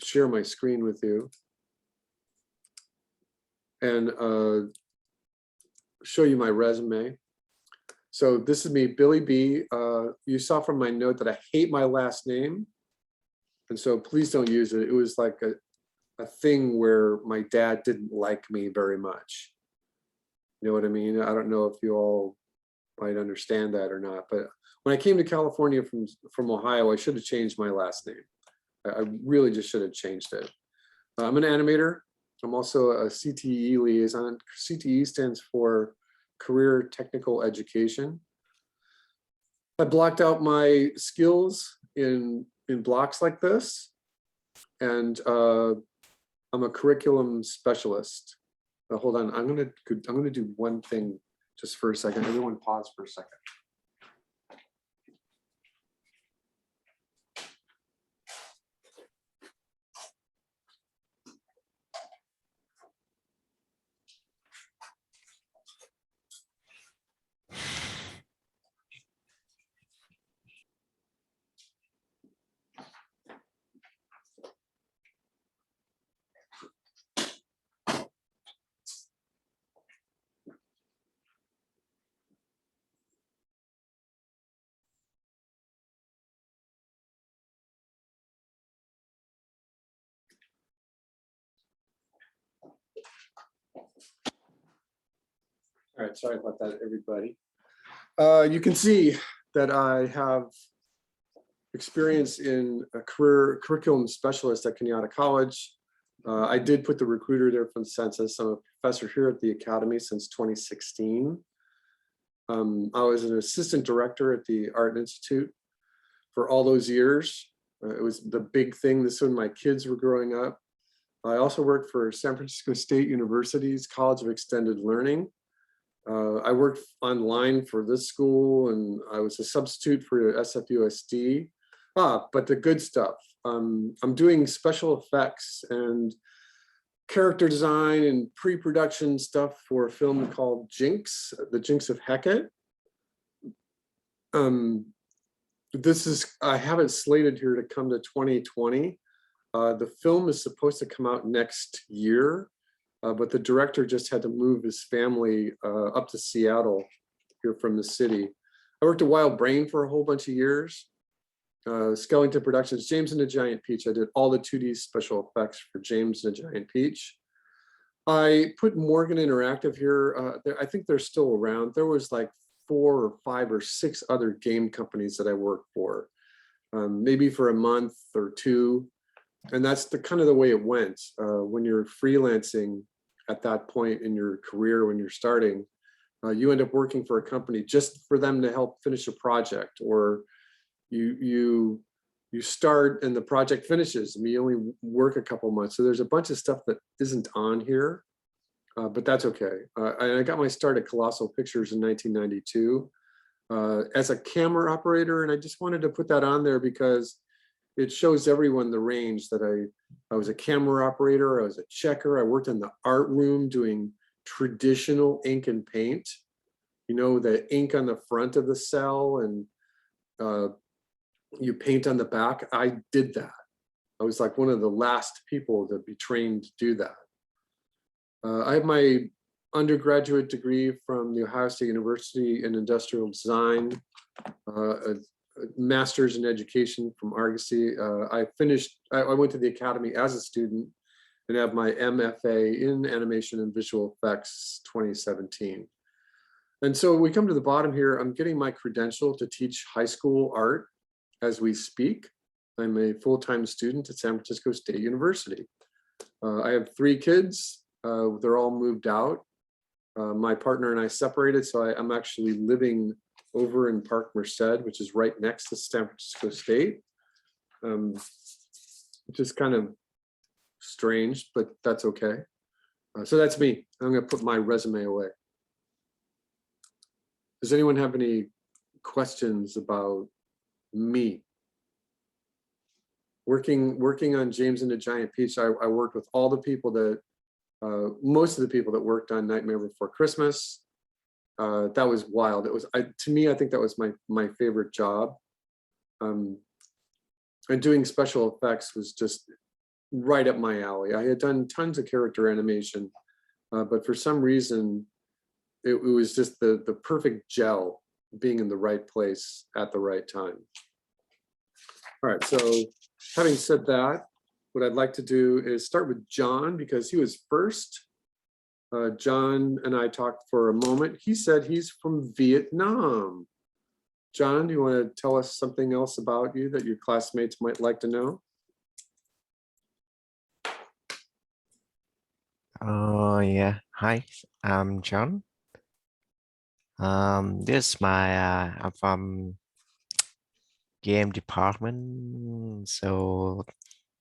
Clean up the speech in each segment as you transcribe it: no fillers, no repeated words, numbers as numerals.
share my screen with you and show you my resume. So this is me, Billy B. You saw from my note that I hate my last name. And so please don't use it. It was like a thing where my dad didn't like me very much. You know what I mean? I don't know if you all might understand that or not, but when I came to California from Ohio, I should have changed my last name. I really just should have changed it. I'm an animator. I'm also a CTE liaison. CTE stands for Career Technical Education. I blocked out my skills in blocks like this, and I'm a curriculum specialist. Hold on, I'm gonna do one thing just for a second. Everyone pause for a second. All right, sorry about that, everybody. You can see that I have experience in a curriculum specialist at Kenyatta College. I did put the recruiter there from Census. I'm a professor here at the Academy since 2016. I was an assistant director at the Art Institute for all those years. It was the big thing. This is when my kids were growing up. I also worked for San Francisco State University's College of Extended Learning. I worked online for this school, and I was a substitute for SFUSD. But the good stuff. I'm doing special effects and character design and pre-production stuff for a film called Jinx, The Jinx of Hecate. I have it slated here to come to 2020. The film is supposed to come out next year, but the director just had to move his family up to Seattle here from the city. I worked at Wild Brain for a whole bunch of years. Skellington Productions, James and the Giant Peach. I did all the 2D special effects for James and the Giant Peach. I put Morgan Interactive here. I think they're still around. There was like 4 or 5 or 6 other game companies that I worked for, maybe for a month or 2. And that's the kind of the way it went. When you're freelancing at that point in your career, when you're starting, you end up working for a company just for them to help finish a project, or you start and the project finishes. I mean, you only work a couple months. So there's a bunch of stuff that isn't on here, but that's okay. I got my start at Colossal Pictures in 1992 as a camera operator. And I just wanted to put that on there because it shows everyone the range that I was a camera operator. I was a checker. I worked in the art room doing traditional ink and paint, you know, the ink on the front of the cell and you paint on the back. I did that. I was like one of the last people to be trained to do that. I have my undergraduate degree from the Ohio State University in Industrial Design, a master's in education from Argosy. I went to the Academy as a student and have my MFA in animation and visual effects 2017. And so we come to the bottom here. I'm getting my credential to teach high school art as we speak. I'm a full-time student at San Francisco State University. I have 3 kids. They're all moved out. My partner and I separated, so I'm actually living over in Park Merced, which is right next to San Francisco State, which is kind of strange, but that's okay. So that's me. I'm going to put my resume away. Does anyone have any questions about me? Working on James and the Giant Peach, I worked with all the people that, most of the people that worked on Nightmare Before Christmas. That was wild. It was, to me, I think that was my favorite job. And doing special effects was just right up my alley. I had done tons of character animation, but for some reason, it was just the perfect gel, being in the right place at the right time. All right, so having said that, what I'd like to do is start with John because he was first. John and I talked for a moment. He said he's from Vietnam. John, do you want to tell us something else about you that your classmates might like to know? Oh yeah. Hi, I'm John. This is my I'm from game department. So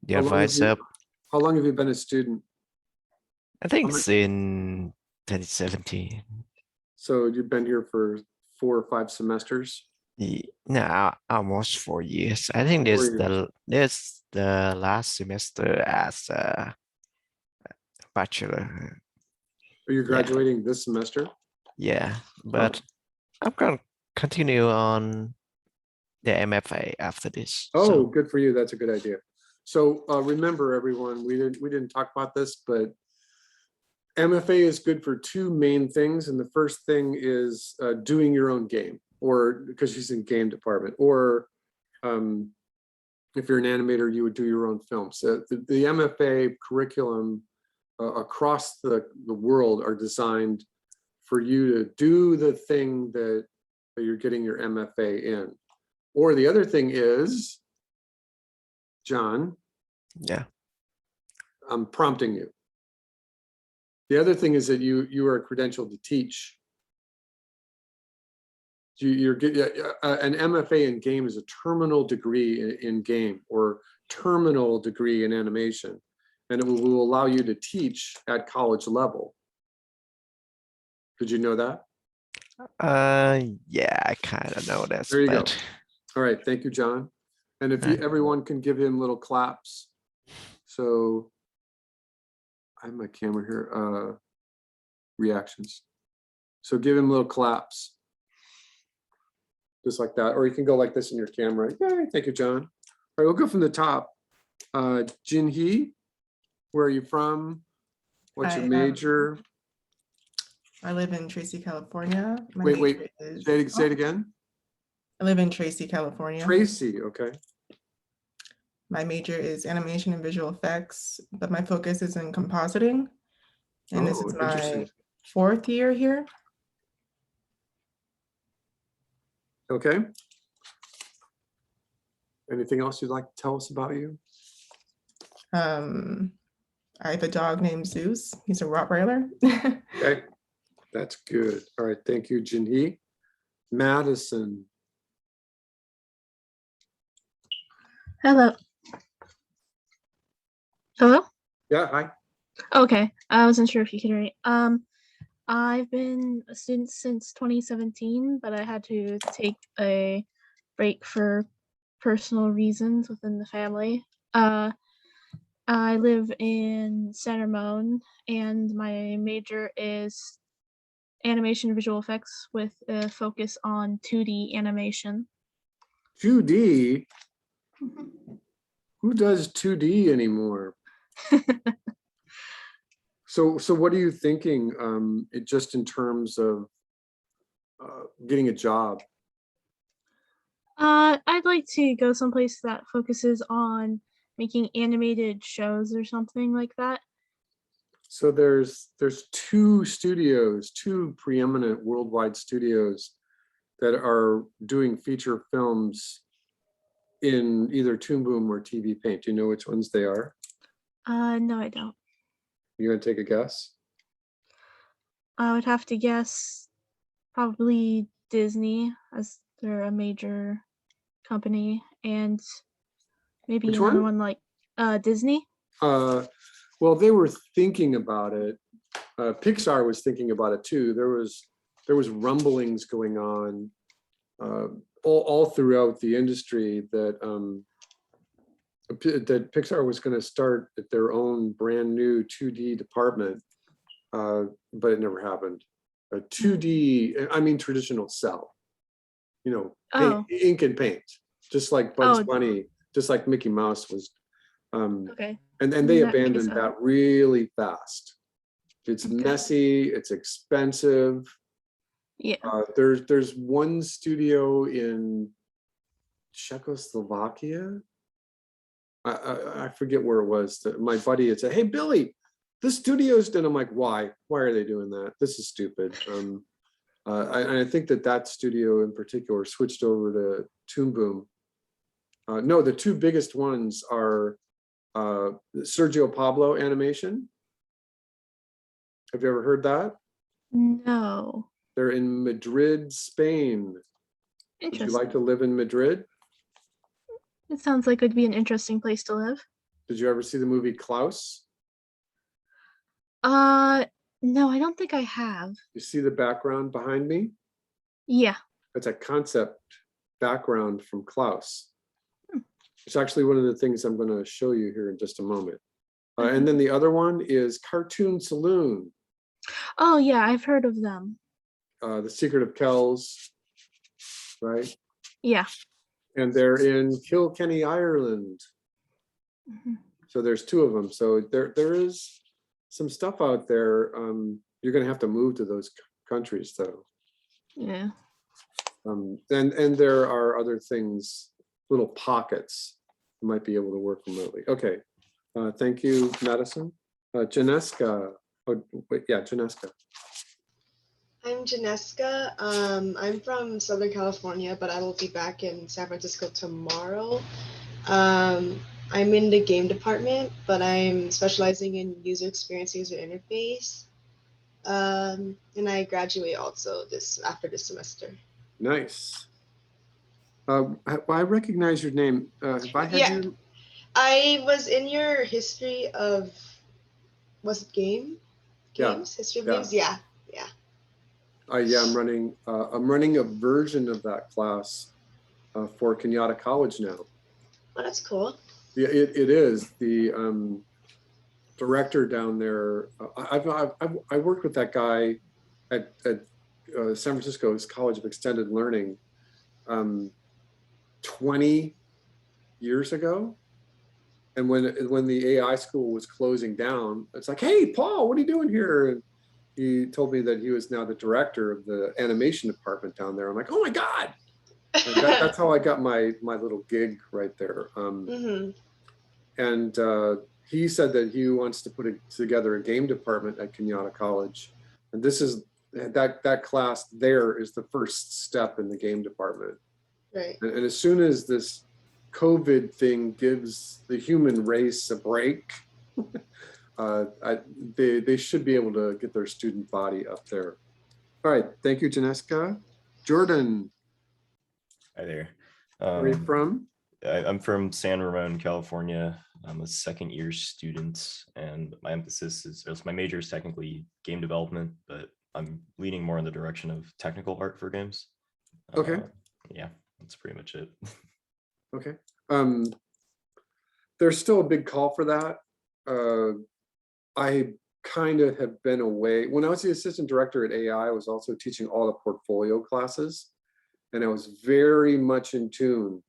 the How long have advisor, you, how long have you been a student? I How think many, it's in 2017. so you've been here for 4 or 5 semesters? No, almost 4 years. I think 4 years. this the last semester as a bachelor. Are you Yeah, graduating this semester? yeah. Oh, But I'm gonna continue on the MFA after this. oh, So good for you. That's a good idea. So remember, everyone, we didn't talk about this, but MFA is good for two main things, and the first thing is doing your own game, or because she's in game department, or um, if you're an animator, you would do your own films. The MFA curriculum across the world are designed for you to do the thing that you're getting your MFA in. Or the other thing is, John, yeah. I'm prompting you. The other thing is that you are credentialed to teach. You're getting an MFA in game is a terminal degree in game, or terminal degree in animation, and it will allow you to teach at college level. Did you know that? Yeah, I kind of know this, There you go. but All right, thank you, John. And if uh, everyone can give him little claps. So I have my camera here. Reactions. So give him little claps, just like that. Or you can go like this in your camera. Yay, thank you, John. All right, we'll go from the top. Jin Hee, where are you from? What's your I major? I live in Tracy, California. My Wait, major is say it again. I live in Tracy, California. Tracy, okay. My major is animation and visual effects, but my focus is in compositing. And this is my Interesting. 4th year here. Okay. Anything else you'd like to tell us about you? I have a dog named Zeus. He's a Rottweiler. Okay, that's good. All right, thank you, Jin Hee. Madison. Hello. Hello? Yeah, hi. Okay. I wasn't sure if you could hear me. I've been a student since 2017, but I had to take a break for personal reasons within the family. I live in San Ramon, and my major is animation and visual effects with a focus on 2D animation. 2D? Who does 2D anymore? So what are you thinking, just in terms of getting a job? I'd like to go someplace that focuses on making animated shows or something like that. So there's two studios, two preeminent worldwide studios that are doing feature films in either Toon Boom or TV Paint. Do you know which ones they are? No, I don't. You gonna take a guess? I would have to guess probably Disney, as they're a major company, and maybe Which another one? one like Disney. Well, they were thinking about it. Pixar was thinking about it too. There was rumblings going on all throughout the industry that that Pixar was going to start their own brand new 2D department, but it never happened. A 2D, I mean traditional cell, paint, Oh, ink and paint, just like Bugs oh, Bunny, just like Mickey Mouse was. okay. And they That makes abandoned sense. that really fast. It's Okay. messy, it's expensive. Yeah. There's one studio in Czechoslovakia. I forget where it was. My buddy had said, "Hey Billy, this studio's done." I'm like, "Why? Why are they doing that? This is stupid." I think that studio in particular switched over to Toon Boom. No, the two biggest ones are Sergio Pablo Animation. Have you ever heard that? No. They're in Madrid, Spain. Would you Interesting. like to live in Madrid? It sounds like it'd be an interesting place to live. Did you ever see the movie Klaus? No, I don't think I have. You see the background behind me? Yeah. It's a concept background from Klaus. Hmm. It's actually one of the things I'm going to show you here in just a moment. And then the other one is Cartoon Saloon. Oh yeah, I've heard of them. The Secret of Kells, right? Yeah. And they're in Kilkenny, Ireland. Mhm. So there's two of them. So there is some stuff out there. You're going to have to move to those countries, though. Yeah. And there are other things, little pockets you might be able to work remotely. Okay. Thank you, Madison. Janeska. Oh, wait, yeah, Janeska. I'm Janeska. I'm from Southern California, but I will be back in San Francisco tomorrow. I'm in the game department, but I'm specializing in user experience, user interface. And I graduate also after this semester. Nice. I recognize your name. Have I had Yeah. you? I was in your history of, was it games? Yeah, History of yeah. games? Yeah. Yeah, I'm running a version of that class for Kenyatta College now. Oh, that's cool. Yeah, it is. The director down there. I worked with that guy at San Francisco's College of Extended Learning 20 years ago. And when the AI school was closing down, it's like, "Hey, Paul, what are you doing here?" And he told me that he was now the director of the animation department down there. I'm like, "Oh my God." That's how I got my little gig right there. And he said that he wants to put together a game department at Kenyatta College. And this is that class there is the first step in the game department. Right. And as soon as this COVID thing gives the human race a break, they should be able to get their student body up there. All right, thank you, Janeska. Jordan. Hi there. Where are you from? I'm from San Ramon, California. I'm a second year student, and my my major is technically game development, but I'm leaning more in the direction of technical art for games. Okay. Yeah, that's pretty much it. Okay. There's still a big call for that. I kind of have been away. When I was the assistant director at AI, I was also teaching all the portfolio classes. And I was very much in tune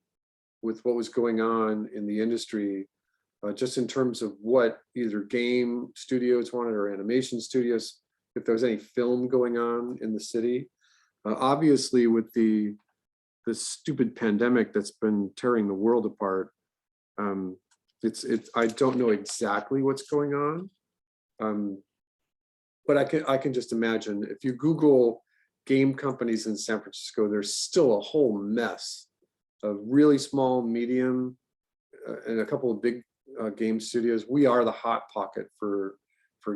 with what was going on in the industry, just in terms of what either game studios wanted or animation studios, if there was any film going on in the city. Obviously, with the stupid pandemic that's been tearing the world apart, I don't know exactly what's going on, but I can just imagine if you Google game companies in San Francisco, there's still a whole mess of really small, medium, and a couple of big game studios. We are the hot pocket for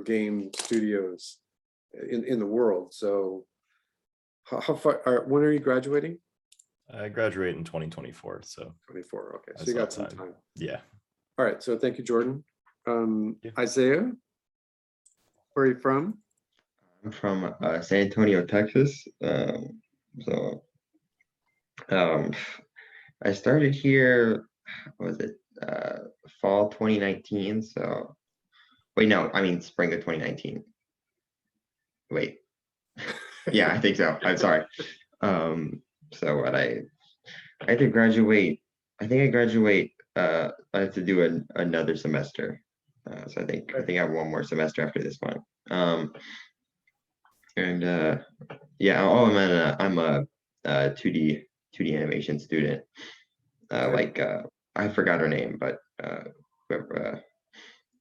game studios in the world. So how far, when are you graduating? I graduate in 2024, so 24, okay, so that's you got not some time. time. Yeah. All right, so thank you, Jordan. Yeah. Isaiah, where are you from? I'm from San Antonio, Texas. I started here, what was it, fall 2019. So, wait, no, I mean spring of 2019. Wait, yeah, I think so. I'm sorry. So what I had to graduate. I think I graduate. I have to do another semester. So I think I have one more semester after this one. Yeah, I'm a 2D animation student. Okay. I forgot her name, but whoever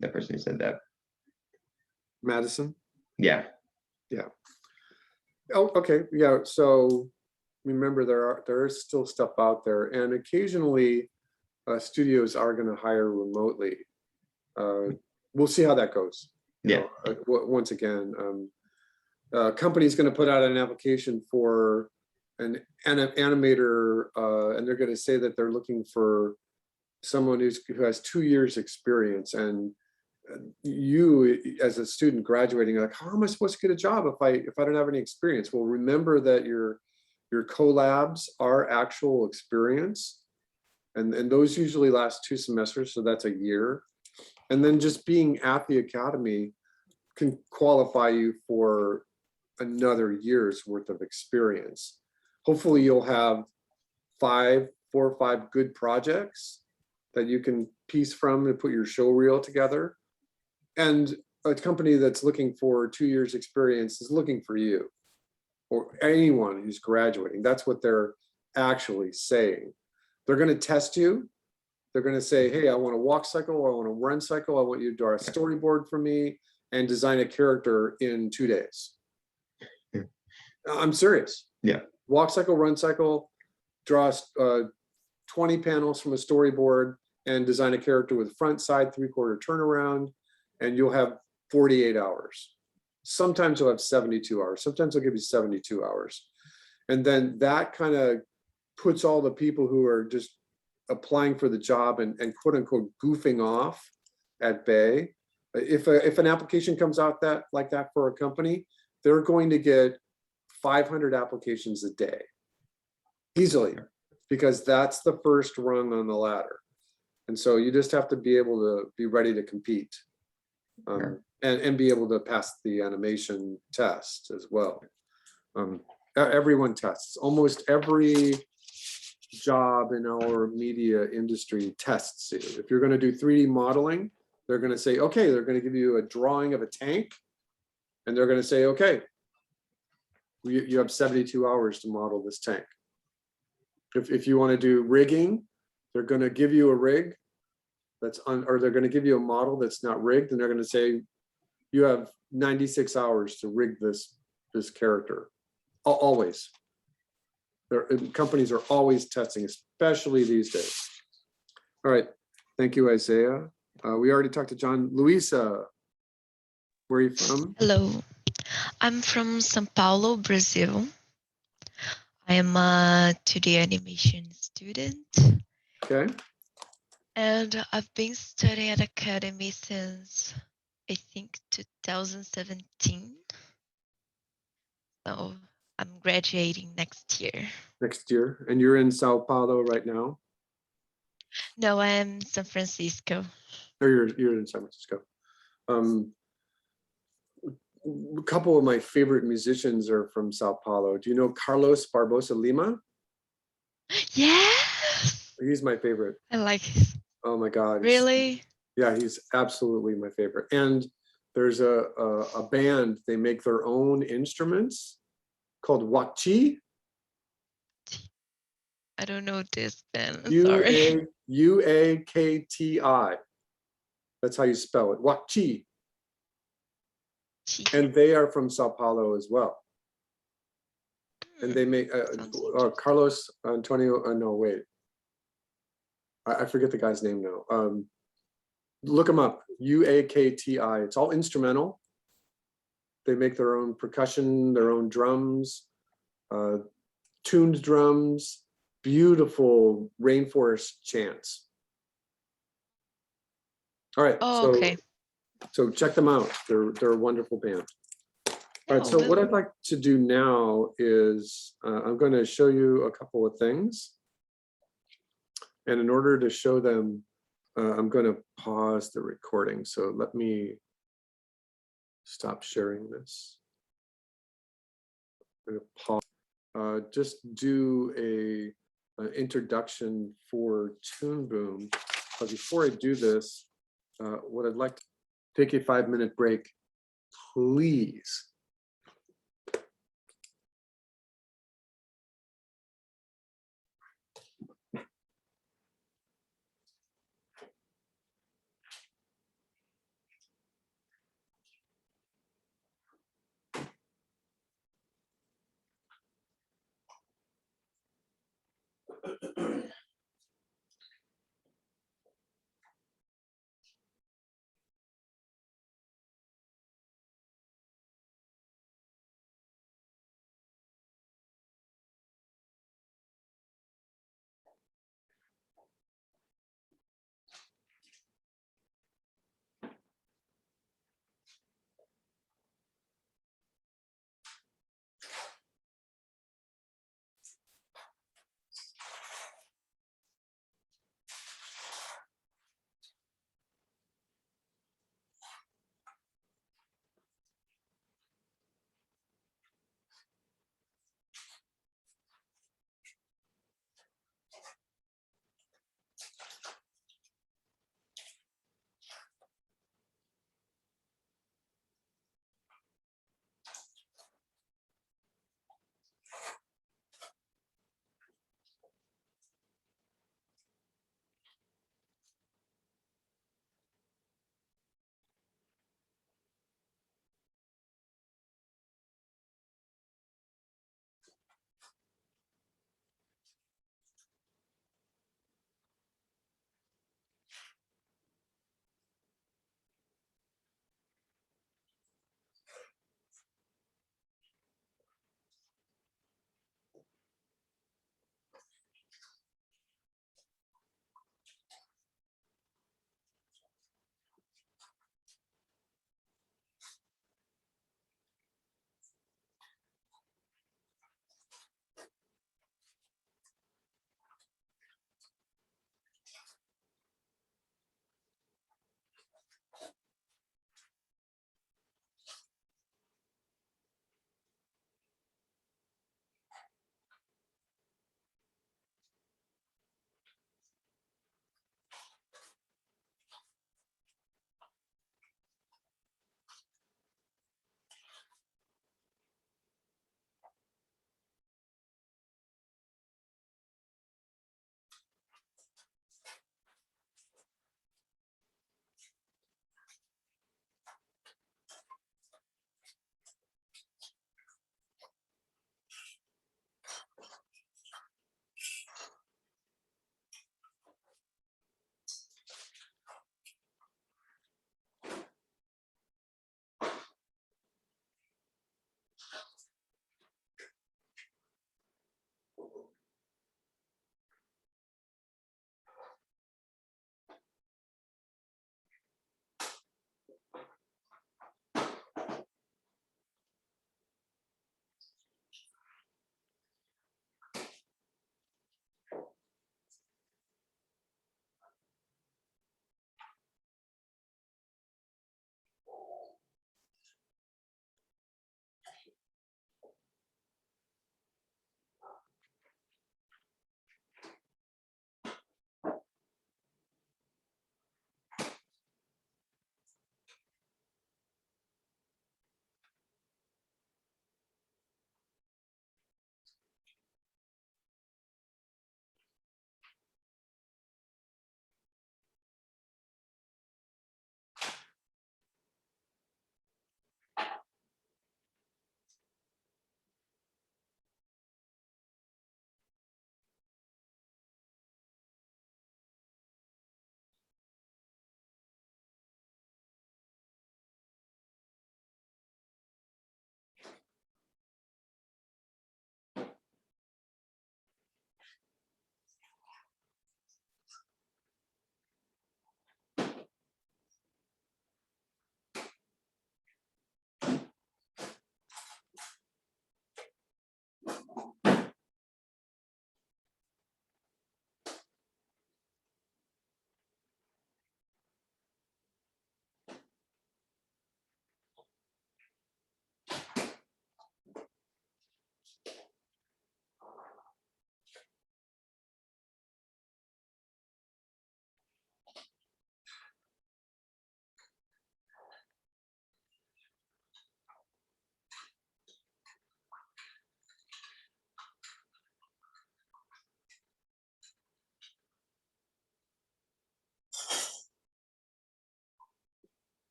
the person who said that. Madison? Yeah. Oh, okay, yeah, so remember there is still stuff out there, and occasionally studios are gonna hire remotely. We'll see how that goes. You know, once again, a company's gonna put out an application for an animator, and they're gonna say that they're looking for someone who has 2 years experience, and you as a student graduating, you're like, how am I supposed to get a job if I don't have any experience? Well, remember that your collabs are actual experience, and those usually last 2 semesters, so that's a year. And then just being at the academy can qualify you for another year's worth of experience. Hopefully you'll have 4 or 5 good projects that you can piece from to put your show reel together. And a company that's looking for 2 years experience is looking for you, or anyone who's graduating. That's what they're actually saying. They're going to test you. They're going to say, hey, I want a walk cycle, I want a run cycle, I want you to draw a storyboard for me and design a character in 2 days. I'm serious. Yeah. Walk cycle, run cycle, draw 20 panels from a storyboard and design a character with front, side, 3/4 turnaround, and you'll have 48 hours. Sometimes you'll have 72 hours. Sometimes they'll give you 72 hours. And then that kind of puts all the people who are just applying for the job and quote unquote goofing off at bay. If an application comes out like that for a company, they're going to get 500 applications a day easily, because that's the first rung on the ladder. And so you just have to be able to be ready to compete, and be able to pass the animation test as well. Everyone tests. Almost every job in our media industry tests you. If you're going to do 3D modeling, they're going to say, okay, they're going to give you a drawing of a tank, and they're going to say, okay, you have 72 hours to model this tank. If you want to do rigging, they're going to give you a rig or they're going to give you a model that's not rigged, and they're going to say you have 96 hours to rig this character. Always. Companies are always testing, especially these days. All right, thank you, Isaiah. We already talked to John. Luisa, where are you from? Hello, I'm from São Paulo, Brazil. I am a 2D animation student. Okay. And I've been studying at Academy since, I think, 2017. So I'm graduating next year. Next year. And you're in Sao Paulo right now? No, I'm San Francisco. Or you're in San Francisco. A couple of my favorite musicians are from Sao Paulo. Do you know Carlos Barbosa Lima? Yes! He's my favorite. I like his. Oh my God. Really? Yeah, he's absolutely my favorite. And there's a band, they make their own instruments called Wachi. I don't know this band, sorry. UAKTI. That's how you spell it, Wachi. And they are from Sao Paulo as well. And they make Carlos Antonio. No, wait. I forget the guy's name now. Look them up. UAKTI. It's all instrumental. They make their own percussion, their own drums, tuned drums, beautiful rainforest chants. All right. Oh, okay. So check them out. They're a wonderful band. All right, so what I'd like to do now is I'm going to show you a couple of things. And in order to show them, I'm going to pause the recording. So let me stop sharing this. I'm going to pause. Just do an introduction for Toon Boom. But before I do this, what I'd like to take a 5-minute break, please.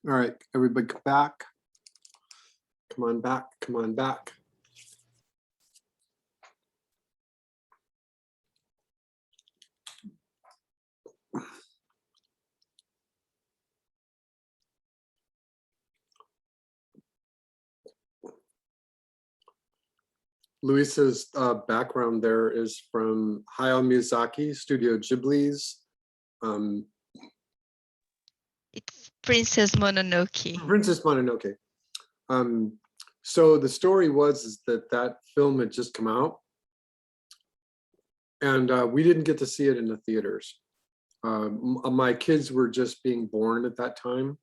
All right, everybody come back. Come on back, come on back. Luisa's background there is from Hayao Miyazaki, Studio Ghibli's It's Princess Mononoke. Princess Mononoke. So the story was that film had just come out, and we didn't get to see it in the theaters. My kids were just being born at that time,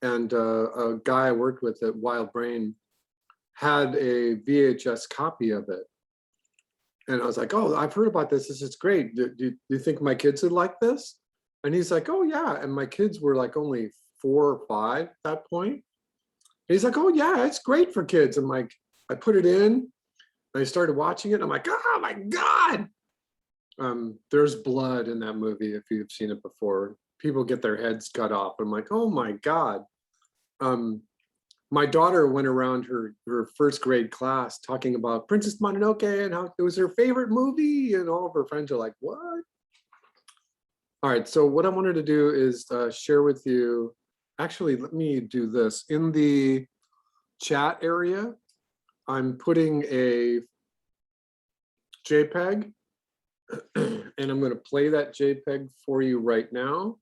and a guy I worked with at Wild Brain had a VHS copy of it. And I was like, oh, I've heard about this. This is great. Do you think my kids would like this? And he's like, oh, yeah. And my kids were like only 4 or 5 at that point. And he's like, oh, yeah, it's great for kids. I'm like, I put it in, and I started watching it. I'm like, oh, my God. There's blood in that movie if you've seen it before. People get their heads cut off. I'm like, oh, my God. My daughter went around her first grade class talking about Princess Mononoke and how it was her favorite movie, and all of her friends are like, what? All right, so what I wanted to do is share with you, actually, let me do this. In the chat area, I'm putting a JPEG, and I'm gonna play that JPEG for you right now.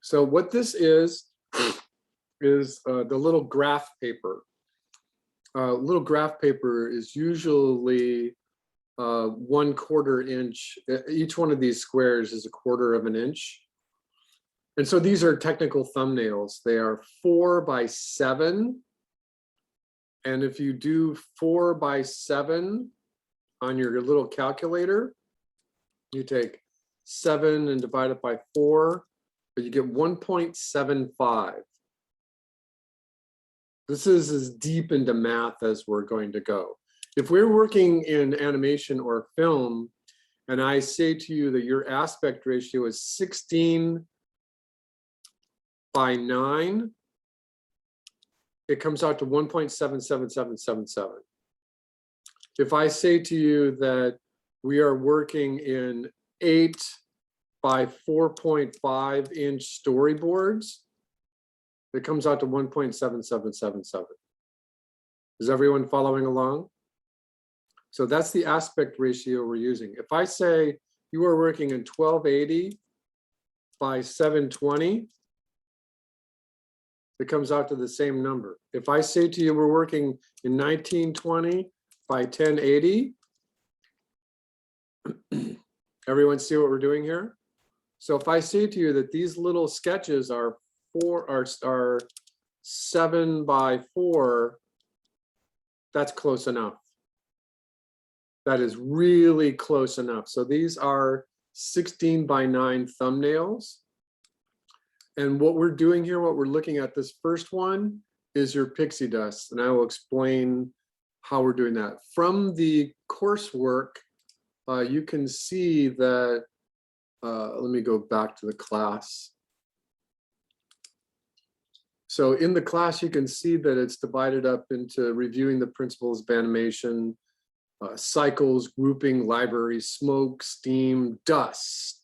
So what this is the little graph paper. Little graph paper is usually 1/4 inch. Each one of these squares is 1/4 of an inch. And so these are technical thumbnails. They are 4 by 7. And if you do 4 by 7 on your little calculator, you take 7 and divide it by 4. But you get 1.75. This is as deep into math as we're going to go. If we're working in animation or film, and I say to you that your aspect ratio is 16 by 9, it comes out to 1.77777. If I say to you that we are working in 8 by 4.5 inch storyboards, it comes out to 1.7777. Is everyone following along? So that's the aspect ratio we're using. If I say you are working in 1280 by 720, it comes out to the same number. If I say to you we're working in 1920 by 1080, everyone see what we're doing here? So if I say to you that these little sketches are 7 by 4, that's close enough. That is really close enough. So these are 16 by 9 thumbnails. And what we're doing here, what we're looking at, this first one is your pixie dust. And I will explain how we're doing that. From the coursework, you can see that, let me go back to the class. So in the class, you can see that it's divided up into reviewing the principles of animation, cycles, grouping, library, smoke, steam, dust,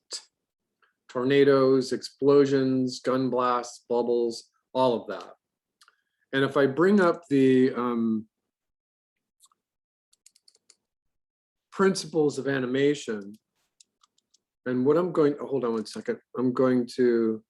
tornadoes, explosions, gun blasts, bubbles, all of that. And if I bring up the principles of animation. And what I'm going, hold on one second. I'm going to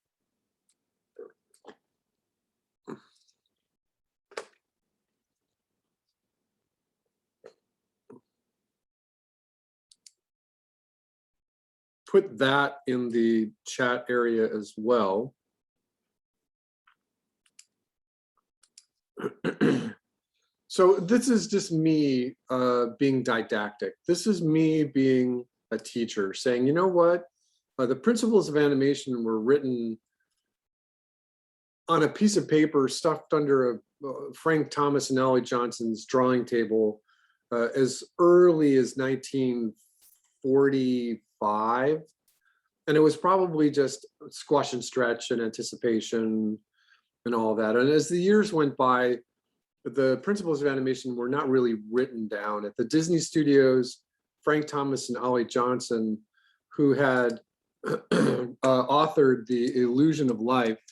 put that in the chat area as well. So this is just me being didactic. This is me being a teacher saying, you know what? The principles of animation were written on a piece of paper stuffed under Frank Thomas and Ollie Johnson's drawing table as early as 1945. And it was probably just squash and stretch and anticipation and all that. And as the years went by, the principles of animation were not really written down. At the Disney Studios, Frank Thomas and Ollie Johnson, who had authored The Illusion of Life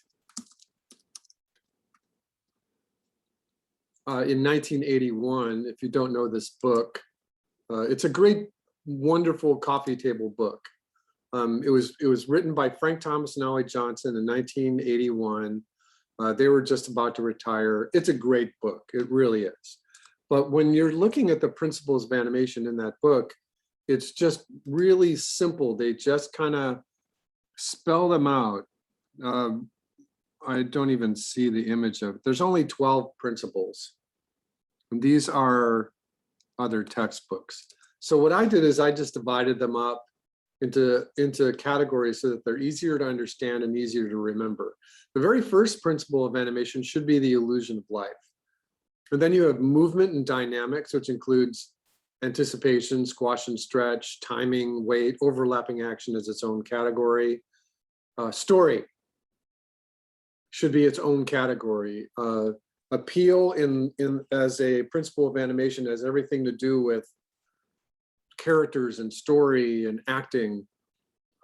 in 1981. If you don't know this book, it's a great, wonderful coffee table book. It was written by Frank Thomas and Ollie Johnson in 1981. They were just about to retire. It's a great book, it really is. But when you're looking at the principles of animation in that book, it's just really simple. They just kind of spell them out. I don't even see the image of it. There's only 12 principles. And these are other textbooks. So what I did is I just divided them up into categories so that they're easier to understand and easier to remember. The very first principle of animation should be the illusion of life. And then you have movement and dynamics, which includes anticipation, squash and stretch, timing, weight, overlapping action as its own category. Story should be its own category. Appeal as a principle of animation has everything to do with characters and story and acting.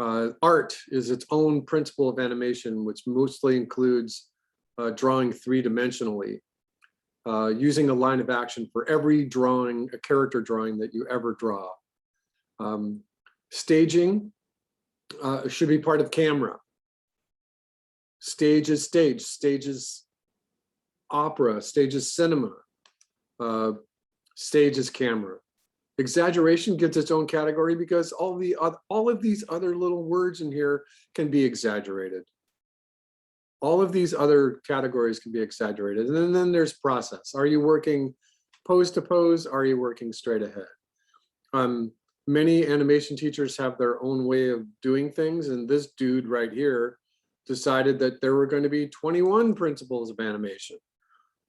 Art is its own principle of animation, which mostly includes drawing three-dimensionally, using a line of action for every drawing, a character drawing that you ever draw. Staging should be part of camera. Stage is stage, stage is opera, stage is cinema, stage is camera. Exaggeration gets its own category because all of these other little words in here can be exaggerated. All of these other categories can be exaggerated. And then there's process. Are you working pose to pose? Are you working straight ahead? Many animation teachers have their own way of doing things. And this dude right here decided that there were going to be 21 principles of animation,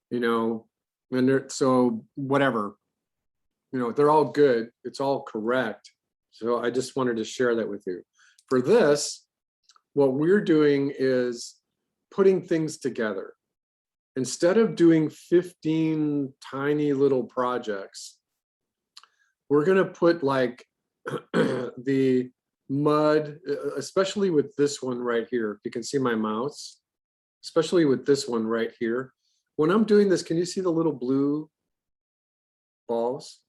you know, and so whatever. You know, they're all good. It's all correct. So I just wanted to share that with you. For this, what we're doing is putting things together. Instead of doing 15 tiny little projects, we're going to put like the mud, especially with this one right here. If you can see my mouse, especially with this one right here. When I'm doing this, can you see the little blue balls?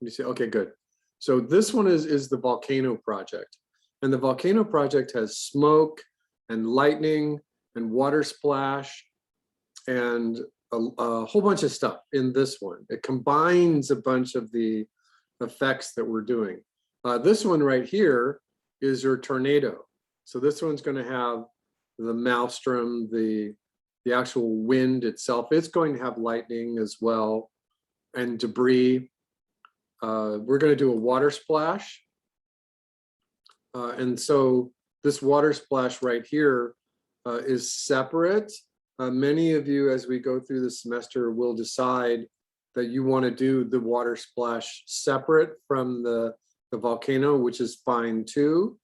You see, okay, good. So this one is the volcano project. And the volcano project has smoke and lightning and water splash and a whole bunch of stuff in this one. It combines a bunch of the effects that we're doing. This one right here is your tornado. So this one's going to have the maelstrom, the actual wind itself. It's going to have lightning as well and debris. We're going to do a water splash. And so this water splash right here is separate. Many of you, as we go through the semester, will decide that you want to do the water splash separate from the volcano, which is fine too.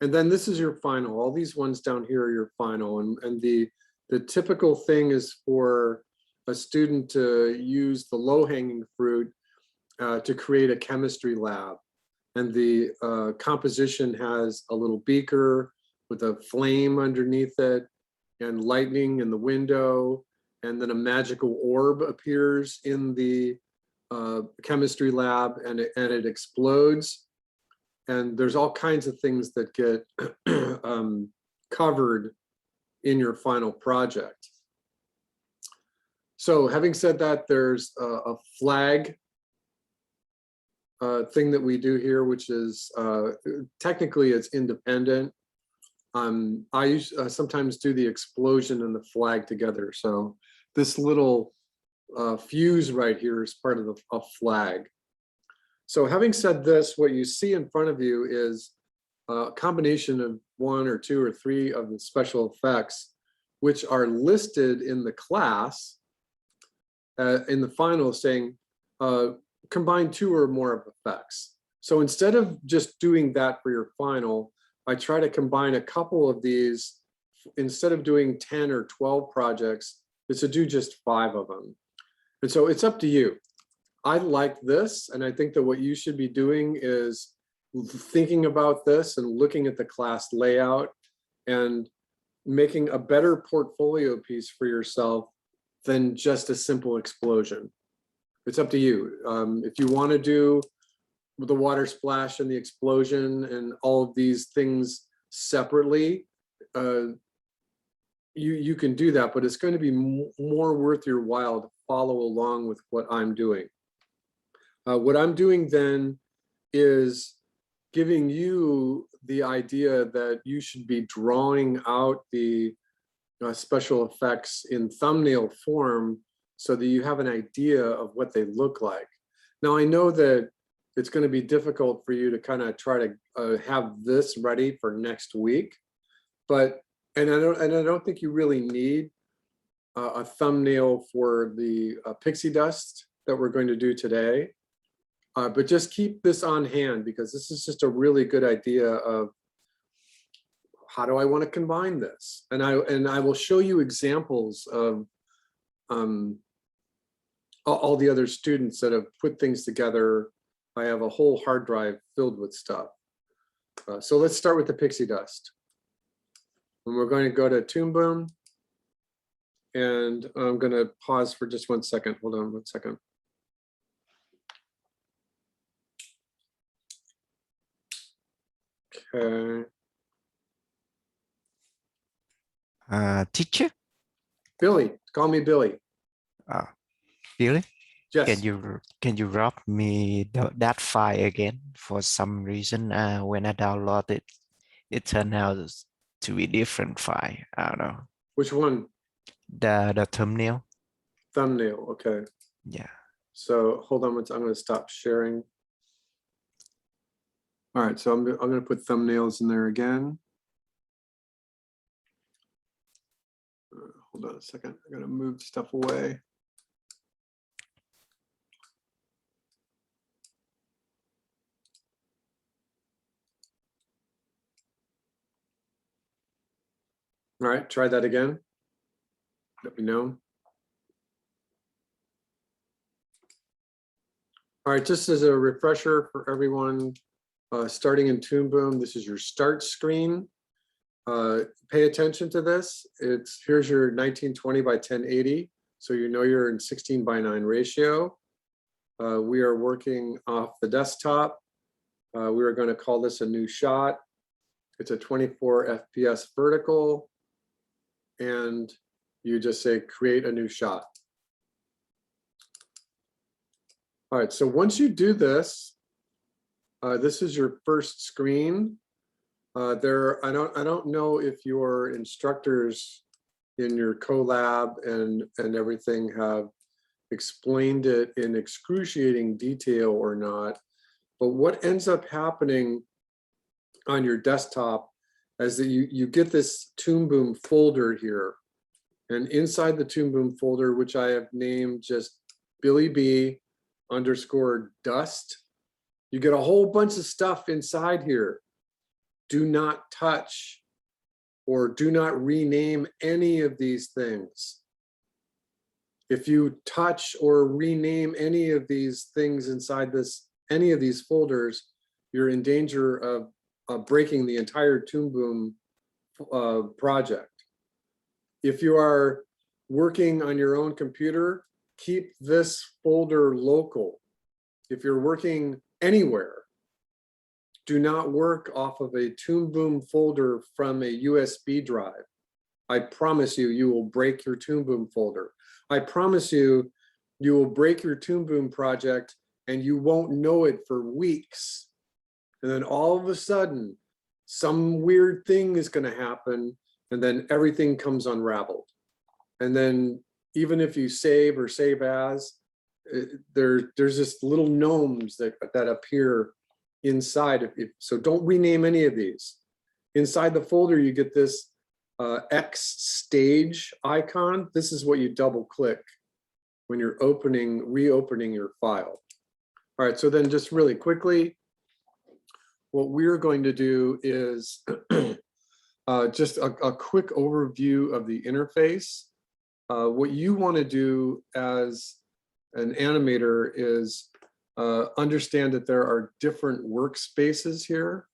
And then this is your final. All these ones down here are your final. And the typical thing is for a student to use the low-hanging fruit to create a chemistry lab. And the composition has a little beaker with a flame underneath it and lightning in the window. And then a magical orb appears in the chemistry lab, and it explodes. And there's all kinds of things that get covered in your final project. So having said that, there's a flag thing that we do here, which is technically it's independent. I sometimes do the explosion and the flag together. So this little fuse right here is part of a flag. So having said this, what you see in front of you is a combination of 1 or 2 or 3 of the special effects, which are listed in the class in the final, saying combine 2 or more of effects. So instead of just doing that for your final, I try to combine a couple of these. Instead of doing 10 or 12 projects, is to do just 5 of them. And so it's up to you. I like this, and I think that what you should be doing is thinking about this and looking at the class layout and making a better portfolio piece for yourself than just a simple explosion. It's up to you. If you want to do the water splash and the explosion and all of these things separately, you can do that, but it's going to be more worth your while to follow along with what I'm doing. What I'm doing then is giving you the idea that you should be drawing out the special effects in thumbnail form so that you have an idea of what they look like. Now, I know that it's going to be difficult for you to kind of try to have this ready for next week, but I don't think you really need a thumbnail for the pixie dust that we're going to do today. But just keep this on hand, because this is just a really good idea of how do I want to combine this? And I will show you examples of all the other students that have put things together. I have a whole hard drive filled with stuff. So let's start with the pixie dust. And we're going to go to Toon Boom. And I'm going to pause for just 1 second. Hold on 1 second. Okay. Teacher, Billy, call me Billy. Billy, Yes. can you drop me that file again? For some reason, when I download it, it turned out to be different file. I don't know. Which one? The thumbnail. Thumbnail. Okay. Yeah. So hold on. I'm going to stop sharing. All right. So I'm going to put thumbnails in there again. Hold on a second. I got to move stuff away. All right. Try that again. Let me know. All right. Just as a refresher for everyone, starting in Toon Boom, this is your start screen. Pay attention to this. Here's your 1920 by 1080. So you know you're in 16:9 ratio. We are working off the desktop. We are going to call this a new shot. It's a 24 FPS vertical. And you just say create a new shot. All right, so once you do this, this is your first screen. I don't know if your instructors in your collab and everything have explained it in excruciating detail or not, but what ends up happening on your desktop is that you get this Toon Boom folder here, and inside the Toon Boom folder, which I have named just Billy B _dust, you get a whole bunch of stuff inside here. Do not touch or do not rename any of these things. If you touch or rename any of these things inside any of these folders, you're in danger of breaking the entire Toon Boom project. If you are working on your own computer, keep this folder local. If you're working anywhere, do not work off of a Toon Boom folder from a USB drive. I promise you, you will break your Toon Boom folder. I promise you, you will break your Toon Boom project and you won't know it for weeks. And then all of a sudden, some weird thing is going to happen, and then everything comes unraveled. And then even if you save or save as, there's just little gnomes that appear inside of it. So don't rename any of these. Inside the folder, you get this X stage icon. This is what you double click when you're reopening your file. All right, so then just really quickly, what we're going to do is just a quick overview of the interface. What you want to do as an animator is understand that there are different workspaces here,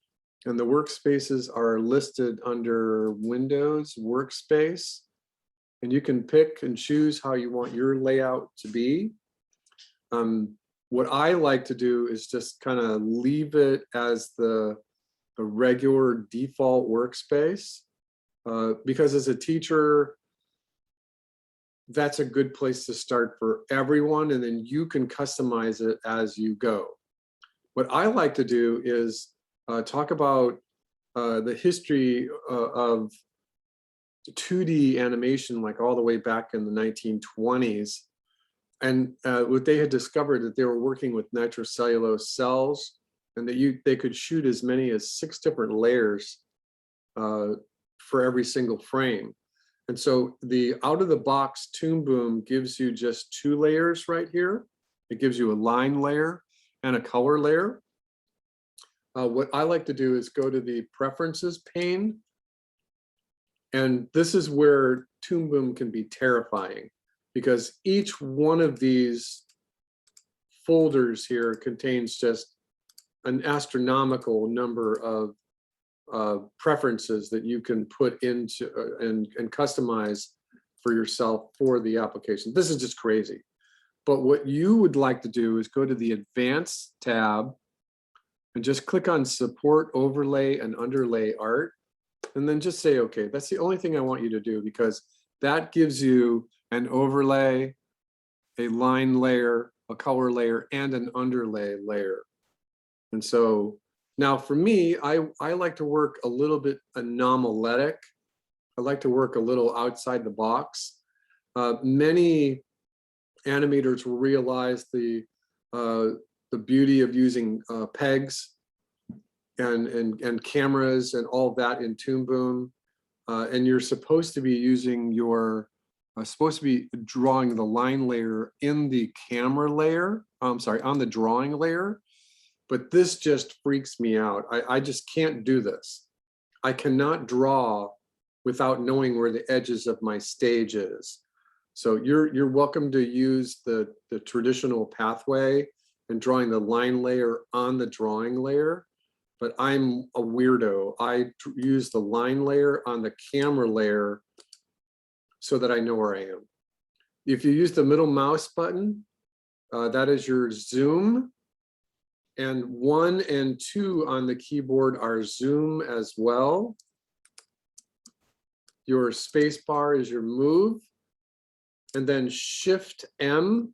and the workspaces are listed under Windows Workspace, and you can pick and choose how you want your layout to be. What I like to do is just kind of leave it as the regular default workspace, because as a teacher, that's a good place to start for everyone, and then you can customize it as you go. What I like to do is talk about the history of 2D animation, like all the way back in the 1920s. And what they had discovered, that they were working with nitrocellulose cells, and that they could shoot as many as 6 different layers for every single frame. And so the out-of-the-box Toon Boom gives you just 2 layers right here. It gives you a line layer and a color layer. What I like to do is go to the Preferences pane. And this is where Toon Boom can be terrifying, because each one of these folders here contains just an astronomical number of preferences that you can put into and customize for yourself for the application. This is just crazy. But what you would like to do is go to the Advanced tab and just click on Support Overlay and Underlay Art, and then just say, okay, that's the only thing I want you to do, because that gives you an overlay, a line layer, a color layer, and an underlay layer. And so now for me, I like to work a little bit anomaletic. I like to work a little outside the box. Many animators will realize the beauty of using pegs and cameras and all that in Toon Boom. And you're supposed to be using supposed to be drawing the line layer in the camera layer. I'm sorry, on the drawing layer. But this just freaks me out. I just can't do this. I cannot draw without knowing where the edges of my stage is. So you're welcome to use the traditional pathway and drawing the line layer on the drawing layer. But I'm a weirdo. I use the line layer on the camera layer so that I know where I am. If you use the middle mouse button, that is your zoom. And 1 and 2 on the keyboard are zoom as well. Your space bar is your move. And then Shift M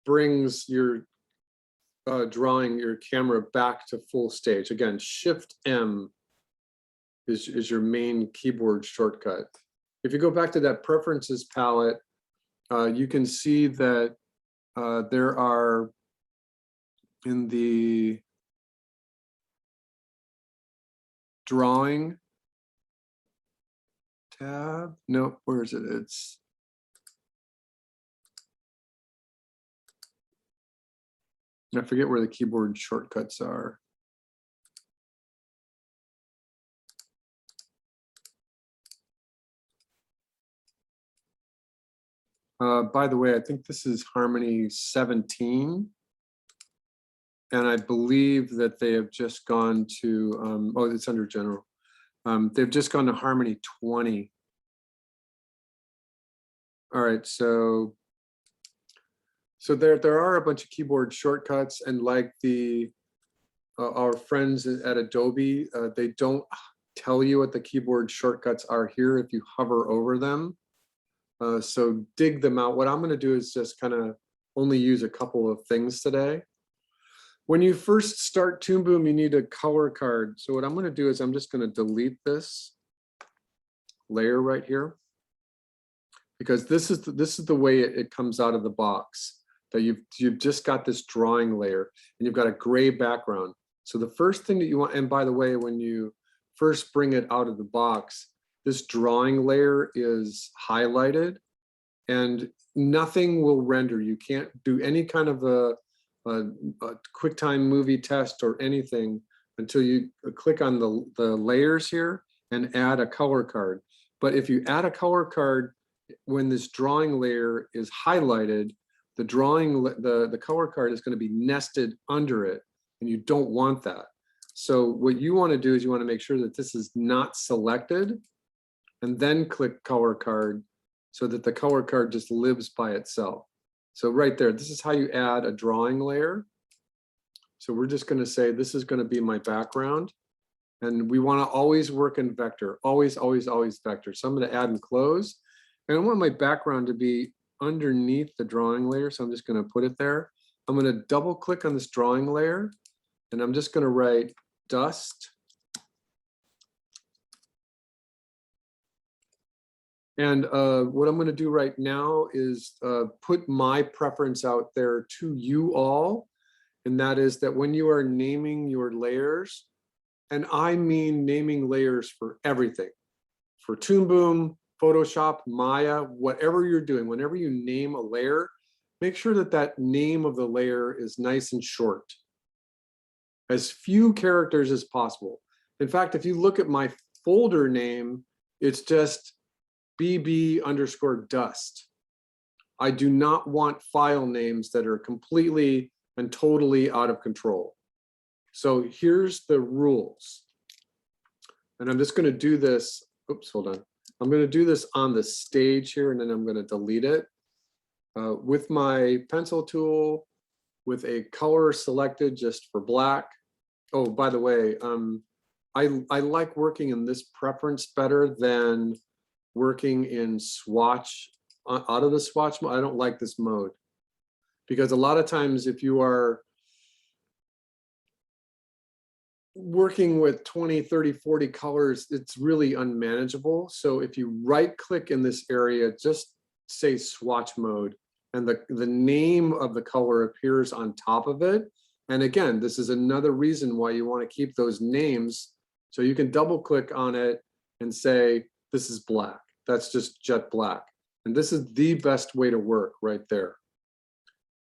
brings your drawing your camera back to full stage. Again, Shift M is your main keyboard shortcut. If you go back to that preferences palette, you can see that there are in the drawing tab. No, where is it? I forget where the keyboard shortcuts are. By the way, I think this is Harmony 17. And I believe that they have just gone to, oh, it's under general. They've just gone to Harmony 20. All right, so So there are a bunch of keyboard shortcuts, and like our friends at Adobe, they don't tell you what the keyboard shortcuts are here if you hover over them. So dig them out. What I'm going to do is just kind of only use a couple of things today. When you first start Toon Boom, you need a color card. So what I'm going to do is I'm just going to delete this layer right here, because this is the way it comes out of the box. That you've just got this drawing layer and you've got a gray background. So the first thing that you want, and by the way, when you first bring it out of the box, this drawing layer is highlighted and nothing will render. You can't do any kind of a QuickTime movie test or anything until you click on the layers here and add a color card. But if you add a color card when this drawing layer is highlighted, the color card is going to be nested under it, and you don't want that. So what you want to do is you want to make sure that this is not selected, and then click color card so that the color card just lives by itself. So right there, this is how you add a drawing layer. So we're just going to say this is going to be my background, and we want to always work in vector, always, always, always vector. So I'm going to add and close, and I want my background to be underneath the drawing layer. So I'm just going to put it there. I'm going to double click on this drawing layer, and I'm just going to write dust. And what I'm going to do right now is put my preference out there to you all. And that is that when you are naming your layers, and I mean naming layers for everything, for Toon Boom, Photoshop, Maya, whatever you're doing, whenever you name a layer, make sure that that name of the layer is nice and short. As few characters as possible. In fact, if you look at my folder name, it's just bb_dust. I do not want file names that are completely and totally out of control. So here's the rules. And I'm just going to do this. Oops, hold on. I'm going to do this on the stage here, and then I'm going to delete it. With my pencil tool, with a color selected just for black. Oh, by the way, I like working in this preference better than working in swatch, out of the swatch mode. I don't like this mode, because a lot of times if you are working with 20, 30, 40 colors, it's really unmanageable. So if you right click in this area, just say swatch mode, and the name of the color appears on top of it. And again, this is another reason why you want to keep those names. So you can double click on it and say, this is black. That's just jet black. And this is the best way to work right there.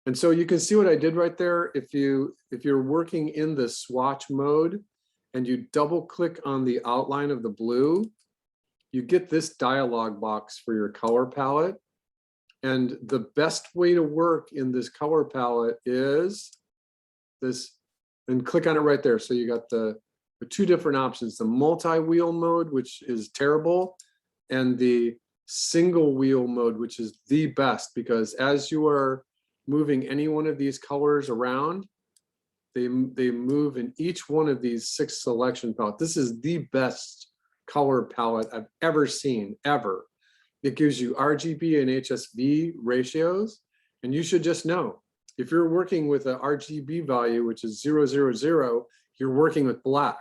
And so you can see what I did right there. If you're working in the swatch mode and you double click on the outline of the blue, you get this dialog box for your color palette. And the best way to work in this color palette is this, and click on it right there. So you got the two different options, the multi-wheel mode, which is terrible, and the single wheel mode, which is the best, because as you are moving any one of these colors around, they move in each one of these 6 selection palettes. This is the best color palette I've ever seen, ever. It gives you RGB and HSV ratios, and you should just know, if you're working with an RGB value, which is 000, you're working with black.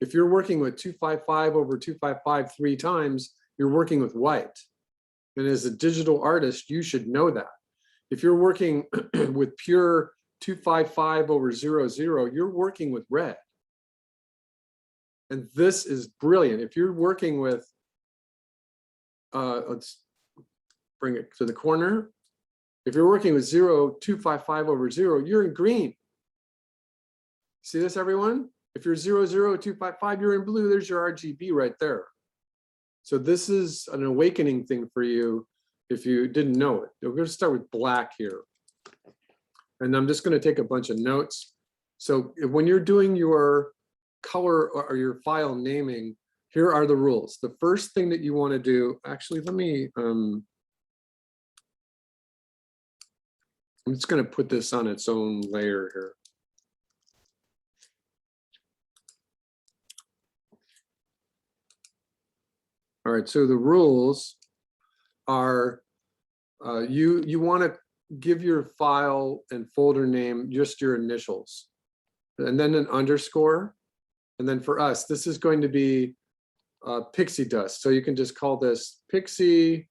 If you're working with 255/255 3 times, you're working with white. And as a digital artist, you should know that. If you're working with pure 255/00, you're working with red. And this is brilliant. If you're working with, let's bring it to the corner. If you're working with 255/0, you're in green. See this, everyone? If you're 00255, you're in blue. There's your RGB right there. So this is an awakening thing for you if you didn't know it. We're going to start with black here. And I'm just going to take a bunch of notes. So when you're doing your color or your file naming, here are the rules. The first thing that you want to do, actually, let me, I'm just going to put this on its own layer here. All right, so the rules are you want to give your file and folder name just your initials, and then an underscore. And then for us, this is going to be pixie dust. So you can just call this pixie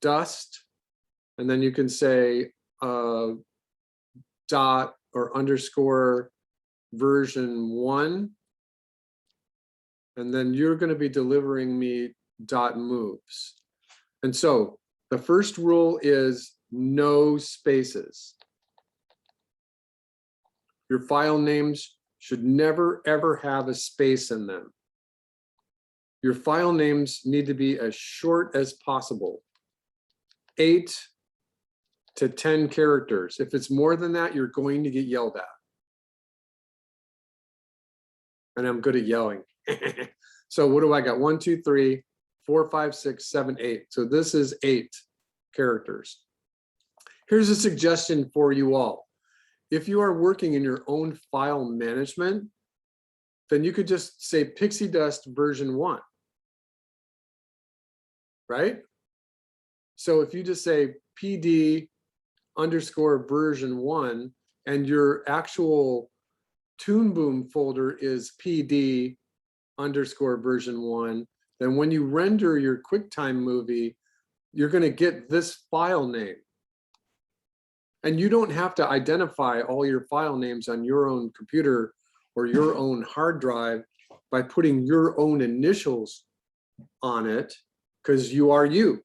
dust, and then you can say dot or underscore version 1. And then you're going to be delivering me dot moves. And so the first rule is no spaces. Your file names should never, ever have a space in them. Your file names need to be as short as possible. 8 to 10 characters. If it's more than that, you're going to get yelled at. And I'm good at yelling. So what do I got? 1, 2, 3, 4, 5, 6, 7, 8. So this is 8 characters. Here's a suggestion for you all. If you are working in your own file management, then you could just say pixie dust version 1. Right? So if you just say PD underscore version 1 and your actual Toon Boom folder is PD underscore version 1, then when you render your QuickTime movie, you're going to get this file name. And you don't have to identify all your file names on your own computer or your own hard drive by putting your own initials on it, because you are you.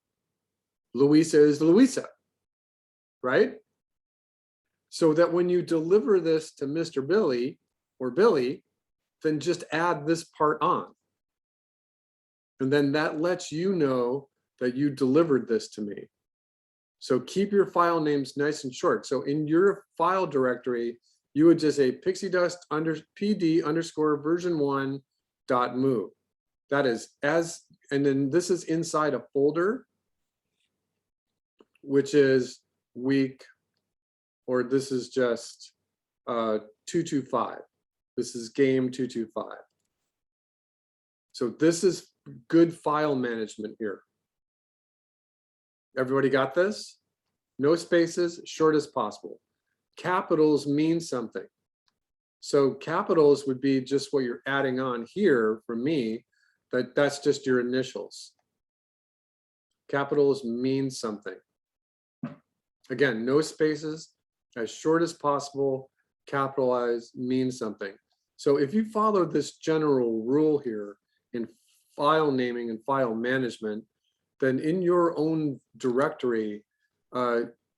Louisa is Louisa, right? So that when you deliver this to Mr. Billy or Billy, then just add this part on. And then that lets you know that you delivered this to me. So keep your file names nice and short. So in your file directory, you would just say pixie dust PD underscore version 1 dot move. That is as, and then this is inside a folder, which is week, or this is just 225. This is game 225. So this is good file management here. Everybody got this? No spaces, short as possible. Capitals mean something. So capitals would be just what you're adding on here for me, but that's just your initials. Capitals mean something. Again, no spaces, as short as possible, capitalize means something. So if you follow this general rule here in file naming and file management, then in your own directory,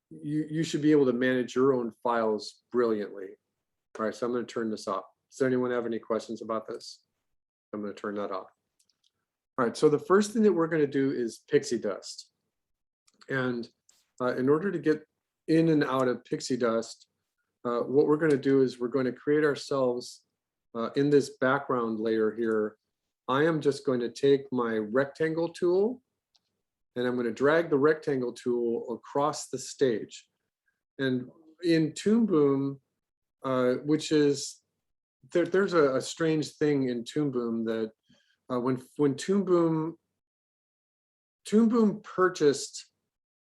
you should be able to manage your own files brilliantly. All right, so I'm going to turn this off. Does anyone have any questions about this? I'm going to turn that off. All right, so the first thing that we're going to do is pixie dust. And in order to get in and out of pixie dust, what we're going to do is we're going to create ourselves in this background layer here. I am just going to take my rectangle tool and I'm going to drag the rectangle tool across the stage. And in Toon Boom, which is, there's a strange thing in Toon Boom that when Toon Boom purchased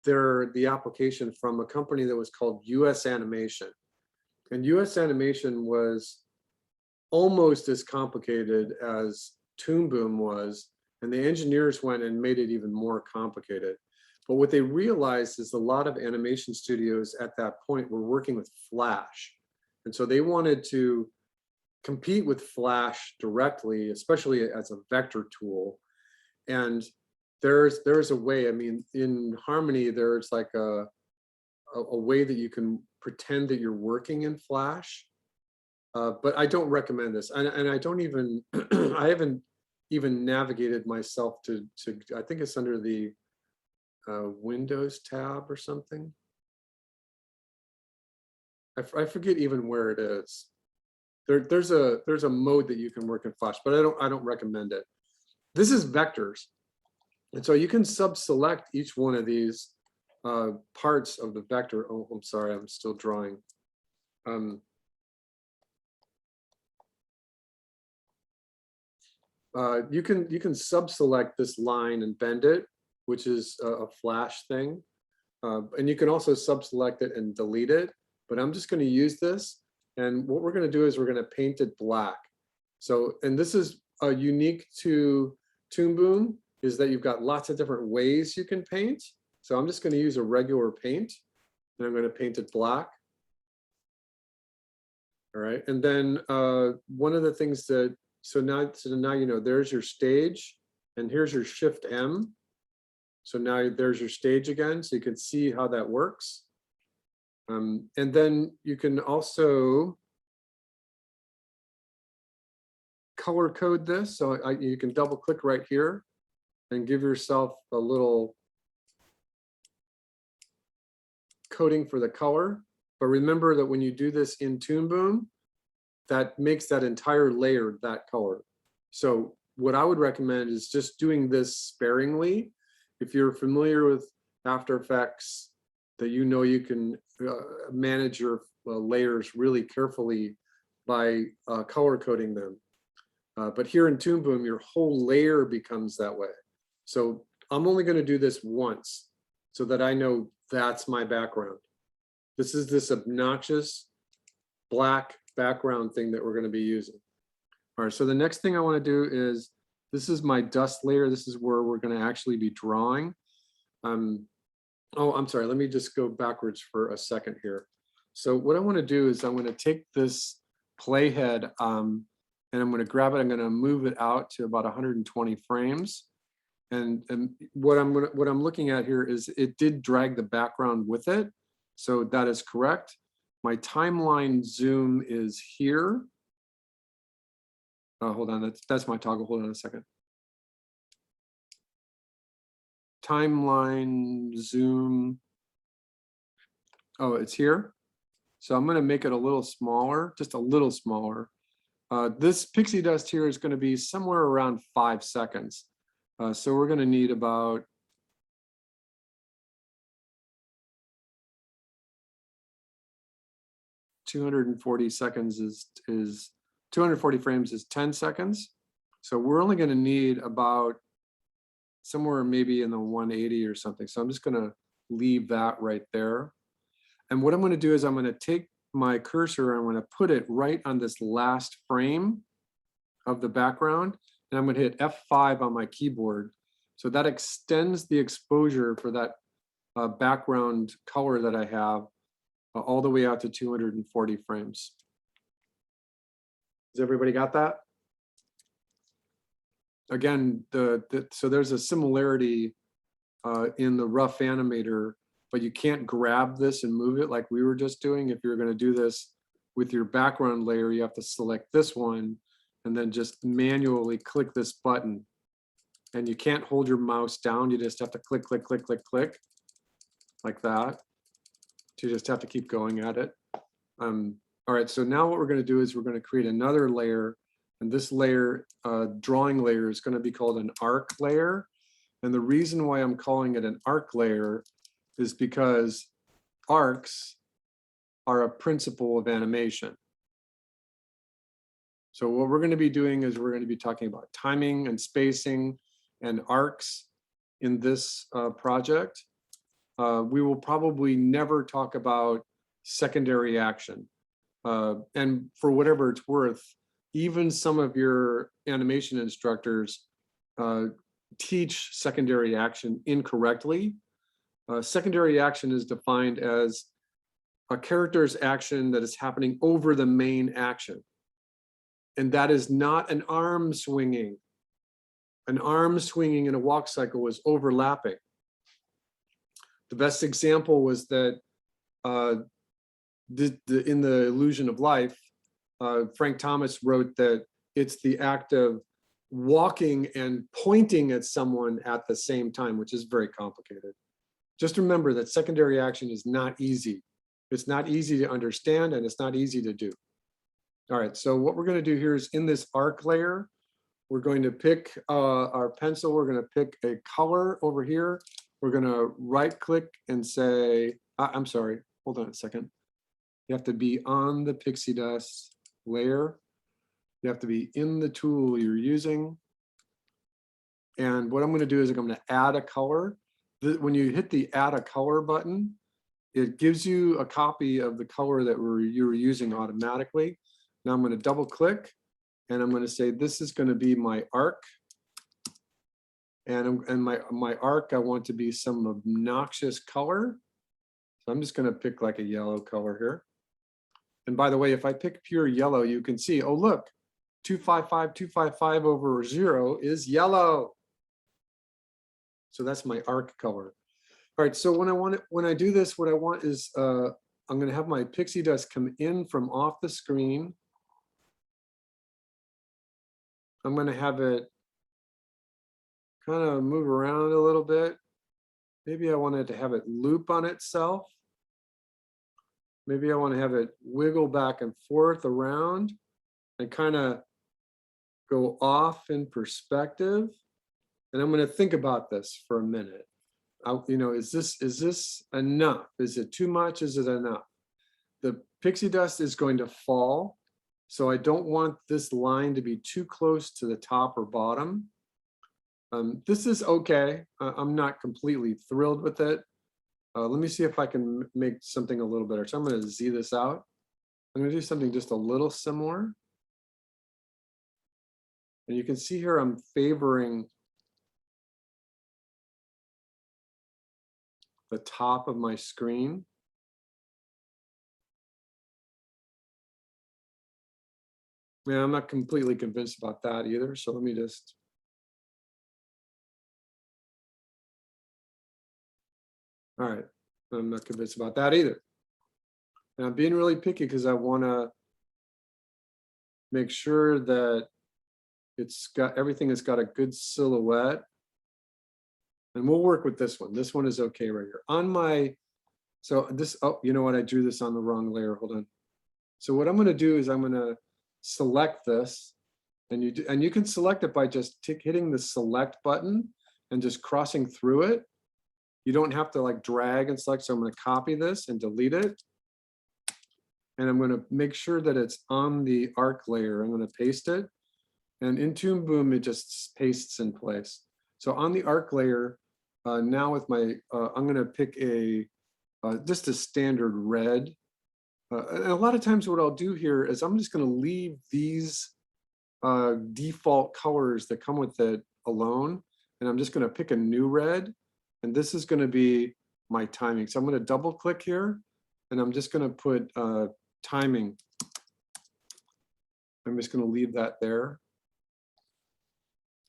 the application from a company that was called US Animation. And US Animation was almost as complicated as Toon Boom was, and the engineers went and made it even more complicated. But what they realized is a lot of animation studios at that point were working with Flash. And so they wanted to compete with Flash directly, especially as a vector tool. And there's a way, I mean, in Harmony, there's like a way that you can pretend that you're working in Flash. But I don't recommend this. And I don't even, I haven't even navigated myself to I think it's under the Windows tab or something. I forget even where it is. There's a mode that you can work in Flash, but I don't recommend it. This is vectors. And so you can sub-select each one of these parts of the vector. Oh, I'm sorry, I'm still drawing. You can sub-select this line and bend it, which is a flash thing. And you can also sub-select it and delete it, but I'm just going to use this. And what we're going to do is we're going to paint it black. So, and this is unique to Toon Boom, is that you've got lots of different ways you can paint. So I'm just going to use a regular paint, and I'm going to paint it black. All right, and then one of the things that, so now you know, there's your stage, and here's your Shift M. So now there's your stage again, so you can see how that works. And then you can also color code this. So you can double click right here and give yourself a little coding for the color. But remember that when you do this in Toon Boom, that makes that entire layer that color. So what I would recommend is just doing this sparingly. If you're familiar with After Effects, that you know you can manage your layers really carefully by color coding them. But here in Toon Boom, your whole layer becomes that way. So I'm only going to do this once so that I know that's my background. This is this obnoxious black background thing that we're going to be using. All right, so the next thing I want to do is, this is my dust layer. This is where we're going to actually be drawing. Oh, I'm sorry. Let me just go backwards for a second here. So what I want to do is I'm going to take this playhead and I'm going to grab it. I'm going to move it out to about 120 frames. And what I'm looking at here is it did drag the background with it. So that is correct. My timeline zoom is here. Hold on, that's my toggle. Hold on a second. Timeline zoom. Oh, it's here. So I'm going to make it a little smaller, just a little smaller. This pixie dust here is going to be somewhere around 5 seconds. So we're going to need about 240 seconds is 240 frames is 10 seconds. So we're only going to need about somewhere maybe in the 180 or something. So I'm just going to leave that right there. And what I'm going to do is I'm going to take my cursor and I'm going to put it right on this last frame of the background. And I'm going to hit F5 on my keyboard. So that extends the exposure for that background color that I have all the way out to 240 frames. Has everybody got that? Again, so there's a similarity in the rough animator, but you can't grab this and move it like we were just doing. If you're going to do this with your background layer, you have to select this one and then just manually click this button. And you can't hold your mouse down. You just have to click, click, click, click, click, like that. You just have to keep going at it. All right, so now what we're going to do is we're going to create another layer. And this layer, drawing layer, is going to be called an arc layer. And the reason why I'm calling it an arc layer is because arcs are a principle of animation. So what we're going to be doing is we're going to be talking about timing and spacing and arcs in this project. We will probably never talk about secondary action. And for whatever it's worth, even some of your animation instructors teach secondary action incorrectly. Secondary action is defined as a character's action that is happening over the main action. And that is not an arm swinging. An arm swinging in a walk cycle is overlapping. The best example was that in The Illusion of Life, Frank Thomas wrote that it's the act of walking and pointing at someone at the same time, which is very complicated. Just remember that secondary action is not easy. It's not easy to understand and it's not easy to do. All right, so what we're going to do here is in this arc layer, we're going to pick our pencil. We're going to pick a color over here. we're gonna right click and say, I'm sorry, hold on a second. You have to be on the pixie dust layer. You have to be in the tool you're using. And what I'm gonna do is I'm gonna add a color. When you hit the add a color button, it gives you a copy of the color that you were using automatically. Now I'm gonna double click and I'm gonna say, this is gonna be my arc. And my arc, I want to be some obnoxious color. So I'm just gonna pick like a yellow color here. And by the way, if I pick pure yellow, you can see, oh, look, 255 over 0 is yellow. So that's my arc color. All right, so when I do this, what I want is, I'm gonna have my pixie dust come in from off the screen. I'm gonna have it kind of move around a little bit. Maybe I wanted to have it loop on itself. Maybe I want to have it wiggle back and forth around and kind of go off in perspective. And I'm going to think about this for a minute. You know, is this enough? Is it too much? Is it enough? The pixie dust is going to fall. So I don't want this line to be too close to the top or bottom. This is okay. I'm not completely thrilled with it. Let me see if I can make something a little better. So I'm going to Z this out. I'm going to do something just a little similar. And you can see here I'm favoring the top of my screen. Yeah, I'm not completely convinced about that either. So let me just. All right, I'm not convinced about that either. And I'm being really picky because I want to make sure that everything has got a good silhouette. And we'll work with this one. This one is okay right here. On my, so this, oh, you know what? I drew this on the wrong layer. Hold on. So what I'm going to do is I'm going to select this, and you can select it by just hitting the select button and just crossing through it. You don't have to like drag and select. So I'm going to copy this and delete it. And I'm going to make sure that it's on the arc layer. I'm going to paste it. And in Toon Boom, it just pastes in place. So on the arc layer, now with my, I'm going to pick just a standard red. And a lot of times what I'll do here is I'm just going to leave these default colors that come with it alone. And I'm just going to pick a new red. And this is going to be my timing. So I'm going to double click here. And I'm just going to put timing. I'm just going to leave that there.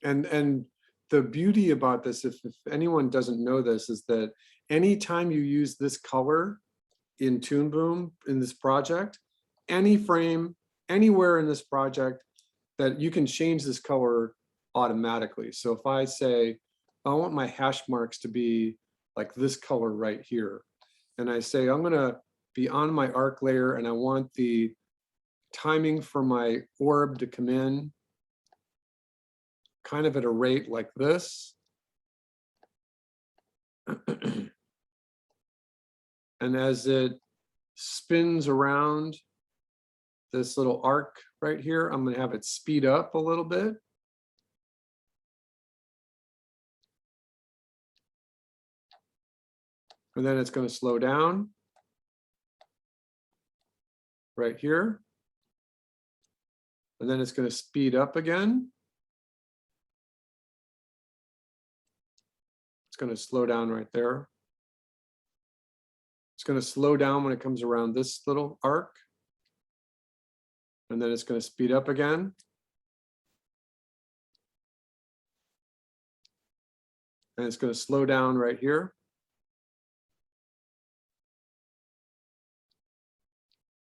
And the beauty about this, if anyone doesn't know this, is that anytime you use this color in Toon Boom in this project, any frame, anywhere in this project, that you can change this color automatically. So if I say, I want my hash marks to be like this color right here, and I say, I'm going to be on my arc layer and I want the timing for my orb to come in kind of at a rate like this. And as it spins around this little arc right here, I'm going to have it speed up a little bit. And then it's going to slow down right here. And then it's going to speed up again. It's going to slow down right there. It's going to slow down when it comes around this little arc. And then it's going to speed up again. And it's going to slow down right here.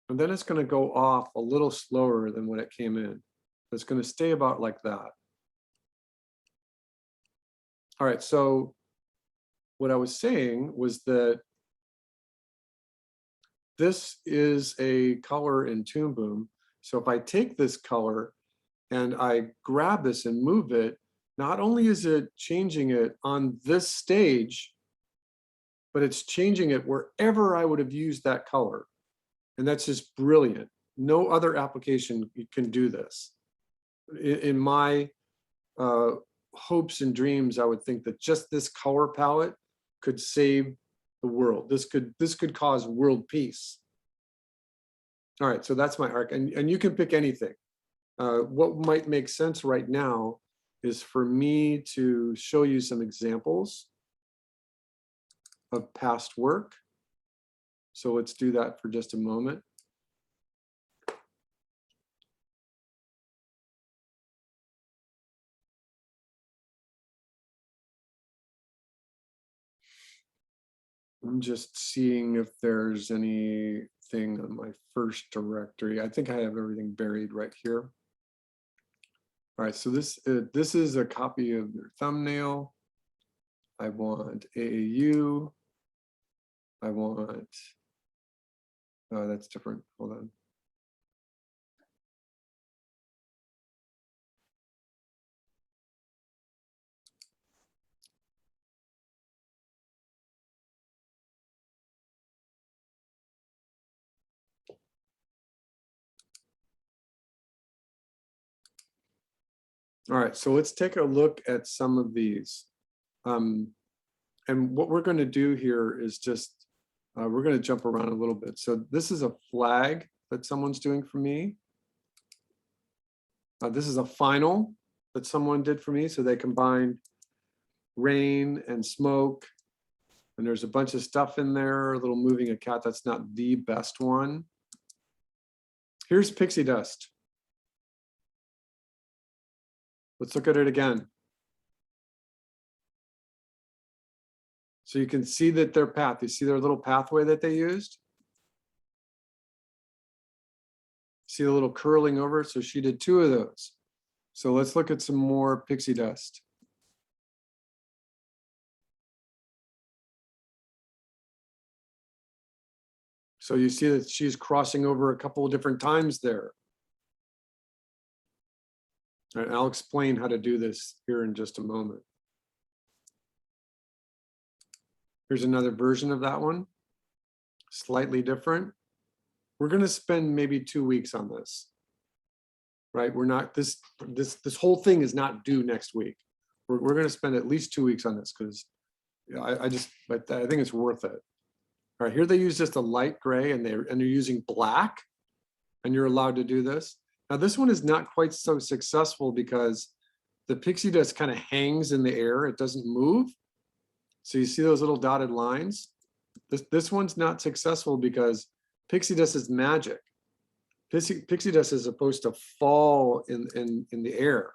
And then it's going to go off a little slower than when it came in. It's going to stay about like that. All right, so what I was saying was that this is a color in Toon Boom. So if I take this color and I grab this and move it, not only is it changing it on this stage, but it's changing it wherever I would have used that color. And that's just brilliant. No other application can do this. In my hopes and dreams, I would think that just this color palette could save the world. This could cause world peace. All right, so that's my arc, and you can pick anything. What might make sense right now is for me to show you some examples of past work. So let's do that for just a moment. I'm just seeing if there's anything on my first directory. I think I have everything buried right here. All right, so this is a copy of their thumbnail. I want AAU. I want, oh, that's different. Hold on. All right, so let's take a look at some of these. And what we're going to do here is just, we're going to jump around a little bit. So this is a flag that someone's doing for me. This is a final that someone did for me. So they combined rain and smoke. And there's a bunch of stuff in there, a little moving a cat. That's not the best one. Here's pixie dust. Let's look at it again. So you can see that their path, you see their little pathway that they used? See the little curling over? So she did 2 of those. So let's look at some more pixie dust. So you see that she's crossing over a couple of different times there. And I'll explain how to do this here in just a moment. Here's another version of that one, slightly different. We're going to spend maybe 2 weeks on this, right? We're not, this whole thing is not due next week. We're going to spend at least 2 weeks on this because I think it's worth it. All right, here they use just a light gray and they're using black, and you're allowed to do this. Now this one is not quite so successful because the pixie dust kind of hangs in the air. It doesn't move. So you see those little dotted lines? This one's not successful because pixie dust is magic. Pixie dust is supposed to fall in the air.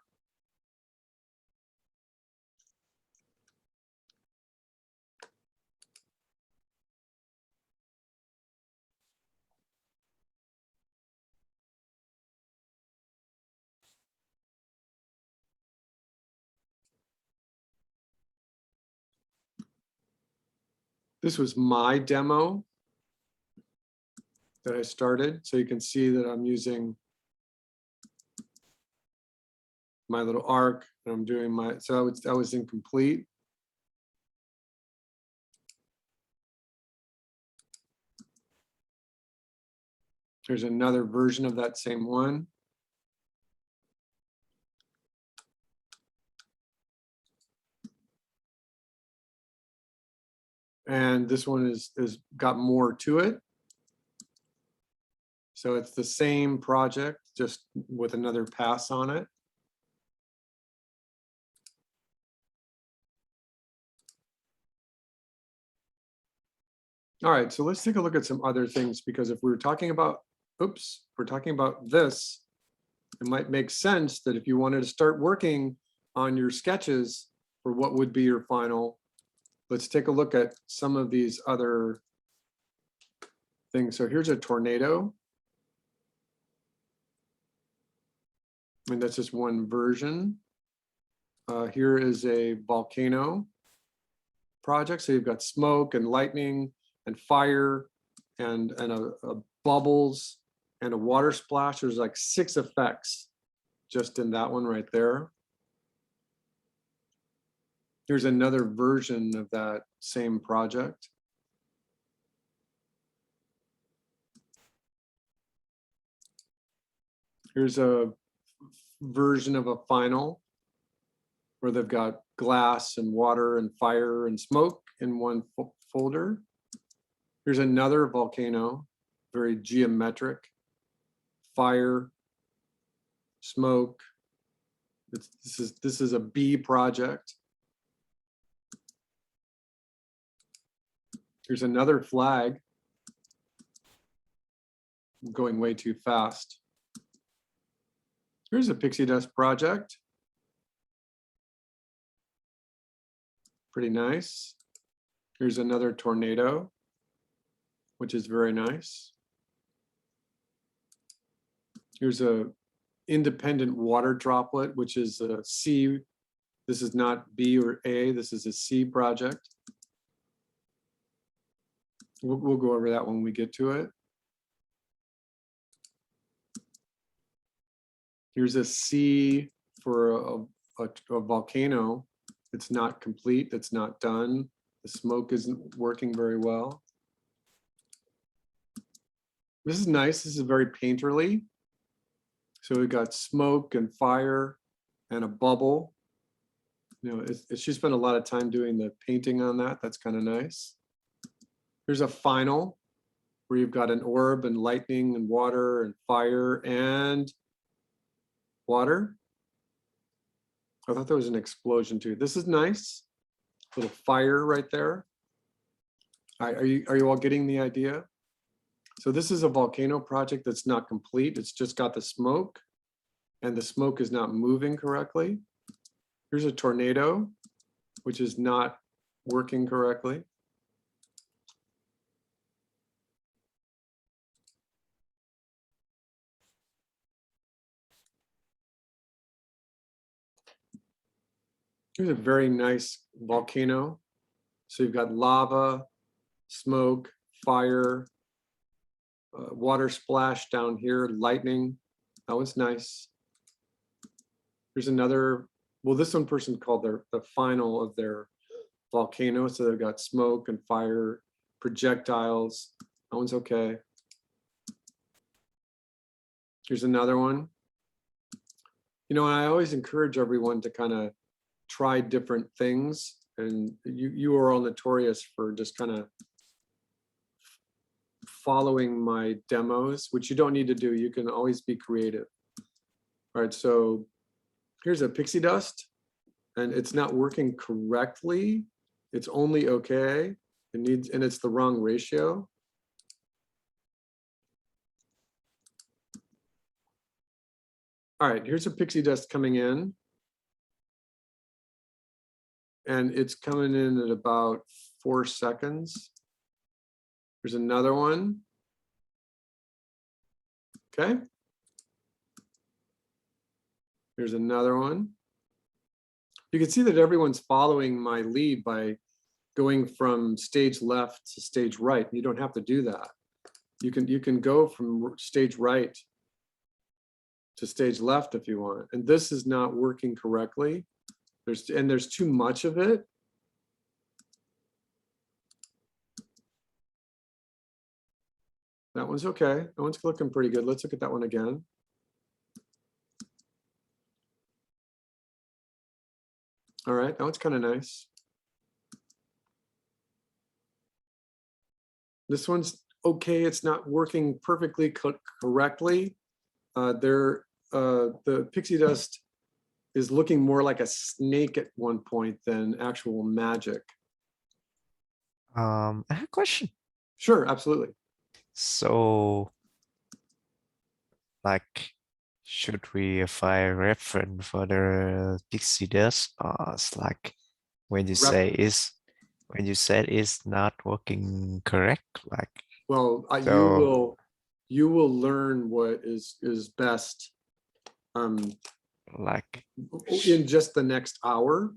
This was my demo that I started. So you can see that I'm using my little arc and I'm doing my, so I was incomplete. There's another version of that same one. And this one is got more to it. So it's the same project, just with another pass on it. All right, so let's take a look at some other things, because if we were talking about, oops, we're talking about this, it might make sense that if you wanted to start working on your sketches for what would be your final, let's take a look at some of these other things. So here's a tornado. And that's just one version. Here is a volcano project. So you've got smoke and lightning and fire and a bubbles and a water splash. There's like 6 effects just in that one right there. Here's another version of that same project. Here's a version of a final where they've got glass and water and fire and smoke in one folder. Here's another volcano, very geometric. Fire, smoke. This is a B project. Here's another flag. I'm going way too fast. Here's a pixie dust project. Pretty nice. Here's another tornado, which is very nice. Here's a independent water droplet, which is a C. This is not B or A, this is a C project. We'll go over that when we get to it. Here's a C for a volcano. It's not complete, it's not done. The smoke isn't working very well. This is nice, this is very painterly. So we've got smoke and fire and a bubble. You know, she spent a lot of time doing the painting on that. That's kind of nice. Here's a final where you've got an orb and lightning and water and fire and water. I thought there was an explosion too. This is nice. Little fire right there. Are you all getting the idea? So this is a volcano project that's not complete. It's just got the smoke and the smoke is not moving correctly. Here's a tornado, which is not working correctly. Here's a very nice volcano. So you've got lava, smoke, fire, water splash down here, lightning. That was nice. Here's another, well, this one person called the final of their volcano. So they've got smoke and fire, projectiles. That one's okay. Here's another one. You know, I always encourage everyone to kind of try different things. And you are all notorious for just kind of following my demos, which you don't need to do. You can always be creative. All right, so here's a pixie dust and it's not working correctly. It's only okay. It needs, and it's the wrong ratio. All right, here's a pixie dust coming in. And it's coming in at about 4 seconds. There's another one. Okay. Here's another one. You can see that everyone's following my lead by going from stage left to stage right. You don't have to do that. You can go from stage right to stage left if you want. And this is not working correctly. There's too much of it. That one's okay. That one's looking pretty good. Let's look at that one again. All right, that one's kind of nice. This one's okay. It's not working perfectly correctly. The pixie dust is looking more like a snake at one point than actual magic. I have a question. Sure, absolutely. So, like, should we find a reference for the pixie dust? Or it's like when you say it's not working correct, like. Well, So, you will learn what is best like, in just the next hour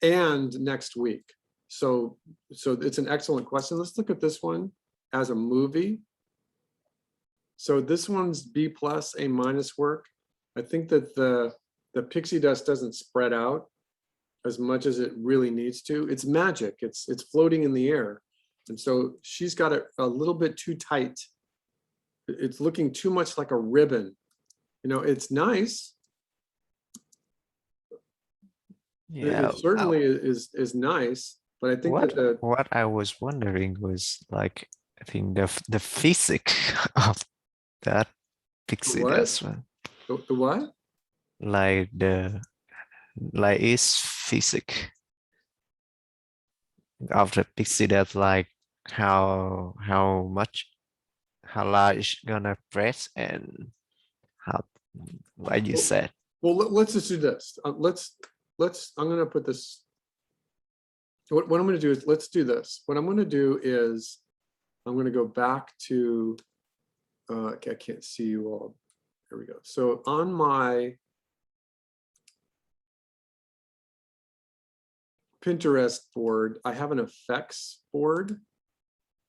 and next week. So it's an excellent question. Let's look at this one as a movie. So this one's B+, A- work. I think that the pixie dust doesn't spread out as much as it really needs to. It's magic. It's floating in the air. And so she's got it a little bit too tight. It's looking too much like a ribbon It's nice. Yeah. It certainly is nice, but I think What that what I was wondering was like, I think the physics of that pixie what? dust one, The what? like is physics of the pixie dust, like how much, how large gonna press, and how, like you said. Well, let's just do this. I'm going to put this. What I'm going to do is, let's do this. What I'm going to do is, I'm going to go back to, I can't see you all. There we go. So on my Pinterest board, I have an effects board.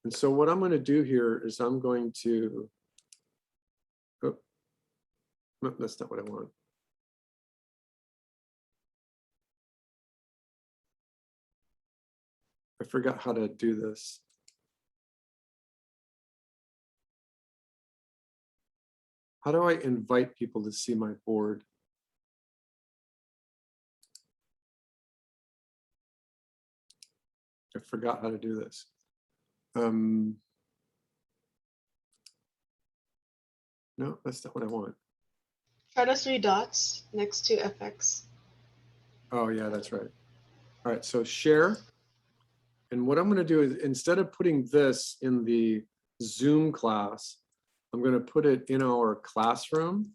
And so what I'm going to do here is I'm going to, oh, no, that's not what I want. I forgot how to do this. How do I invite people to see my board? I forgot how to do this. No, that's not what I want. Try the 3 dots next to FX. Oh yeah, that's right. All right, so share. And what I'm going to do is, instead of putting this in the Zoom class, I'm going to put it in our classroom.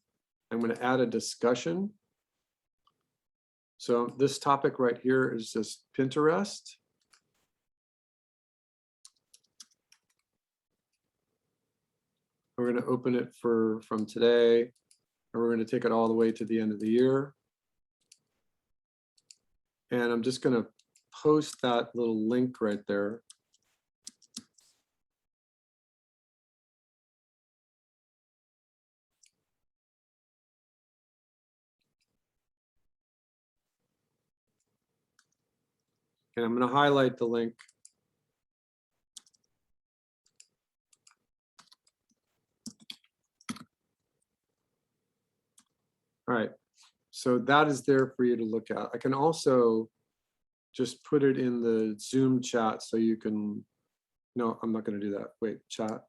I'm going to add a discussion. So this topic right here is just Pinterest. We're going to open it from today, and we're going to take it all the way to the end of the year. And I'm just going to post that little link right there. And I'm going to highlight the link. All right, so that is there for you to look at. I can also just put it in the Zoom chat so you can, no, I'm not going to do that. Wait, chat.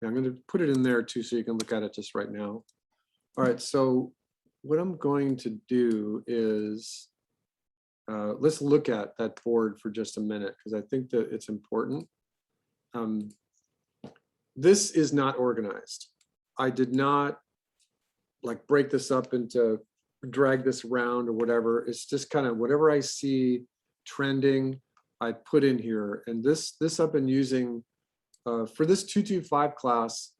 Yeah, I'm going to put it in there too so you can look at it just right now. All right, so what I'm going to do is, let's look at that board for just a minute, because I think that it's important. This is not organized. I did not like break this up into, drag this around or whatever. It's just kind of whatever I see trending, I put in here. And this I've been using for this 225 class.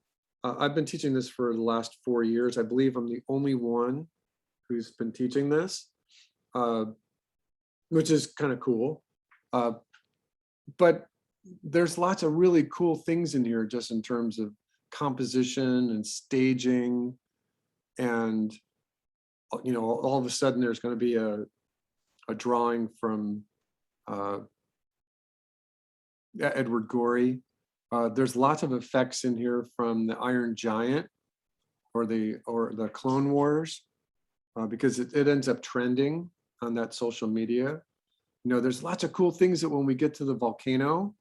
I've been teaching this for the last 4 years. I believe I'm the only one who's been teaching this, which is kind of cool. But there's lots of really cool things in here, just in terms of composition and staging. And, all of a sudden there's going to be a drawing from Edward Gorey. There's lots of effects in here from the Iron Giant or the Clone Wars, because it ends up trending on that social media. There's lots of cool things that when we get to the volcano,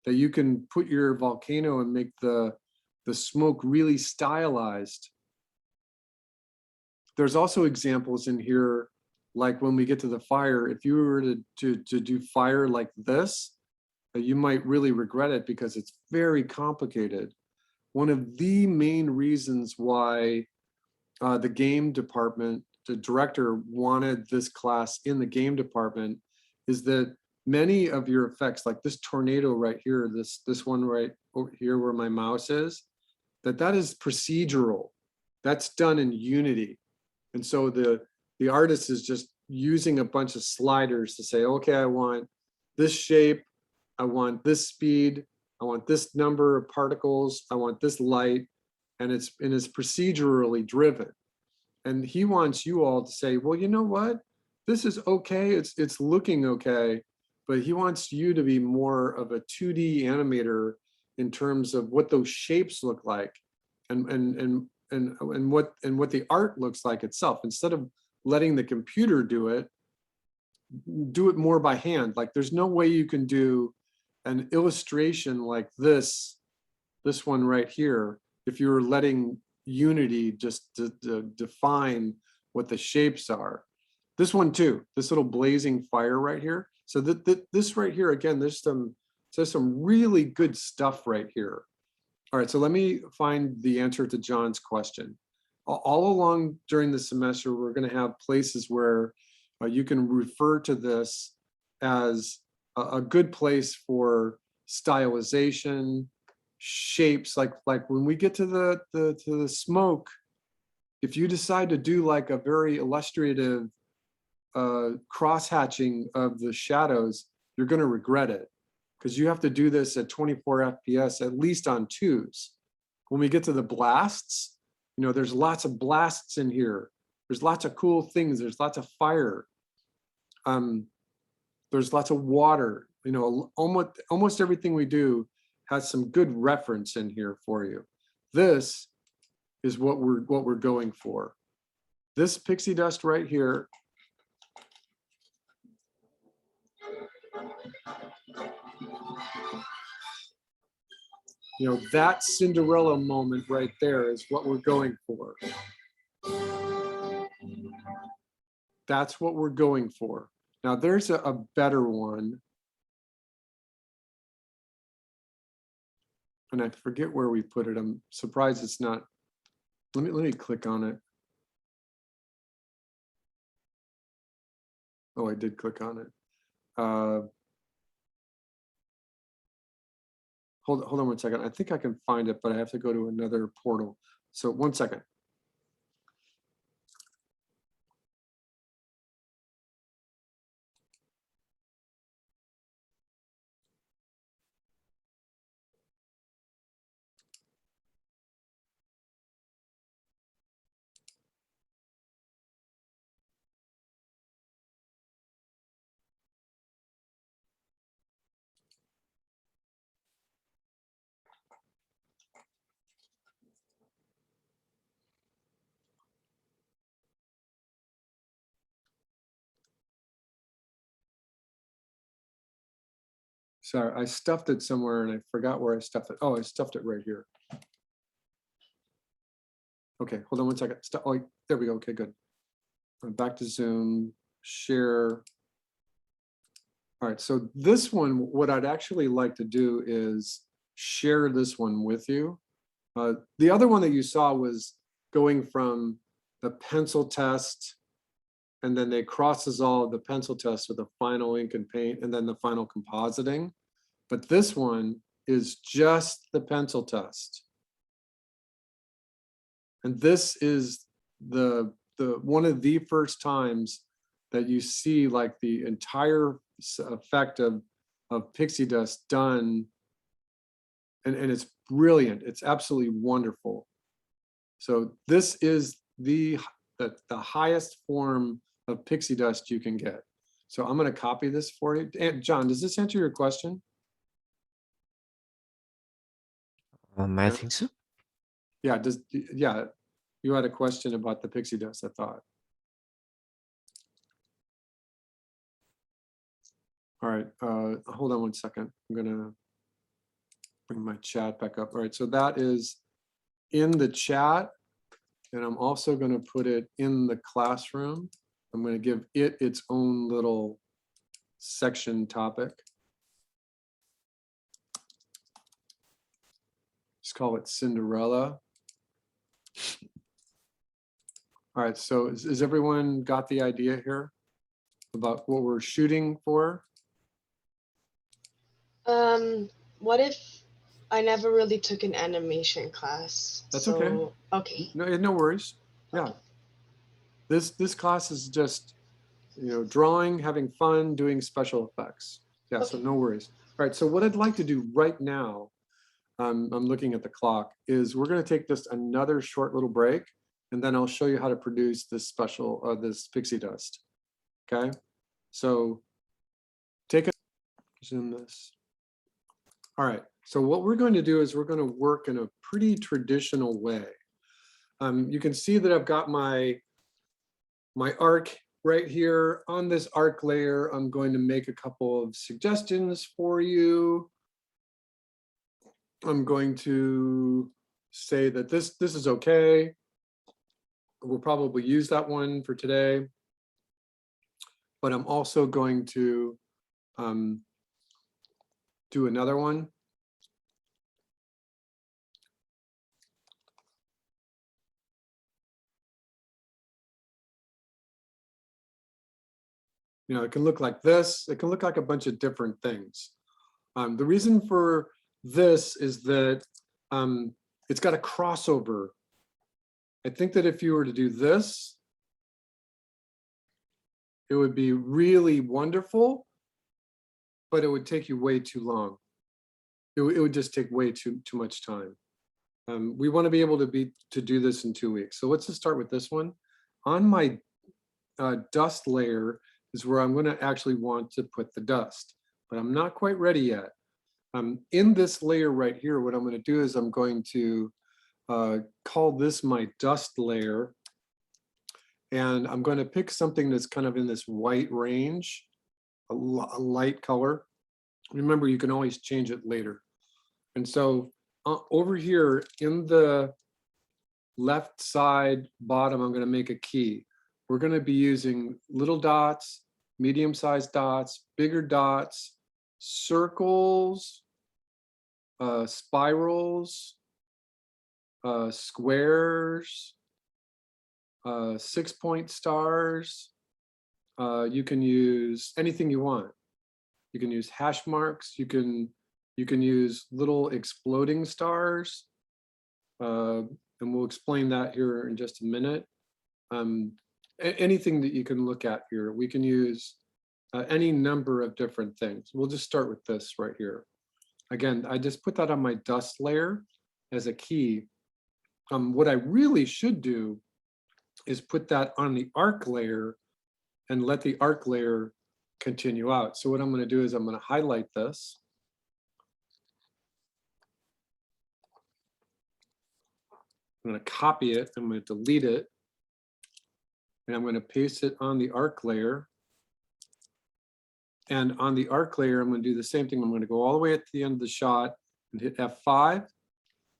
that you can put your volcano and make the smoke really stylized. There's also examples in here, like when we get to the fire, if you were to do fire like this, you might really regret it because it's very complicated. One of the main reasons why the game department, the director wanted this class in the game department, is that many of your effects, like this tornado right here, this one right over here where my mouse is, that is procedural. That's done in Unity. And so the artist is just using a bunch of sliders to say, okay, I want this shape, I want this speed, I want this number of particles, I want this light, and it's procedurally driven. And he wants you all to say, well, you know what? This is okay, it's looking okay, but he wants you to be more of a 2D animator in terms of what those shapes look like, and what the art looks like itself. Instead of letting the computer do it more by hand. Like there's no way you can do an illustration like this one right here, if you were letting Unity just define what the shapes are. This one too, this little blazing fire right here. So this right here, again, there's some really good stuff right here. All right, so let me find the answer to John's question. All along during the semester, we're going to have places where you can refer to this as a good place for stylization, shapes. Like when we get to the smoke, if you decide to do like a very illustrative cross-hatching of the shadows, you're going to regret it, because you have to do this at 24 FPS, at least on 2s. When we get to the blasts, you know, there's lots of blasts in here. There's lots of cool things. There's lots of fire. There's lots of water. You know, almost everything we do has some good reference in here for you. This is what we're going for. This pixie dust right here. You know, that Cinderella moment right there is what we're going for. That's what we're going for. Now there's a better one. And I forget where we put it. I'm surprised it's not. Let me click on it. Oh, I did click on it. Hold on 1 second. I think I can find it, but I have to go to another portal. So 1 second. Sorry, I stuffed it somewhere and I forgot where I stuffed it. Oh, I stuffed it right here. Okay, hold on 1 second. Oh, there we go. Okay, good. Back to Zoom, share. All right, so this one, what I'd actually like to do is share this one with you. The other one that you saw was going from the pencil test, and then they cross-dissolve the pencil test with the final ink and paint, and then the final compositing. But this one is just the pencil test. And this is the one of the first times that you see like the entire effect of pixie dust done, and it's brilliant. It's absolutely wonderful. So this is the highest form of pixie dust you can get. So I'm going to copy this for you. And John, does this answer your question? I think so. Yeah, yeah, you had a question about the pixie dust, I thought. All right, hold on 1 second. I'm gonna bring my chat back up. All right, so that is in the chat, and I'm also gonna put it in the classroom. I'm gonna give it its own little section topic. Just call it Cinderella. All right, so is everyone got the idea here about what we're shooting for? What if I never really took an animation class? That's okay. Okay. No worries. Yeah. Okay. This class is just, you know, drawing, having fun, doing special effects. Yeah, so no worries. All right, so what I'd like to do right now, I'm looking at the clock, is we're going to take just another short little break, and then I'll show you how to produce this special, this pixie dust. Okay, so take a zoom this. All right, so what we're going to do is we're going to work in a pretty traditional way. You can see that I've got my arc right here. On this arc layer, I'm going to make a couple of suggestions for you. I'm going to say that this is okay. We'll probably use that one for today. But I'm also going to do another one. You know, it can look like this. It can look like a bunch of different things. The reason for this is that it's got a crossover. I think that if you were to do this, it would be really wonderful, but it would take you way too long. It would just take way too much time. We want to be able to do this in 2 weeks. So let's just start with this one. On my dust layer is where I'm going to actually want to put the dust, but I'm not quite ready yet. In this layer right here, what I'm going to do is I'm going to call this my dust layer. And I'm going to pick something that's kind of in this white range, a light color. Remember, you can always change it later. And so over here in the left side bottom, I'm going to make a key. We're going to be using little dots, medium-sized dots, bigger dots, circles, spirals, squares, 6-point stars. You can use anything you want. You can use hash marks. You can use little exploding stars. And we'll explain that here in just a minute. Anything that you can look at here. We can use any number of different things. We'll just start with this right here. Again, I just put that on my dust layer as a key. What I really should do is put that on the arc layer and let the arc layer continue out. So what I'm going to do is I'm going to highlight this. I'm going to copy it. I'm going to delete it. And I'm going to paste it on the arc layer. And on the arc layer, I'm going to do the same thing. I'm going to go all the way at the end of the shot and hit F5.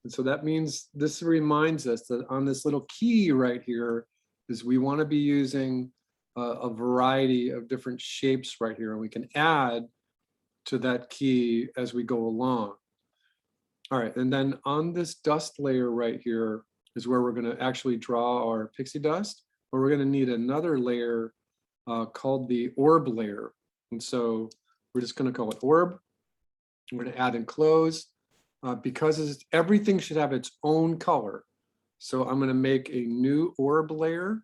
And so that means this reminds us that on this little key right here is we want to be using a variety of different shapes right here. And we can add to that key as we go along. All right, and then on this dust layer right here is where we're going to actually draw our pixie dust. But we're going to need another layer called the orb layer. And so we're just going to call it orb. I'm going to add and close because everything should have its own color. So I'm going to make a new orb layer.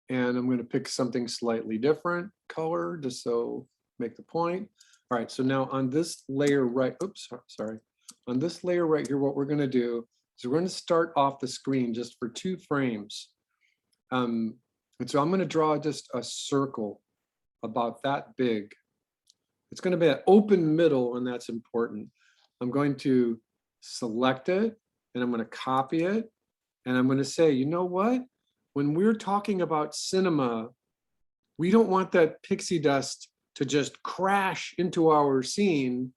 And I'm going to pick something slightly different color just so make the point. All right, so now on this layer right, oops, sorry. On this layer right here, what we're going to do is we're going to start off the screen just for 2 frames. And so I'm going to draw just a circle about that big. It's going to be an open middle, and that's important. I'm going to select it, and I'm going to copy it, and I'm going to say, you know what? When we're talking about cinema, we don't want that pixie dust to just crash into our scene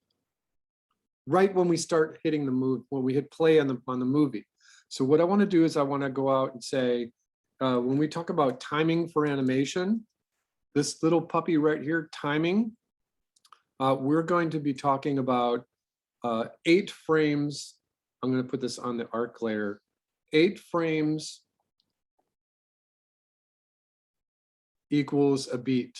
right when we start hitting the move, when we hit play on the movie. So what I want to do is I want to go out and say, when we talk about timing for animation, this little puppy right here, timing, we're going to be talking about 8 frames. I'm going to put this on the arc layer. 8 frames equals a beat.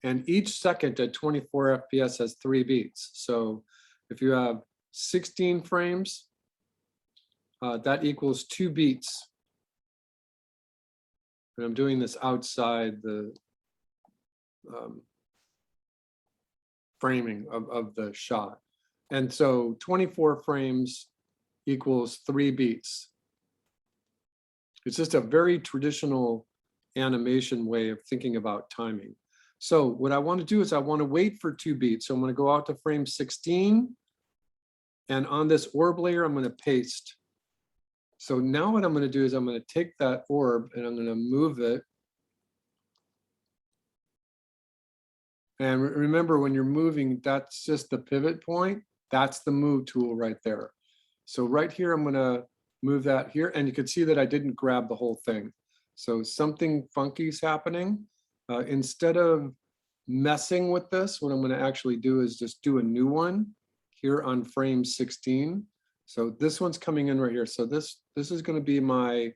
And each second at 24 FPS has 3 beats. So if you have 16 frames, that equals 2 beats. And I'm doing this outside the framing of the shot. And so 24 frames equals 3 beats. It's just a very traditional animation way of thinking about timing. So what I want to do is I want to wait for 2 beats. So I'm going to go out to frame 16. And on this orb layer, I'm going to paste. So now what I'm going to do is I'm going to take that orb and I'm going to move it. And remember, when you're moving, that's just the pivot point. That's the move tool right there. So right here, I'm going to move that here. And you can see that I didn't grab the whole thing. So something funky is happening. Instead of messing with this, what I'm going to actually do is just do a new one here on frame 16. So this one's coming in right here. So this is going to be my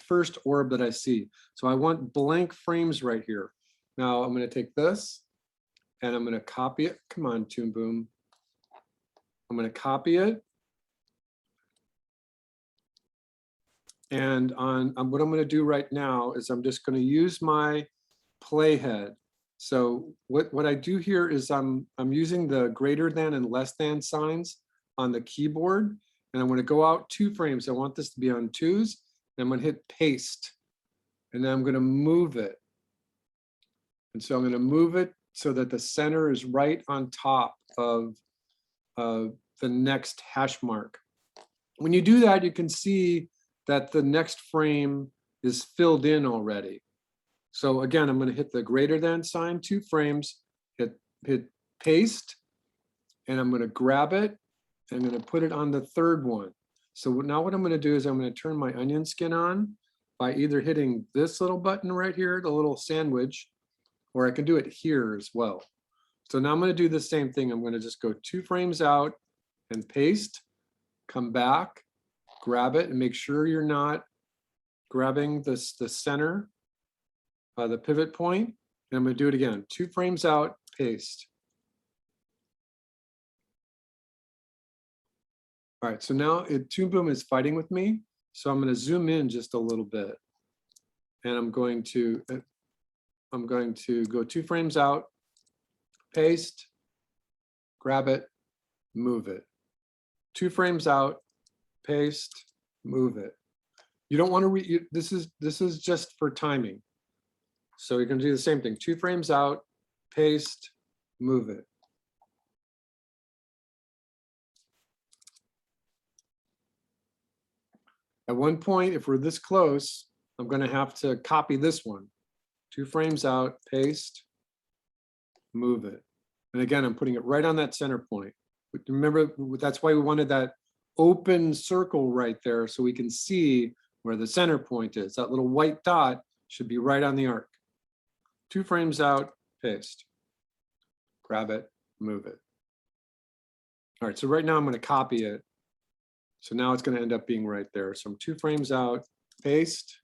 first orb that I see. So I want blank frames right here. Now I'm going to take this and I'm going to copy it. Come on, Toon Boom. I'm going to copy it. And what I'm going to do right now is I'm just going to use my playhead. So what I do here is I'm using the greater than and less than signs on the keyboard. And I'm going to go out 2 frames. I want this to be on 2s. And I'm going to hit paste. And then I'm going to move it. And so I'm going to move it so that the center is right on top of the next hash mark. When you do that, you can see that the next frame is filled in already. So again, I'm going to hit the greater than sign, 2 frames, hit paste, and I'm going to grab it. I'm going to put it on the 3rd one. So now what I'm going to do is I'm going to turn my onion skin on by either hitting this little button right here, the little sandwich, or I can do it here as well. So now I'm going to do the same thing. I'm going to just go 2 frames out and paste, come back, grab it, and make sure you're not grabbing the center, the pivot point. And I'm going to do it again. 2 frames out, paste. All right, so now Toon Boom is fighting with me. So I'm going to zoom in just a little bit. And I'm going to go 2 frames out, paste, grab it, move it. 2 frames out, paste, move it. You don't want to this is just for timing. So you're going to do the same thing. 2 frames out, paste, move it. At one point, if we're this close, I'm going to have to copy this one. 2 frames out, paste, move it. And again, I'm putting it right on that center point. But remember, that's why we wanted that open circle right there so we can see where the center point is. That little white dot should be right on the arc. 2 frames out, paste, grab it, move it. All right, so right now I'm going to copy it. So now it's going to end up being right there. So I'm 2 frames out, paste,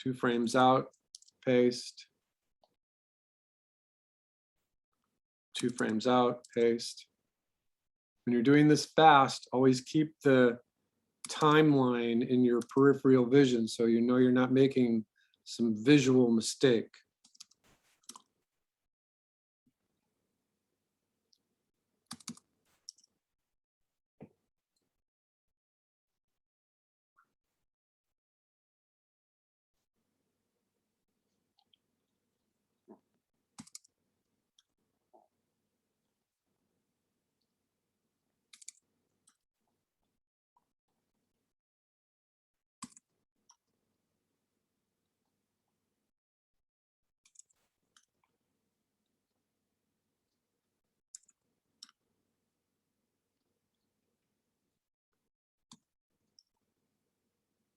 2 frames out, paste, 2 frames out, paste. When you're doing this fast, always keep the timeline in your peripheral vision so you know you're not making some visual mistake.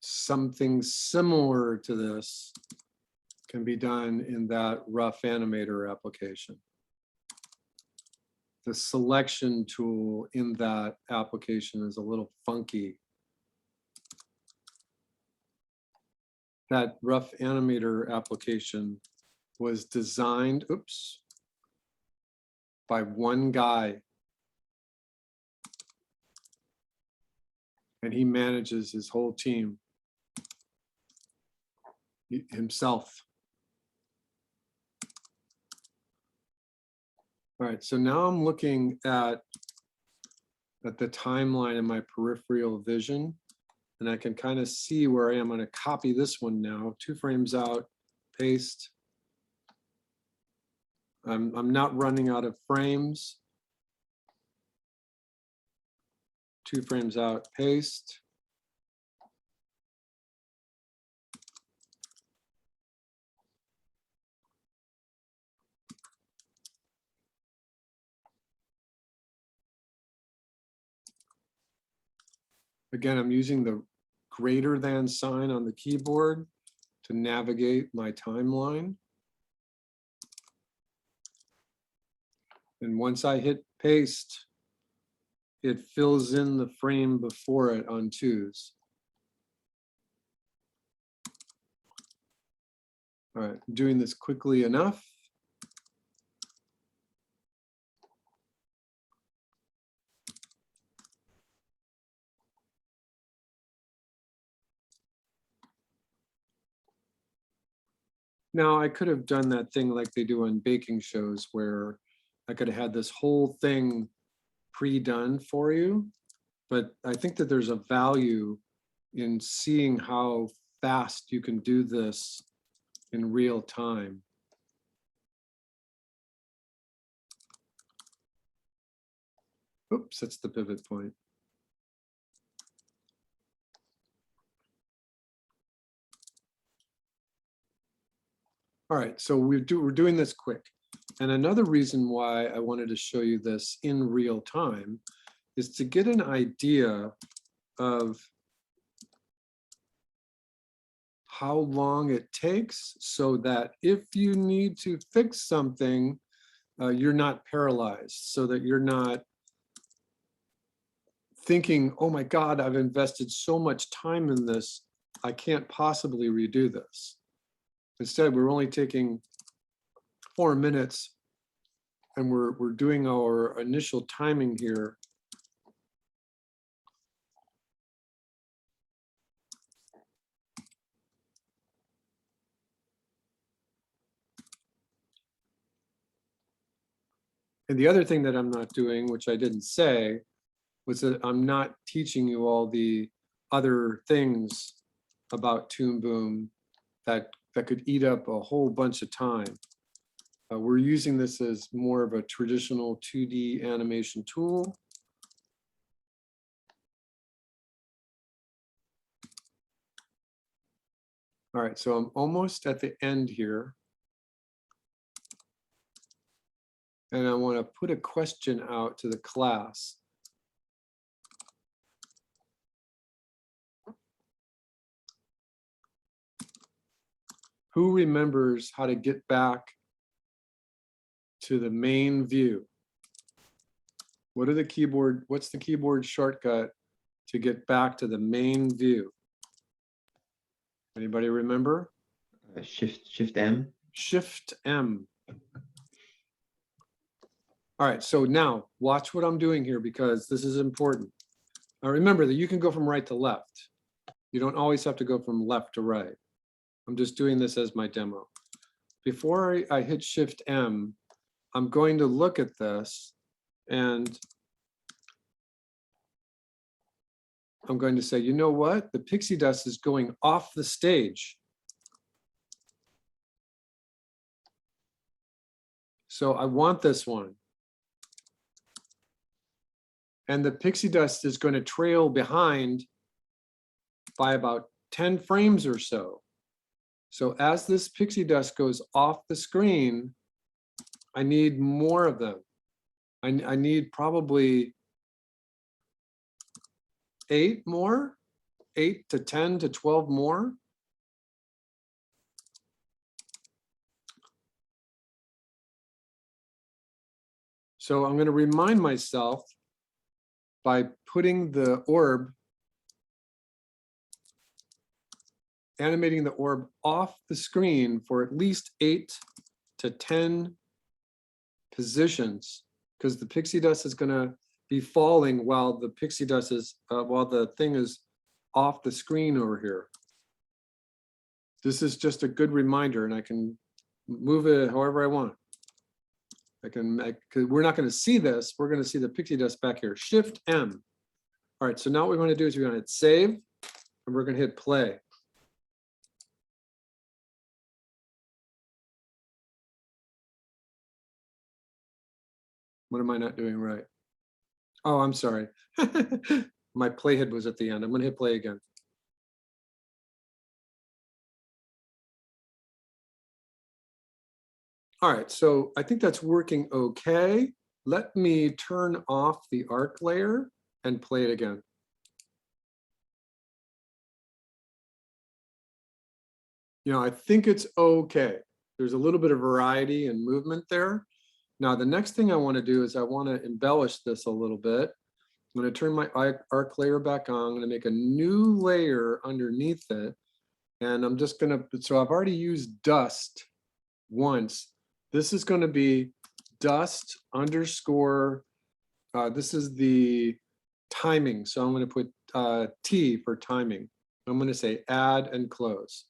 Something similar to this can be done in that rough animator application. The selection tool in that application is a little funky. That rough animator application was designed, by one guy. And he manages his whole team himself. All right, so now I'm looking at the timeline in my peripheral vision, and I can kind of see where I am. I'm going to copy this one now, 2 frames out, paste. I'm not running out of frames. 2 frames out, paste. Again, I'm using the greater than sign on the keyboard to navigate my timeline. And once I hit paste, it fills in the frame before it on 2s. All right, I'm doing this quickly enough. Now, I could have done that thing like they do on baking shows where I could have had this whole thing pre-done for you, but I think that there's a value in seeing how fast you can do this in real time. Oops, that's the pivot point. All right, so we're doing this quick. And another reason why I wanted to show you this in real time is to get an idea of how long it takes so that if you need to fix something, you're not paralyzed, so that you're not thinking, oh my God, I've invested so much time in this, I can't possibly redo this. Instead, we're only taking 4 minutes and we're doing our initial timing here. And the other thing that I'm not doing, which I didn't say, was that I'm not teaching you all the other things about Toon Boom that could eat up a whole bunch of time. We're using this as more of a traditional 2D animation tool. All right, so I'm almost at the end here. And I want to put a question out to the class. Who remembers how to get back to the main view? What's the keyboard shortcut to get back to the main view? Anybody remember? Shift M. Shift M. All right, so now watch what I'm doing here because this is important. Now remember that you can go from right to left. You don't always have to go from left to right. I'm just doing this as my demo. Before I hit Shift M, I'm going to look at this and I'm going to say, you know what? The pixie dust is going off the stage. So I want this one. And the pixie dust is going to trail behind by about 10 frames or so. So as this pixie dust goes off the screen, I need more of them. I need probably 8 more, 8 to 10 to 12 more. So I'm going to remind myself by putting the orb, animating the orb off the screen for at least 8 to 10 positions, because the pixie dust is going to be falling while the pixie dust is, while the thing is off the screen over here. This is just a good reminder, and I can move it however I want. Because we're not going to see this. We're going to see the pixie dust back here. Shift M. All right, so now what we're going to do is we're going to hit save, and we're going to hit play. What am I not doing right? Oh, I'm sorry. my playhead was at the end. I'm gonna hit play again. All right, so I think that's working okay. Let me turn off the arc layer and play it again. You know, I think it's okay. There's a little bit of variety and movement there. Now, the next thing I want to do is I want to embellish this a little bit. I'm going to turn my arc layer back on. I'm going to make a new layer underneath it. And I'm just going to, so I've already used dust once. This is going to be dust underscore, this is the timing. So I'm going to put T for timing. I'm going to say add and close.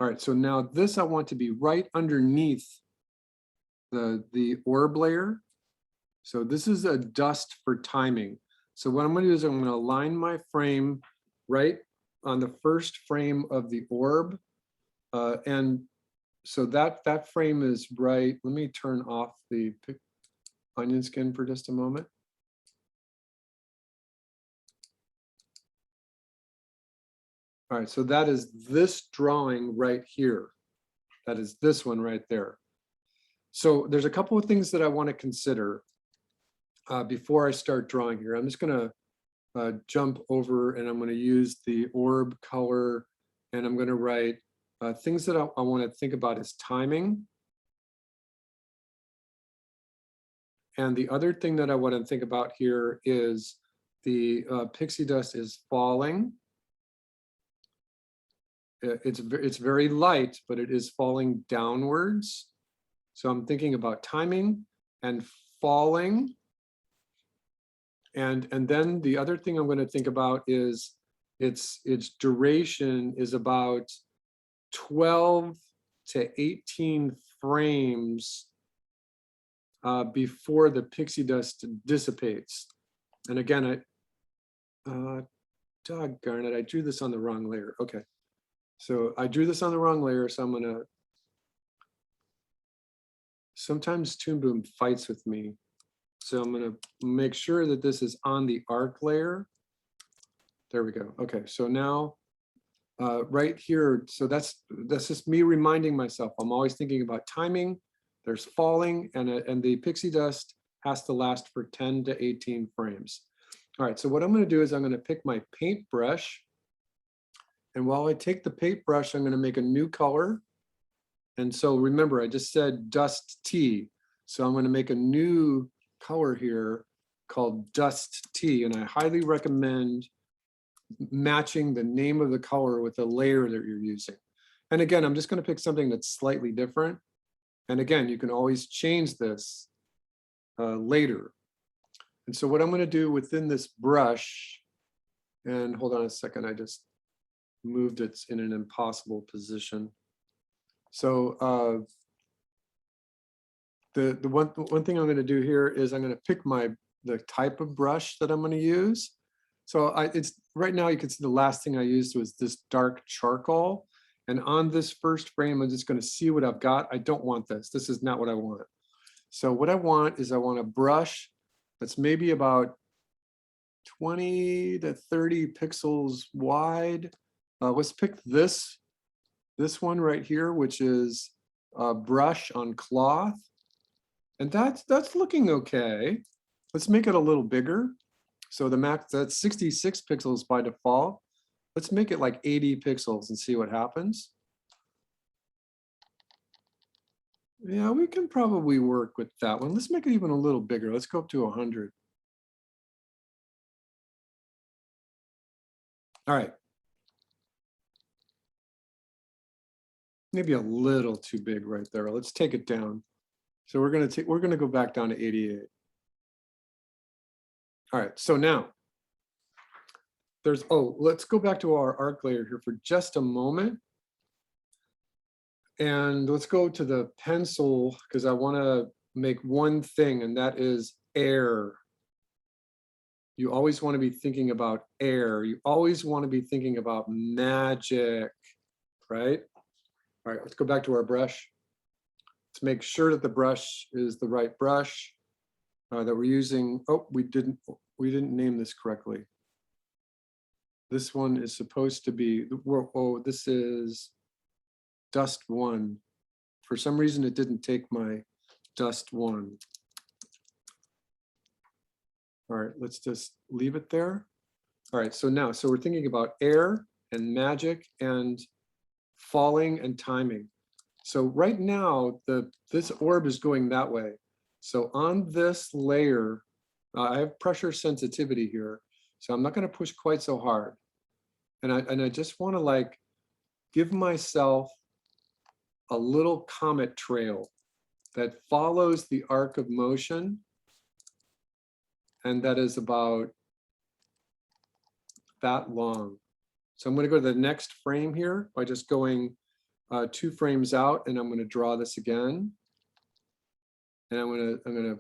All right, so now this I want to be right underneath the orb layer. So this is a dust for timing. So what I'm going to do is I'm going to align my frame right on the first frame of the orb. And so that frame is right. Let me turn off the onion skin for just a moment. All right, so that is this drawing right here. That is this one right there. So there's a couple of things that I want to consider before I start drawing here. I'm just going to jump over and I'm going to use the orb color and I'm going to write things that I want to think about is timing. And the other thing that I want to think about here is the pixie dust is falling. It's very light, but it is falling downwards. So I'm thinking about timing and falling. And then the other thing I'm going to think about is its duration is about 12 to 18 frames before the pixie dust dissipates. And again, doggone it, I drew this on the wrong layer. Okay. So I drew this on the wrong layer, so I'm gonna, sometimes Toon Boom fights with me. So I'm gonna make sure that this is on the arc layer. There we go. Okay, so now right here, so that's just me reminding myself. I'm always thinking about timing. There's falling and the pixie dust has to last for 10 to 18 frames. All right, so what I'm gonna do is I'm gonna pick my paintbrush. And while I take the paintbrush, I'm going to make a new color. And so remember, I just said dust T. So I'm going to make a new color here called dust T. And I highly recommend matching the name of the color with the layer that you're using. And again, I'm just going to pick something that's slightly different. And again, you can always change this later. And so what I'm going to do within this brush, and hold on a second, I just moved it in an impossible position. So the one thing I'm going to do here is I'm going to pick the type of brush that I'm going to use. So it's right now you can see the last thing I used was this dark charcoal. And on this first frame, I'm just going to see what I've got. I don't want this. This is not what I want. So what I want is I want a brush that's maybe about 20 to 30 pixels wide. Let's pick this one right here, which is a brush on cloth. And that's looking okay. Let's make it a little bigger. So the max, that's 66 pixels by default. Let's make it like 80 pixels and see what happens. Yeah, we can probably work with that one. Let's make it even a little bigger. Let's go up to 100. All right. Maybe a little too big right there. Let's take it down. So we're gonna go back down to 88. All right, so now let's go back to our arc layer here for just a moment. And let's go to the pencil because I want to make one thing, and that is air. You always want to be thinking about air. You always want to be thinking about magic, right? All right, let's go back to our brush. Let's make sure that the brush is the right brush that we're using. Oh, we didn't name this correctly. This one is supposed to be, oh, this is dust 1. For some reason, it didn't take my dust 1. All right, let's just leave it there. All right, so now, so we're thinking about air and magic and falling and timing. So right now, this orb is going that way. So on this layer, I have pressure sensitivity here, so I'm not going to push quite so hard. And I just want to like give myself a little comet trail that follows the arc of motion, and that is about that long. So I'm going to go to the next frame here by just going 2 frames out, and I'm going to draw this again. And I'm going to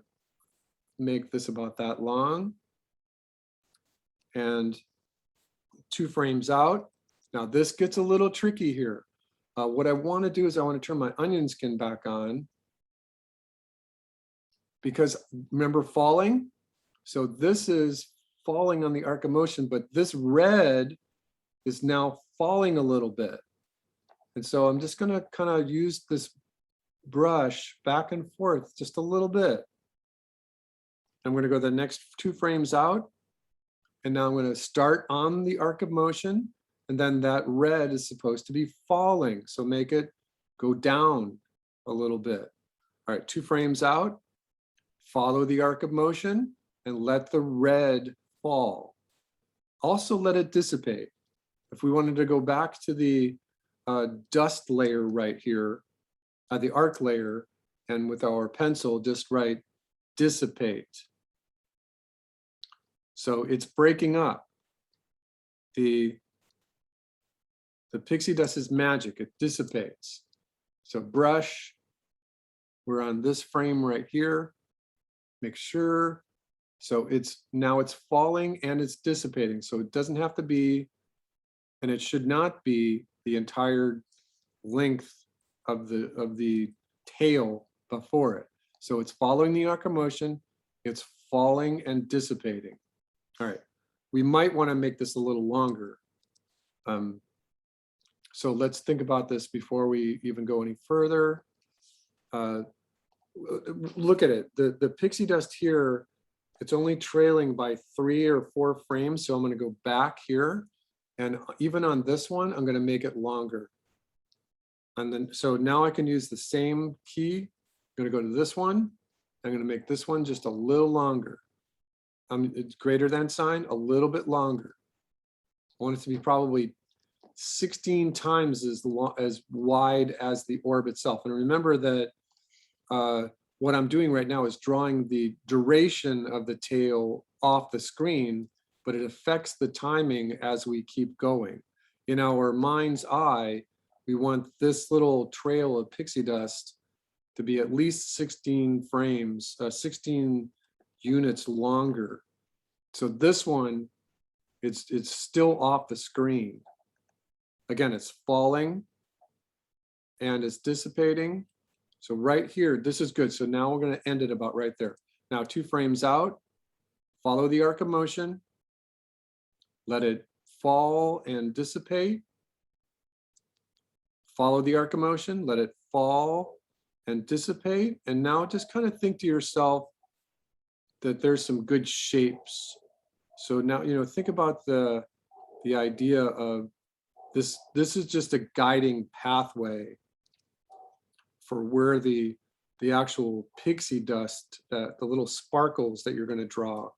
make this about that long. And 2 frames out. Now this gets a little tricky here. What I want to do is I want to turn my onion skin back on, because remember falling? So this is falling on the arc of motion, but this red is now falling a little bit. And so I'm just going to kind of use this brush back and forth just a little bit. I'm going to go the next 2 frames out. And now I'm going to start on the arc of motion. And then that red is supposed to be falling. So make it go down a little bit. All right, 2 frames out. Follow the arc of motion and let the red fall. Also let it dissipate. If we wanted to go back to the dust layer right here, the arc layer, and with our pencil, just write dissipate. So it's breaking up. The pixie dust is magic, it dissipates. So brush, we're on this frame right here. Make sure, so now it's falling and it's dissipating. So it doesn't have to be, and it should not be the entire length of the tail before it. So it's following the arc of motion, it's falling and dissipating. All right, we might want to make this a little longer. So let's think about this before we even go any further. Look at it, the pixie dust here, it's only trailing by 3 or 4 frames. So I'm going to go back here, and even on this one, I'm going to make it longer. And then, so now I can use the same key. I'm going to go to this one. I'm going to make this one just a little longer. It's greater than sign, a little bit longer. I want it to be probably 16 times as wide as the orb itself. And remember that what I'm doing right now is drawing the duration of the tail off the screen, but it affects the timing as we keep going. In our mind's eye, we want this little trail of pixie dust to be at least 16 frames, 16 units longer. So this one, it's still off the screen. Again, it's falling and it's dissipating. So right here, this is good. So now we're going to end it about right there. Now 2 frames out, follow the arc of motion, let it fall and dissipate. Follow the arc of motion, let it fall and dissipate. And now just kind of think to yourself that there's some good shapes. So now, think about the idea of this is just a guiding pathway for where the actual pixie dust, the little sparkles that you're going to draw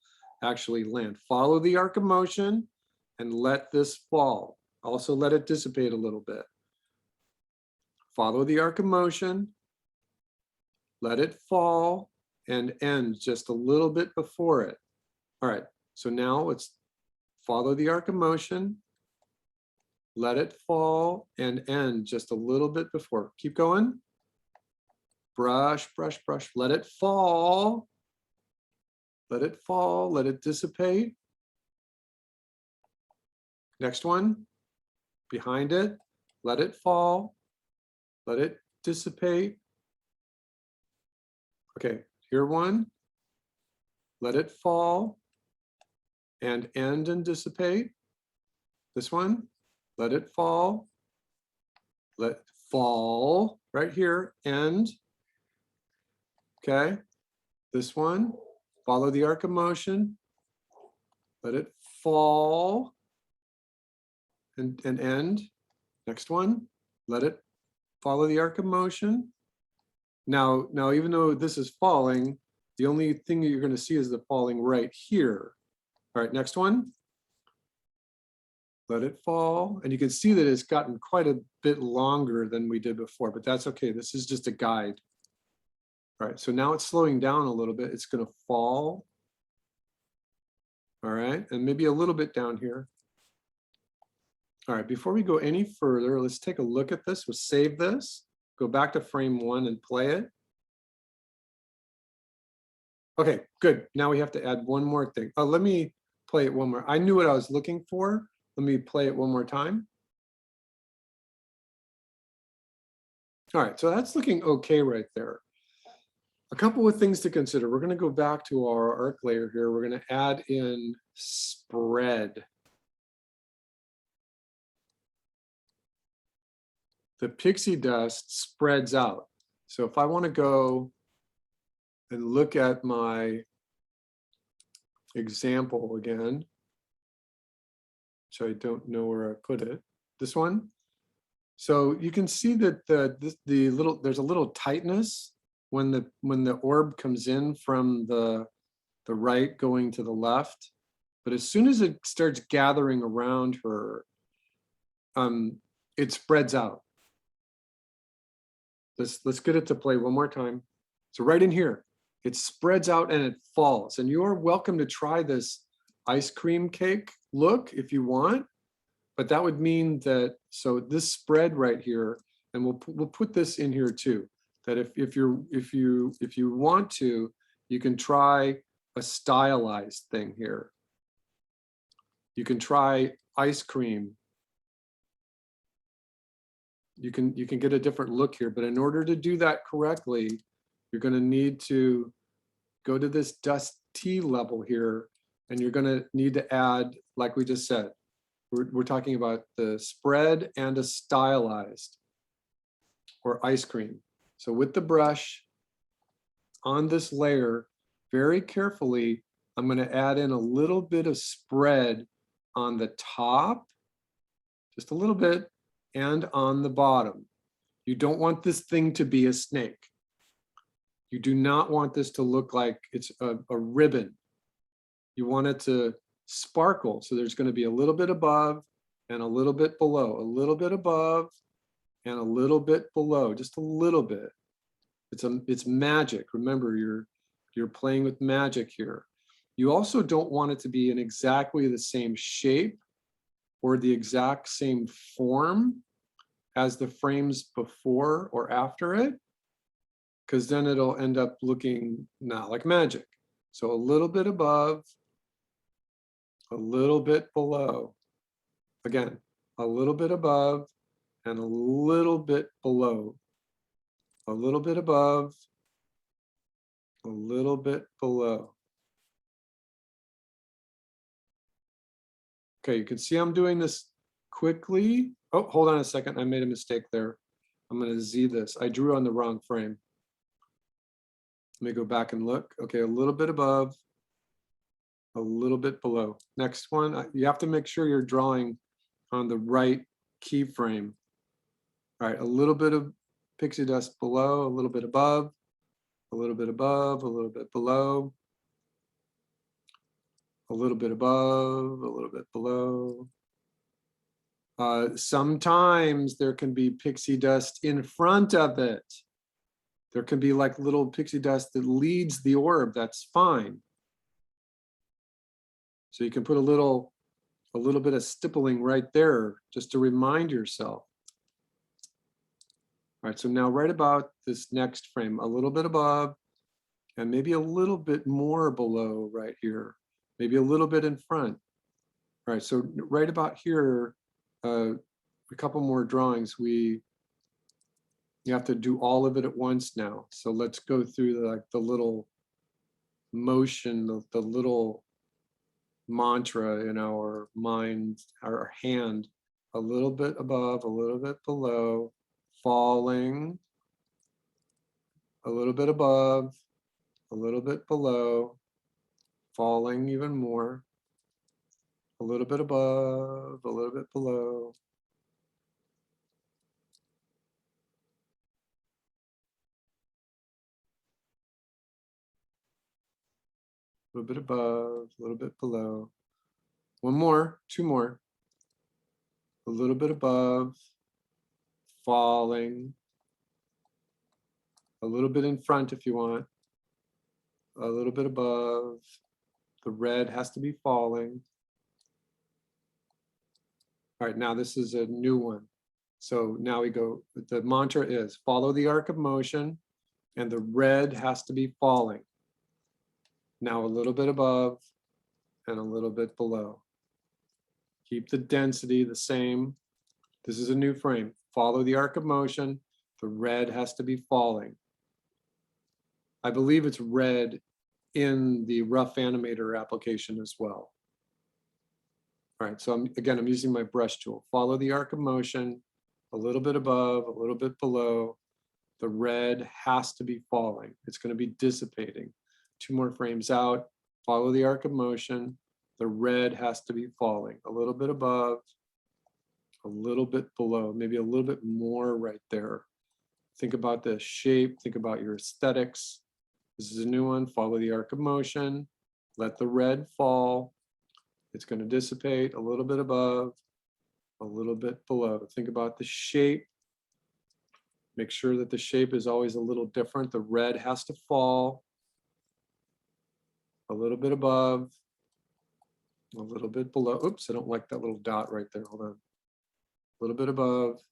actually land. Follow the arc of motion and let this fall. Also let it dissipate a little bit. Follow the arc of motion, let it fall and end just a little bit before it. All right, so now let's follow the arc of motion, let it fall and end just a little bit before. Keep going. Brush, brush, brush, let it fall. Let it fall, let it dissipate. Next one, behind it, let it fall, let it dissipate. Okay, here one, let it fall and end and dissipate. This one, let it fall. Let fall right here, end. Okay, this one, follow the arc of motion. Let it fall and end. Next one, let it follow the arc of motion. Now, even though this is falling, the only thing that you're going to see is the falling right here. All right, next one. Let it fall. And you can see that it's gotten quite a bit longer than we did before, but that's okay. This is just a guide. All right, so now it's slowing down a little bit. It's going to fall. All right, and maybe a little bit down here. All right, before we go any further, let's take a look at this. We'll save this, go back to frame 1 and play it. Okay, good. Now we have to add one more thing. Let me play it one more. I knew what I was looking for. Let me play it one more time. All right, so that's looking okay right there. A couple of things to consider. We're going to go back to our arc layer here. We're going to add in spread. The pixie dust spreads out. So if I want to go and look at my example again, so I don't know where I put it, this one. So you can see that there's a little tightness when the orb comes in from the right going to the left, but as soon as it starts gathering around her, it spreads out. Let's get it to play one more time. So right in here, it spreads out and it falls. And you're welcome to try this ice cream cake look if you want, but that would mean that, so this spread right here, and we'll put this in here too, that if you want to, you can try a stylized thing here. You can try ice cream. You can get a different look here, but in order to do that correctly, you're going to need to go to this dust T level here, and you're going to need to add, like we just said, we're talking about the spread and a stylized or ice cream. So with the brush on this layer, very carefully, I'm going to add in a little bit of spread on the top, just a little bit, and on the bottom. You don't want this thing to be a snake. You do not want this to look like it's a ribbon. You want it to sparkle. So there's going to be a little bit above and a little bit below, a little bit above and a little bit below, just a little bit. It's magic. Remember, you're playing with magic here. You also don't want it to be in exactly the same shape or the exact same form as the frames before or after it, because then it'll end up looking not like magic. So a little bit above, a little bit below. Again, a little bit above and a little bit below. A little bit above, a little bit below. Okay, you can see I'm doing this quickly. Oh, hold on a second. I made a mistake there. I'm going to Z this. I drew on the wrong frame. Let me go back and look. Okay, a little bit above, a little bit below. Next one, you have to make sure you're drawing on the right keyframe. All right, a little bit of pixie dust below, a little bit above, a little bit above, a little bit below, a little bit above, a little bit below. Sometimes there can be pixie dust in front of it. There can be like little pixie dust that leads the orb. That's fine. So you can put a little bit of stippling right there just to remind yourself. All right, so now right about this next frame, a little bit above and maybe a little bit more below right here, maybe a little bit in front. All right, so right about here, a couple more drawings. You have to do all of it at once now. So let's go through the little motion, the little mantra in our mind, our hand, a little bit above, a little bit below, falling, a little bit above, a little bit below, falling even more, a little bit above, a little bit below. A little bit above, a little bit below. One more, two more. A little bit above, falling. A little bit in front if you want. A little bit above. The red has to be falling. All right, now this is a new one. So now we go, the mantra is follow the arc of motion and the red has to be falling. Now a little bit above and a little bit below. Keep the density the same. This is a new frame. Follow the arc of motion. The red has to be falling. I believe it's red in the rough animator application as well. All right, so I'm using my brush tool. Follow the arc of motion, a little bit above, a little bit below. The red has to be falling. It's going to be dissipating. Two more frames out. Follow the arc of motion. The red has to be falling. A little bit above, a little bit below, maybe a little bit more right there. Think about the shape. Think about your aesthetics. This is a new one. Follow the arc of motion. Let the red fall. It's going to dissipate a little bit above, a little bit below. Think about the shape. Make sure that the shape is always a little different. The red has to fall a little bit above, a little bit below. Oops, I don't like that little dot right there. Hold on. A little bit above.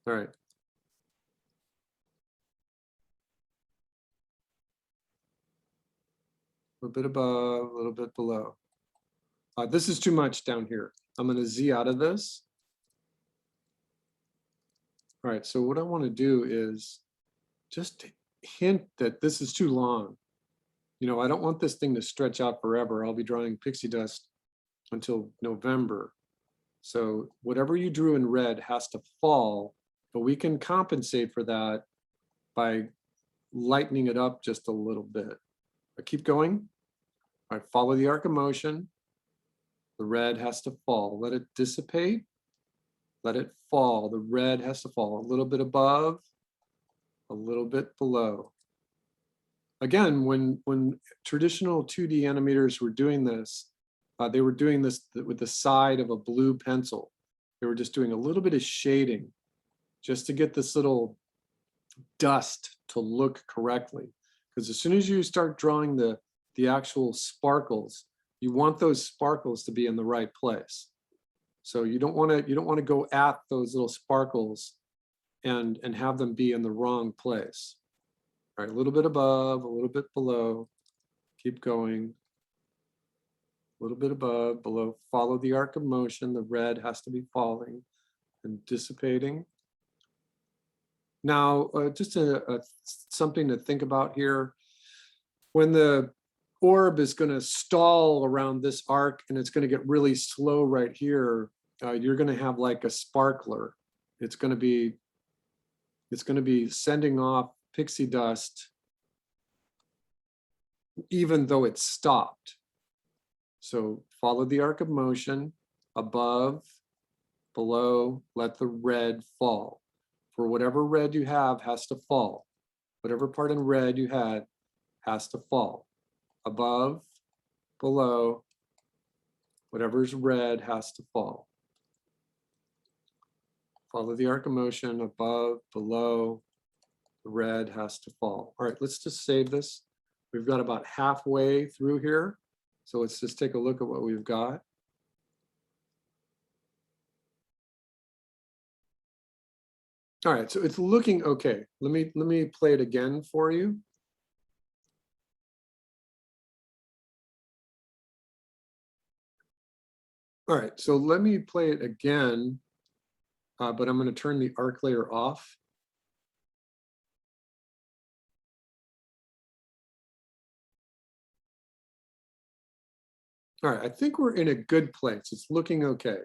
All right. A little bit above, a little bit below. This is too much down here. I'm going to Z out of this. All right, so what I want to do is just hint that this is too long. You know, I don't want this thing to stretch out forever. I'll be drawing pixie dust until November. So whatever you drew in red has to fall, but we can compensate for that by lightening it up just a little bit. But keep going. All right, follow the arc of motion. The red has to fall. Let it dissipate. Let it fall. The red has to fall a little bit above, a little bit below. Again, when traditional 2D animators were doing this, they were doing this with the side of a blue pencil. They were just doing a little bit of shading just to get this little dust to look correctly. Because as soon as you start drawing the actual sparkles, you want those sparkles to be in the right place. So you don't want to go at those little sparkles and have them be in the wrong place. All right, a little bit above, a little bit below. Keep going. A little bit above, below. Follow the arc of motion. The red has to be falling and dissipating. Now, just something to think about here. When the orb is going to stall around this arc and it's going to get really slow right here, you're going to have like a sparkler. It's going to be sending off pixie dust even though it's stopped. So follow the arc of motion, above, below, let the red fall. For whatever red you have has to fall. Whatever part in red you had has to fall. Above, below, whatever's red has to fall. Follow the arc of motion, above, below, the red has to fall. All right, let's just save this. We've got about halfway through here. So let's just take a look at what we've got. All right, so it's looking okay. Let me play it again for you. All right, so let me play it again, but I'm going to turn the arc layer off. All right, I think we're in a good place. It's looking okay.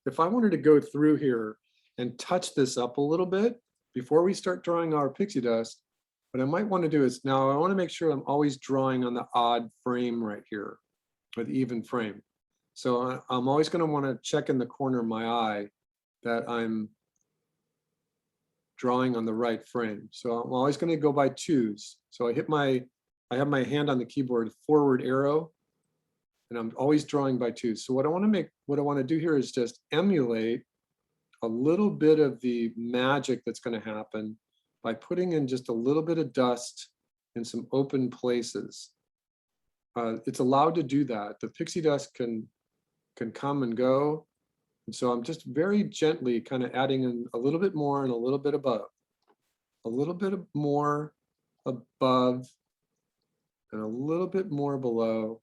If I wanted to go through here and touch this up a little bit before we start drawing our pixie dust, what I might want to do is, now I want to make sure I'm always drawing on the odd frame right here, with even frame. So I'm always going to want to check in the corner of my eye that I'm drawing on the right frame. So I'm always going to go by twos. So I have my hand on the keyboard, forward arrow, and I'm always drawing by twos. So what I want to do here is just emulate a little bit of the magic that's going to happen by putting in just a little bit of dust in some open places. It's allowed to do that. The pixie dust can come and go. And so I'm just very gently kind of adding in a little bit more and a little bit above, a little bit more above, and a little bit more below.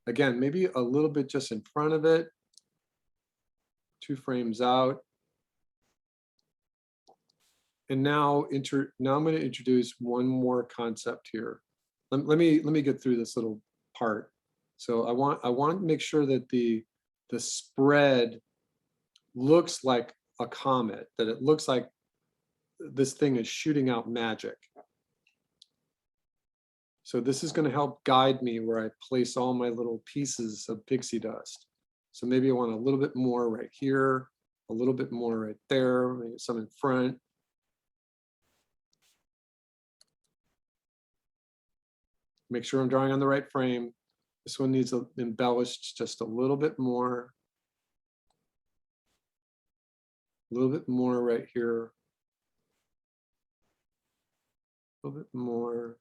Again, maybe a little bit just in front of it, 2 frames out. And now I'm going to introduce one more concept here. Let me get through this little part. So I want to make sure that the spread looks like a comet, that it looks like this thing is shooting out magic. So this is going to help guide me where I place all my little pieces of pixie dust. So maybe I want a little bit more right here, a little bit more right there, maybe some in front. Make sure I'm drawing on the right frame. This one needs embellished just a little bit more. A little bit more right here. A little bit more.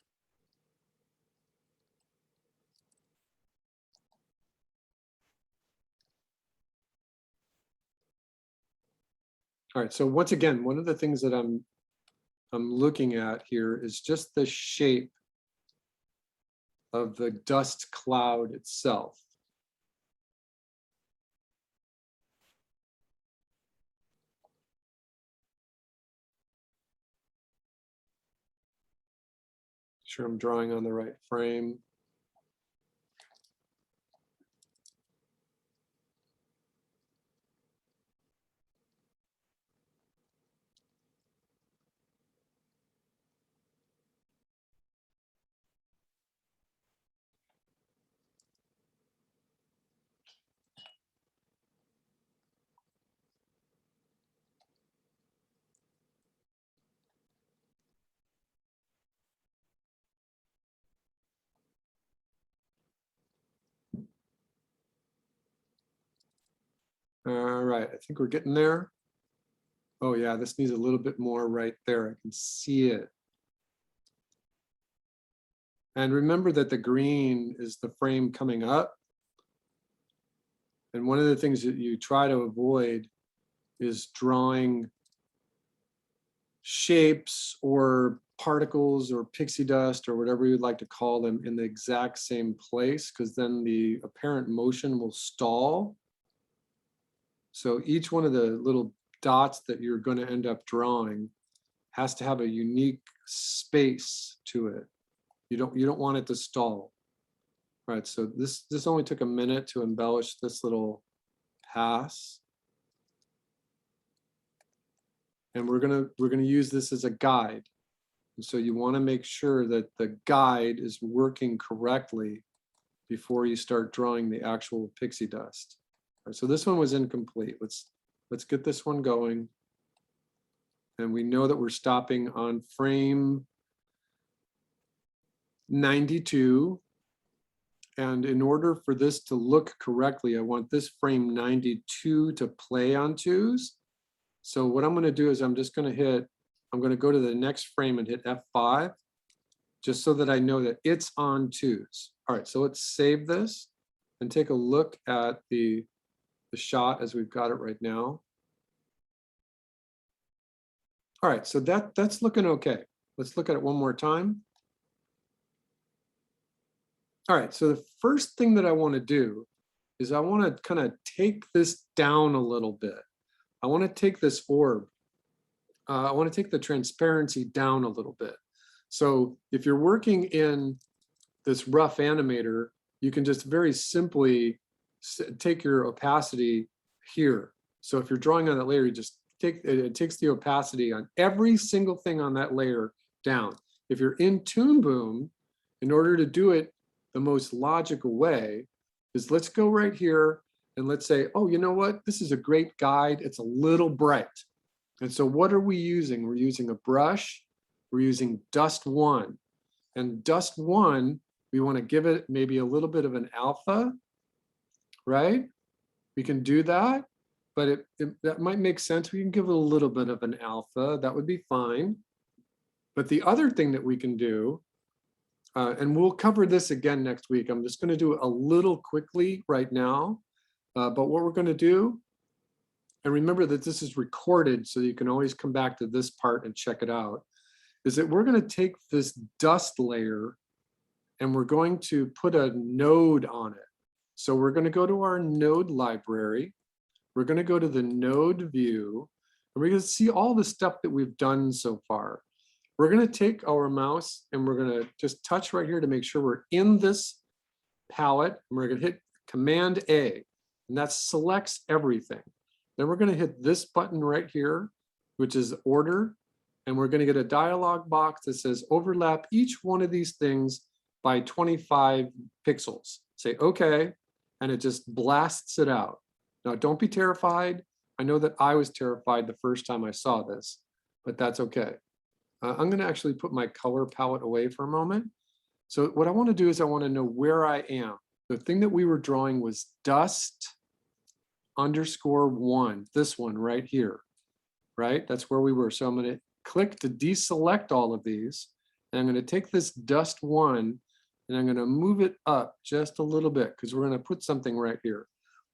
All right, so once again, one of the things that I'm looking at here is just the shape of the dust cloud itself. Sure I'm drawing on the right frame. All right, I think we're getting there. Oh yeah, this needs a little bit more right there. I can see it. And remember that the green is the frame coming up. And one of the things that you try to avoid is drawing shapes or particles or pixie dust or whatever you'd like to call them in the exact same place, because then the apparent motion will stall. So each one of the little dots that you're going to end up drawing has to have a unique space to it. You don't want it to stall. All right, so this only took a minute to embellish this little pass. And we're gonna use this as a guide. And so you want to make sure that the guide is working correctly before you start drawing the actual pixie dust. All right, so this one was incomplete. Let's get this one going. And we know that we're stopping on frame 92. And in order for this to look correctly, I want this frame 92 to play on twos. So what I'm going to do is I'm going to go to the next frame and hit F5, just so that I know that it's on twos. All right, so let's save this and take a look at the shot as we've got it right now. All right, so that's looking okay. Let's look at it one more time. All right, so the first thing that I want to do is I want to kind of take this down a little bit. I want to take this orb. I want to take the transparency down a little bit. So if you're working in this rough animator, you can just very simply take your opacity here. So if you're drawing on that layer, you just take, it takes the opacity on every single thing on that layer down. If you're in Toon Boom, in order to do it the most logical way, is let's go right here and let's say, oh, you know what? This is a great guide. It's a little bright. And so what are we using? We're using a brush. We're using Dust 1. And Dust 1, we want to give it maybe a little bit of an alpha, right? We can do that, but that might make sense. We can give it a little bit of an alpha. That would be fine. But the other thing that we can do, and we'll cover this again next week. I'm just going to do it a little quickly right now. But what we're going to do, and remember that this is recorded, so you can always come back to this part and check it out, is that we're going to take this dust layer and we're going to put a node on it. So we're going to go to our node library. We're going to go to the node view, and we're going to see all the stuff that we've done so far. We're going to take our mouse and we're going to just touch right here to make sure we're in this palette. And we're going to hit Command A, and that selects everything. Then we're going to hit this button right here, which is order. And we're going to get a dialog box that says overlap each one of these things by 25 pixels. Say okay, and it just blasts it out. Now, don't be terrified. I know that I was terrified the first time I saw this, but that's okay. I'm going to actually put my color palette away for a moment. So what I want to do is I want to know where I am. The thing that we were drawing was dust_1, this one right here, right? That's where we were. So I'm going to click to deselect all of these. And I'm going to take this dust 1 and I'm going to move it up just a little bit because we're going to put something right here.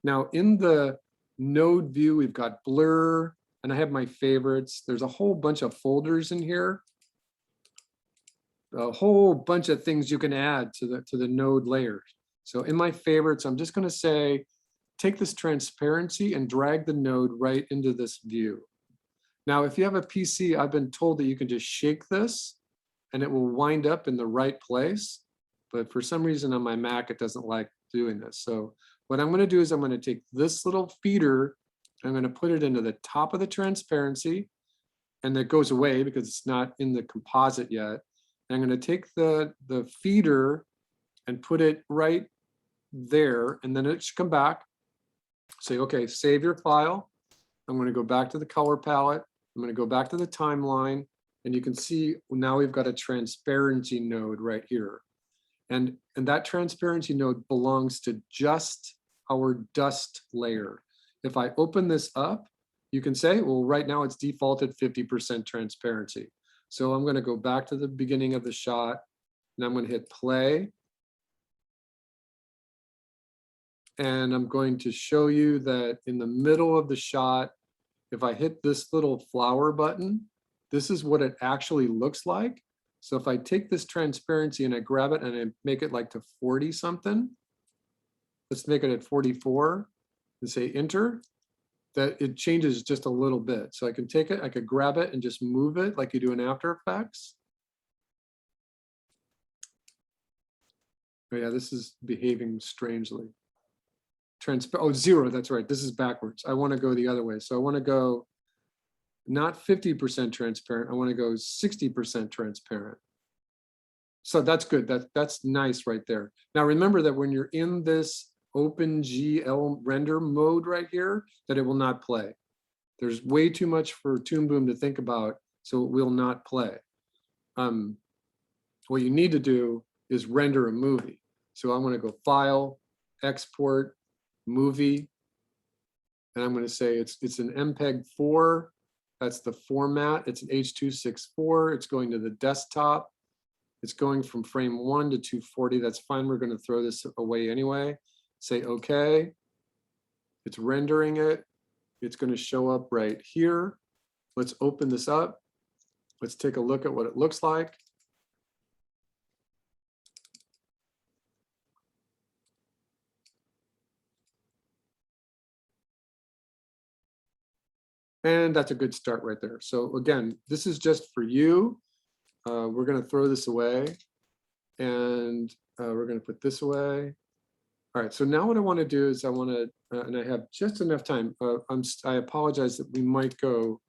Now in the node view, we've got blur, and I have my favorites. There's a whole bunch of folders in here. A whole bunch of things you can add to the node layers. So in my favorites, I'm just going to say, take this transparency and drag the node right into this view. Now, if you have a PC, I've been told that you can just shake this and it will wind up in the right place. But for some reason on my Mac, it doesn't like doing this. So what I'm going to do is I'm going to take this little feeder, I'm going to put it into the top of the transparency, and that goes away because it's not in the composite yet. And I'm going to take the feeder and put it right there, and then it should come back. Say, okay, save your file. I'm going to go back to the color palette. I'm going to go back to the timeline, and you can see now we've got a transparency node right here. And that transparency node belongs to just our dust layer. If I open this up, you can say, well, right now it's defaulted 50% transparency. So I'm going to go back to the beginning of the shot, and I'm going to hit play. And I'm going to show you that in the middle of the shot, if I hit this little flower button, this is what it actually looks like. So if I take this transparency and I grab it and I make it like to 40 something, let's make it at 44 and say enter, that it changes just a little bit. So I can take it, I could grab it and just move it like you do in After Effects. Oh yeah, this is behaving strangely. Oh, 0, that's right, this is backwards. I want to go the other way. So I want to go not 50% transparent, I want to go 60% transparent. So that's good, that's nice right there. Now remember that when you're in this OpenGL render mode right here, that it will not play. There's way too much for Toon Boom to think about, so it will not play. What you need to do is render a movie. So I'm going to go File, Export, Movie, and I'm going to say it's an MPEG-4. That's the format. It's an H.264. It's going to the desktop. It's going from frame 1 to 240. That's fine. We're going to throw this away anyway. Say OK. It's rendering it. It's going to show up right here. Let's open this up. Let's take a look at what it looks like. And that's a good start right there. So again, this is just for you. We're going to throw this away, and we're going to put this away. All right, so now what I want to do is I want to, and I have just enough time. I apologize that we might go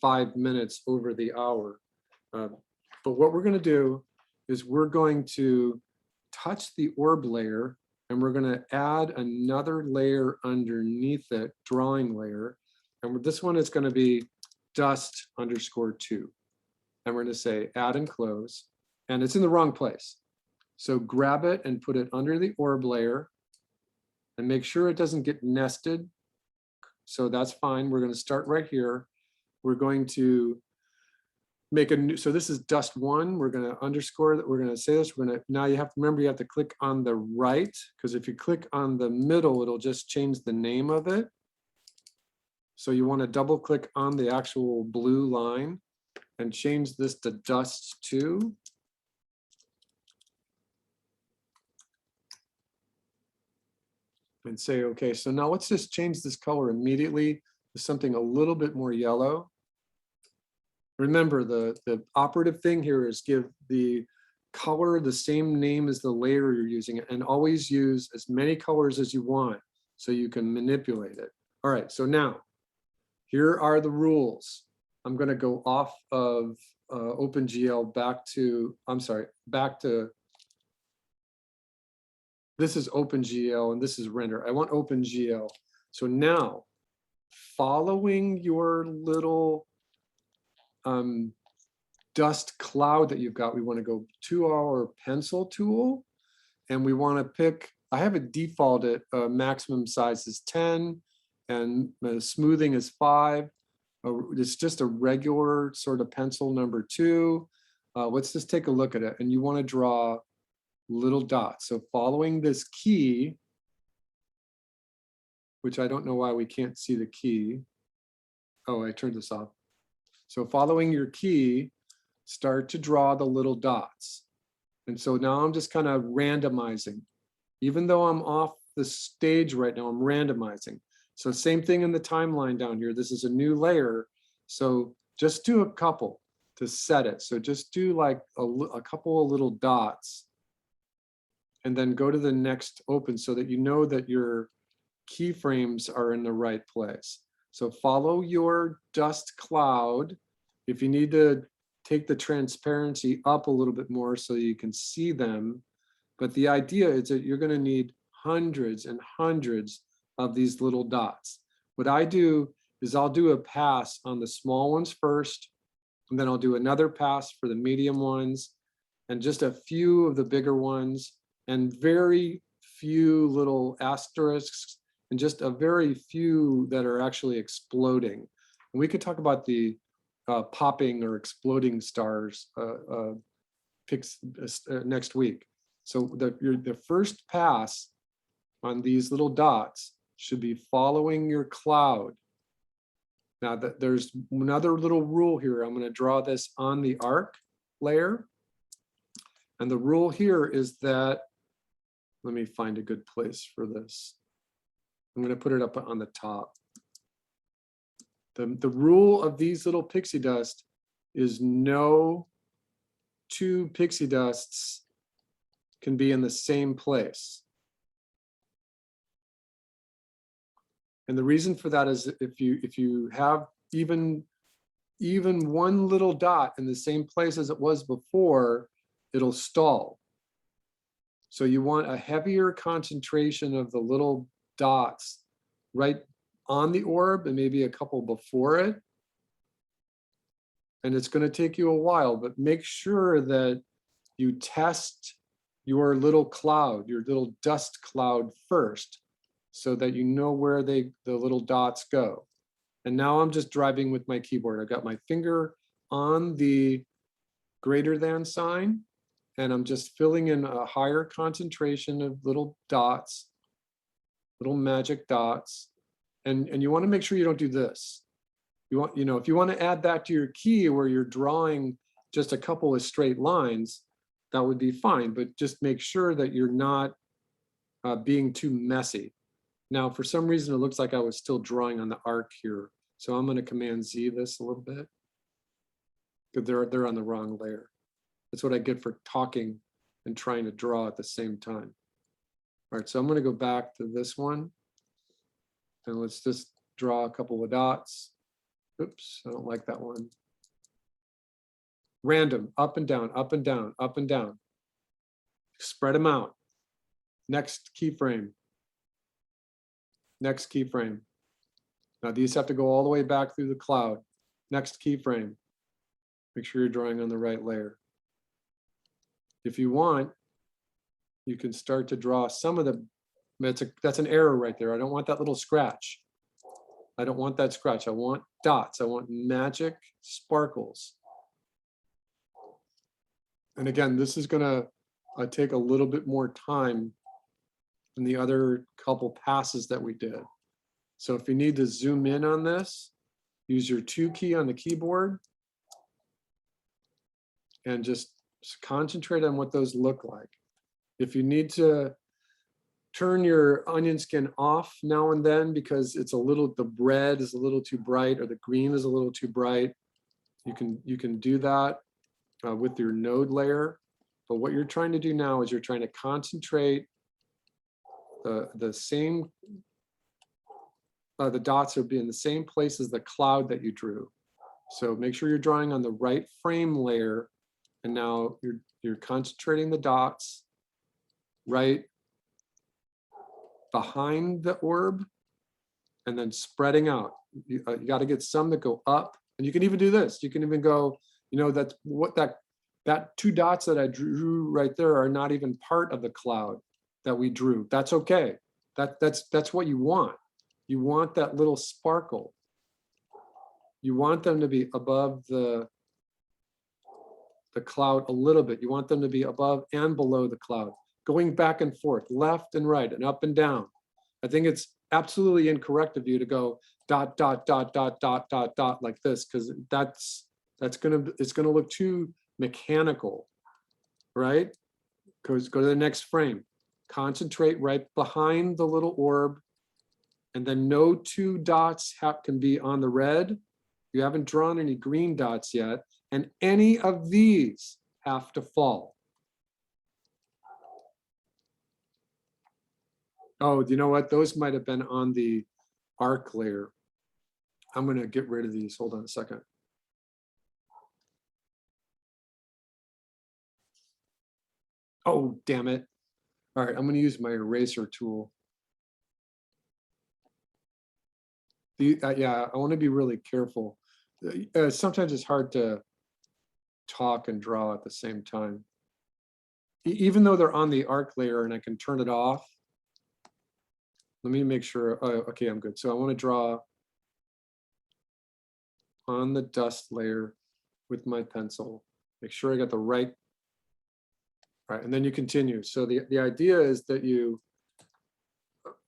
5 minutes over the hour. But what we're going to do is we're going to touch the orb layer, and we're going to add another layer underneath it, drawing layer. And this one is going to be dust_2. And we're going to say add and close. And it's in the wrong place. So grab it and put it under the orb layer and make sure it doesn't get nested. So that's fine. We're going to start right here. We're going to make a new, so this is dust 1. We're going to underscore that. We're going to say this. We're going to, now you have to remember, you have to click on the right, because if you click on the middle, it'll just change the name of it. So you want to double click on the actual blue line and change this to dust 2. And say, okay, so now let's just change this color immediately to something a little bit more yellow. Remember, the operative thing here is give the color the same name as the layer you're using, and always use as many colors as you want so you can manipulate it. All right, so now here are the rules. I'm going to go off of OpenGL back to, back to, this is OpenGL and this is render. I want OpenGL. So now, following your little dust cloud that you've got, we want to go to our pencil tool, and we want to pick, I have it defaulted, maximum size is 10 and smoothing is 5. It's just a regular sort of pencil number 2. Let's just take a look at it, and you want to draw little dots. So following this key, which I don't know why we can't see the key. Oh, I turned this off. So following your key, start to draw the little dots. And so now I'm just kind of randomizing. Even though I'm off the stage right now, I'm randomizing. So same thing in the timeline down here. This is a new layer. So just do a couple to set it. So just do like a couple of little dots, and then go to the next open so that you know that your keyframes are in the right place. So follow your dust cloud. If you need to take the transparency up a little bit more so you can see them. But the idea is that you're going to need hundreds and hundreds of these little dots. What I do is I'll do a pass on the small ones first, and then I'll do another pass for the medium ones, and just a few of the bigger ones, and very few little asterisks, and just a very few that are actually exploding. And we could talk about the popping or exploding stars next week. So the first pass on these little dots should be following your cloud. Now there's another little rule here. I'm going to draw this on the arc layer. And the rule here is that, let me find a good place for this. I'm going to put it up on the top. The rule of these little pixie dust is no 2 pixie dusts can be in the same place. And the reason for that is if you have even one little dot in the same place as it was before, it'll stall. So you want a heavier concentration of the little dots right on the orb and maybe a couple before it. And it's going to take you a while, but make sure that you test your little cloud, your little dust cloud first, so that you know where the little dots go. And now I'm just driving with my keyboard. I've got my finger on the greater than sign, and I'm just filling in a higher concentration of little dots, little magic dots. And you want to make sure you don't do this. You want, if you want to add that to your key where you're drawing just a couple of straight lines, that would be fine, but just make sure that you're not being too messy. Now, for some reason, it looks like I was still drawing on the arc here. So I'm going to Command Z this a little bit, because they're on the wrong layer. That's what I get for talking and trying to draw at the same time. All right, so I'm gonna go back to this one. And let's just draw a couple of dots. Oops, I don't like that one. Random, up and down, up and down, up and down. Spread them out. Next keyframe. Next keyframe. Now these have to go all the way back through the cloud. Next keyframe. Make sure you're drawing on the right layer. If you want, you can start to draw some of the, that's an error right there. I don't want that little scratch. I don't want that scratch. I want dots. I want magic sparkles. And again, this is gonna take a little bit more time than the other couple passes that we did. So if you need to zoom in on this, use your 2 key on the keyboard and just concentrate on what those look like. If you need to turn your onion skin off now and then because it's a little, the red is a little too bright or the green is a little too bright, you can do that with your node layer. But what you're trying to do now is you're trying to concentrate the same, the dots will be in the same place as the cloud that you drew. So make sure you're drawing on the right frame layer. And now you're concentrating the dots right behind the orb and then spreading out. You got to get some that go up, and you can even do this. You can even go, you know, that's what that 2 dots that I drew right there are not even part of the cloud that we drew. That's okay. That's what you want. You want that little sparkle. You want them to be above the cloud a little bit. You want them to be above and below the cloud, going back and forth, left and right and up and down. I think it's absolutely incorrect of you to go dot, dot, dot, dot, dot, dot, dot like this, because it's gonna look too mechanical, right? Go to the next frame. Concentrate right behind the little orb, and then no 2 dots can be on the red. You haven't drawn any green dots yet, and any of these have to fall. Oh, you know what? Those might have been on the arc layer. I'm going to get rid of these. Hold on a second. Oh, damn it. All right, I'm going to use my eraser tool. Yeah, I want to be really careful. Sometimes it's hard to talk and draw at the same time. Even though they're on the arc layer and I can turn it off. Let me make sure. Oh, okay, I'm good. So I want to draw on the dust layer with my pencil. Make sure I got the right. All right, and then you continue. So the idea is that you,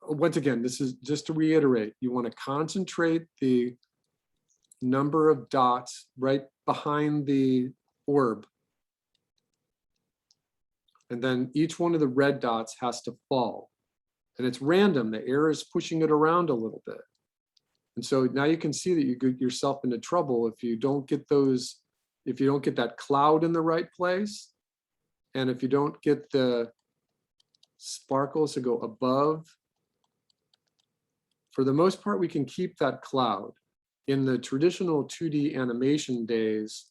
once again, this is just to reiterate, you want to concentrate the number of dots right behind the orb. And then each one of the red dots has to fall. And it's random. The air is pushing it around a little bit. And so now you can see that you get yourself into trouble if you don't get those, if you don't get that cloud in the right place. And if you don't get the sparkles to go above. For the most part, we can keep that cloud. In the traditional 2D animation days,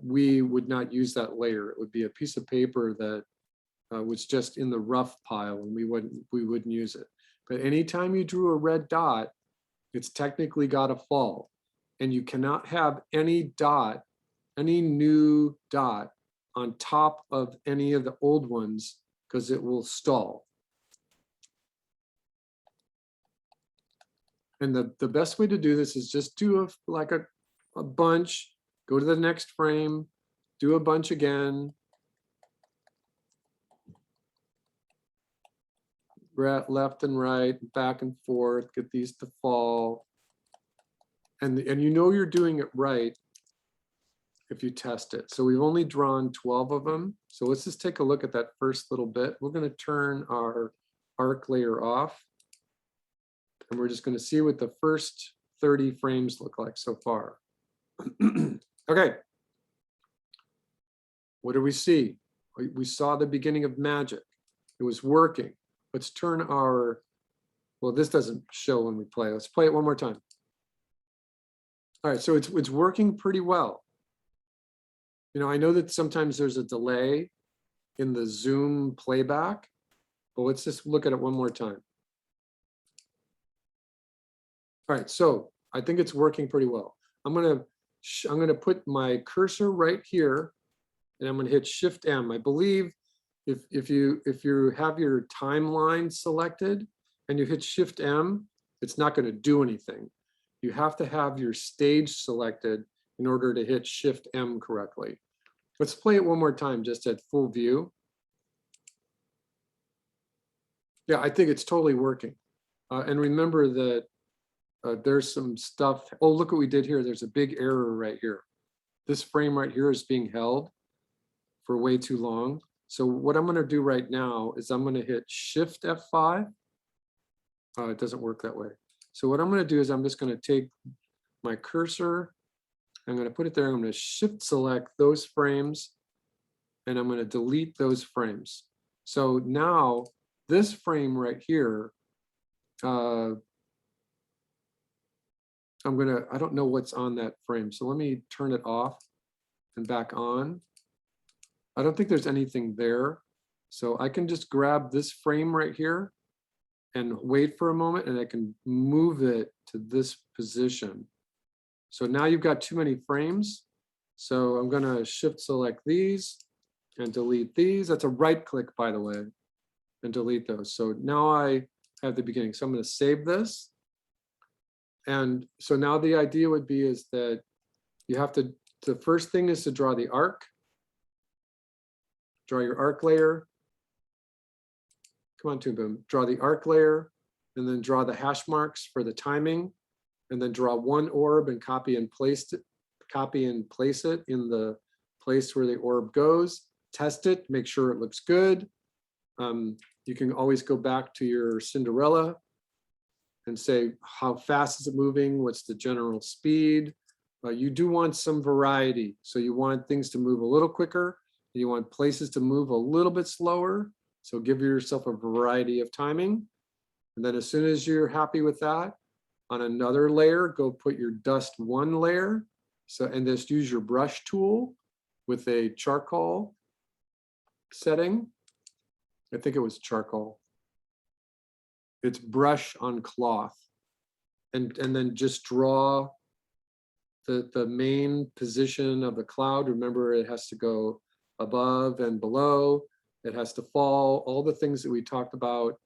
we would not use that layer. It would be a piece of paper that was just in the rough pile, and we wouldn't use it. But anytime you drew a red dot, it's technically got to fall, and you cannot have any dot, any new dot on top of any of the old ones, because it will stall. And the best way to do this is just do like a bunch, go to the next frame, do a bunch again. Left and right, back and forth, get these to fall. And you know you're doing it right if you test it. So we've only drawn 12 of them. So let's just take a look at that first little bit. We're going to turn our arc layer off. And we're just going to see what the first 30 frames look like so far. Okay. What do we see? We saw the beginning of magic. It was working. let's turn our, well, this doesn't show when we play. Let's play it one more time. All right, so it's working pretty well. You know, I know that sometimes there's a delay in the Zoom playback, but let's just look at it one more time. All right, so I think it's working pretty well. I'm gonna put my cursor right here, and I'm gonna hit Shift M. I believe if you have your timeline selected and you hit Shift M, it's not going to do anything. You have to have your stage selected in order to hit Shift M correctly. Let's play it one more time just at full view. Yeah, I think it's totally working. And remember that there's some stuff. Oh, look what we did here. There's a big error right here. This frame right here is being held for way too long. So what I'm going to do right now is I'm going to hit Shift F5. It doesn't work that way. So what I'm going to do is I'm just going to take my cursor. I'm going to put it there. I'm going to Shift select those frames, and I'm going to delete those frames. So now this frame right here, I don't know what's on that frame. So let me turn it off and back on. I don't think there's anything there. So I can just grab this frame right here and wait for a moment, and I can move it to this position. So now you've got too many frames. So I'm gonna Shift select these and delete these. That's a right click, by the way, and delete those. So now I have the beginning. So I'm gonna save this. And so now the idea would be is that you have to, the first thing is to draw the arc. Draw your arc layer. Come on, Toon Boom. Draw the arc layer, and then draw the hash marks for the timing, and then draw one orb and copy and place it in the place where the orb goes. Test it, make sure it looks good. You can always go back to your Cinderella and say, how fast is it moving? What's the general speed? You do want some variety. So you want things to move a little quicker. You want places to move a little bit slower. So give yourself a variety of timing. And then as soon as you're happy with that, on another layer, go put your dust one layer. So, and just use your brush tool with a charcoal setting. I think it was charcoal. It's brush on cloth. And then just draw the main position of the cloud. Remember, it has to go above and below. It has to fall, all the things that we talked about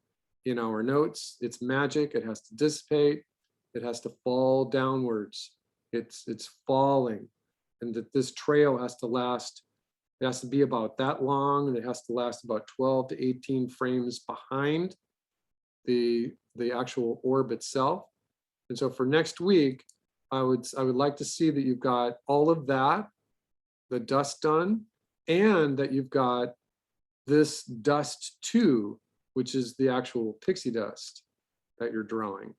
in our notes. It's magic, it has to dissipate, it has to fall downwards. It's falling. And that this trail has to last, it has to be about that long, and it has to last about 12 to 18 frames behind the actual orb itself. And so for next week, I would like to see that you've got all of that, the dust done, and that you've got this dust too, which is the actual pixie dust that you're drawing.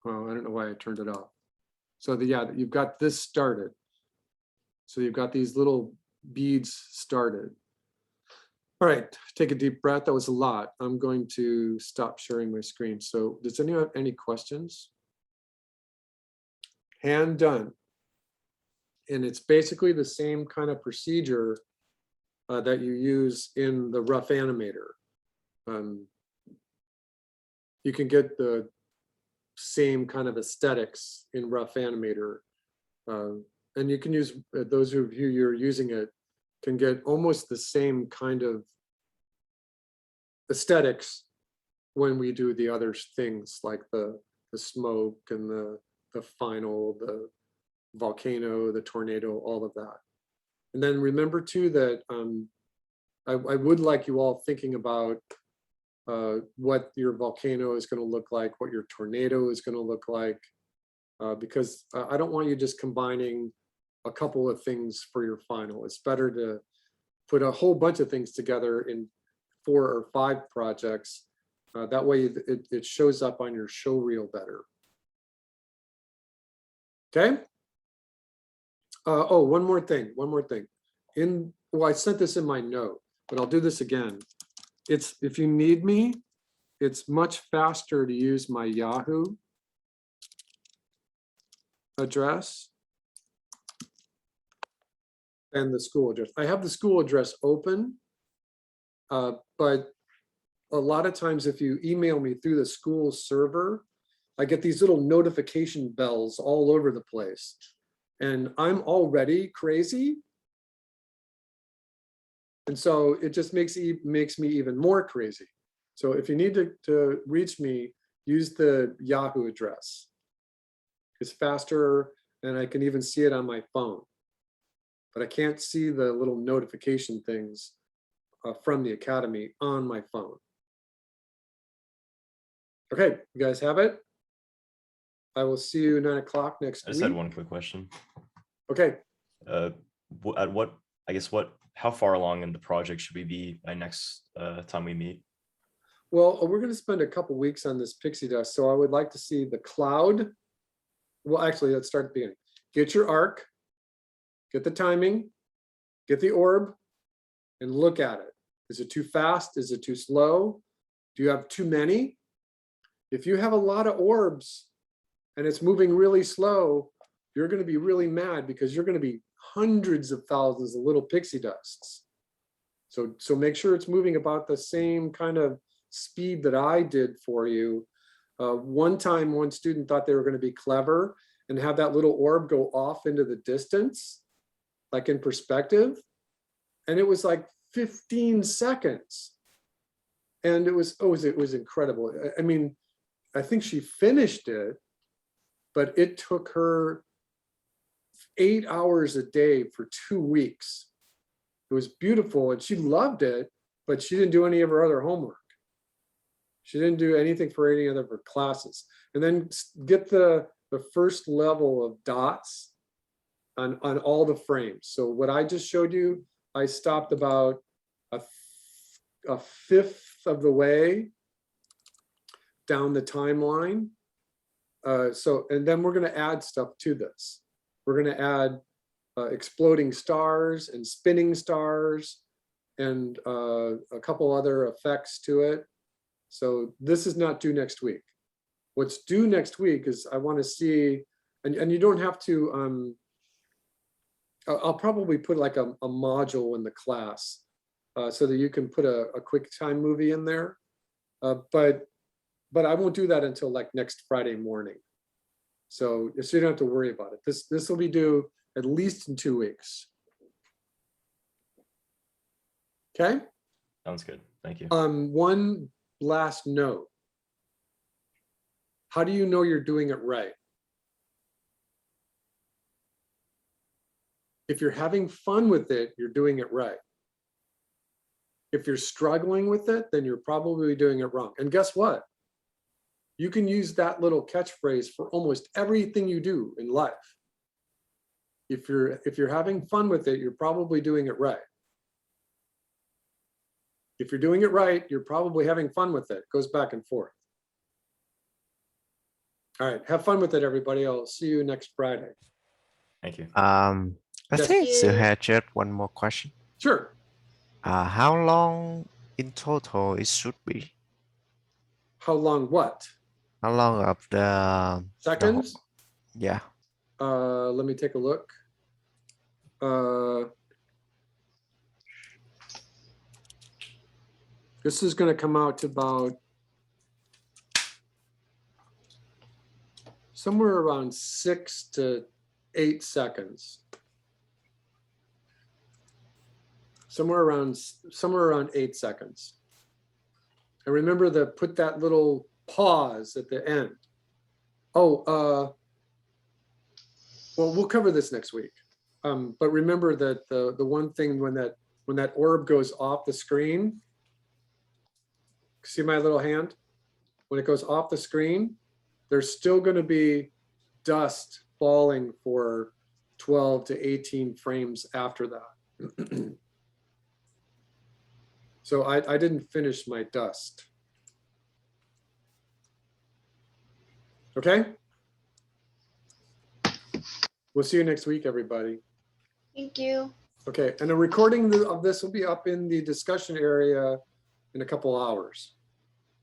Oh, I don't know why I turned it off. So yeah, you've got this started. So you've got these little beads started. All right, take a deep breath. That was a lot. I'm going to stop sharing my screen. So does anyone have any questions? Hand done. And it's basically the same kind of procedure that you use in the rough animator. You can get the same kind of aesthetics in rough animator. And you can use, those of you who are using it can get almost the same kind of aesthetics when we do the other things like the smoke and the final, the volcano, the tornado, all of that. And then remember too that I would like you all thinking about what your volcano is going to look like, what your tornado is going to look like, because I don't want you just combining a couple of things for your final. It's better to put a whole bunch of things together in 4 or 5 projects. That way it shows up on your show reel better. Okay. Oh, one more thing. Well, I sent this in my note. but I'll do this again. It's, if you need me, it's much faster to use my Yahoo address than the school address. I have the school address open, but a lot of times if you email me through the school server, I get these little notification bells all over the place. And I'm already crazy. And so it just makes me even more crazy. So if you need to reach me, use the Yahoo address. It's faster and I can even see it on my phone. But I can't see the little notification things from the Academy on my phone. Okay, you guys have it? I will see you 9 o'clock next I week. just had one quick question. Okay, At what, I guess, how far along in the project should we be by next time we meet? well, we're going to spend a couple weeks on this pixie dust, so I would like to see the cloud. Well, actually, let's start at the beginning. Get your arc, get the timing, get the orb, and look at it. Is it too fast? Is it too slow? Do you have too many? If you have a lot of orbs and it's moving really slow, you're going to be really mad because you're going to be hundreds of thousands of little pixie dusts. So make sure it's moving about the same kind of speed that I did for you. One time, one student thought they were going to be clever and have that little orb go off into the distance, like in perspective. And it was like 15 seconds. And it was incredible. I mean, I think she finished it, but it took her 8 hours a day for 2 weeks. It was beautiful and she loved it, but she didn't do any of her other homework. She didn't do anything for any other of her classes. And then get the first level of dots on all the frames. So what I just showed you, I stopped about a fifth of the way down the timeline. And then we're going to add stuff to this. We're going to add exploding stars and spinning stars and a couple other effects to it. So this is not due next week. What's due next week is I want to see, and you don't have to, I'll probably put like a module in the class so that you can put a quick time movie in there. But I won't do that until like next Friday morning. So you don't have to worry about it. This will be due at least in 2 weeks. Okay. Sounds good. Thank you. One last note. How do you know you're doing it right? If you're having fun with it, you're doing it right. If you're struggling with it, then you're probably doing it wrong. And guess what? You can use that little catchphrase for almost everything you do in life. If you're having fun with it, you're probably doing it right. If you're doing it right, you're probably having fun with it. It goes back and forth. All right, have fun with it, everybody. I'll see you next Friday. Thank you. I Yes. think still Yeah. had just one more question. Sure. How long in total it should be? How long what? How long of the Seconds? Yeah. Let me take a look. This is going to come out to about somewhere around 6 to 8 seconds. Somewhere around 8 seconds. And remember to put that little pause at the end. Oh, well, we'll cover this next week. But remember that the one thing when that orb goes off the screen, see my little hand? When it goes off the screen, there's still going to be dust falling for 12 to 18 frames after that. So I didn't finish my dust. Okay? We'll see you next week, everybody. Thank you. Okay, and a recording of this will be up in the discussion area in a couple hours.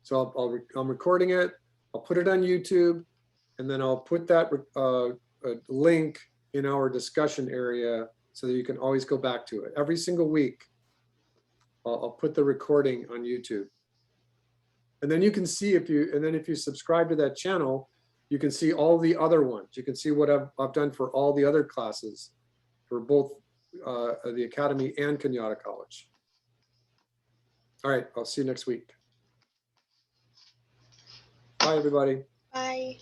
So I'm recording it, I'll put it on YouTube, and then I'll put that link in our discussion area so that you can always go back to it. Every single week, I'll put the recording on YouTube. And then you can see if you subscribe to that channel, you can see all the other ones. You can see what I've done for all the other classes for both the Academy and Kenyatta College. All right, I'll see you next week. Bye, everybody. Bye.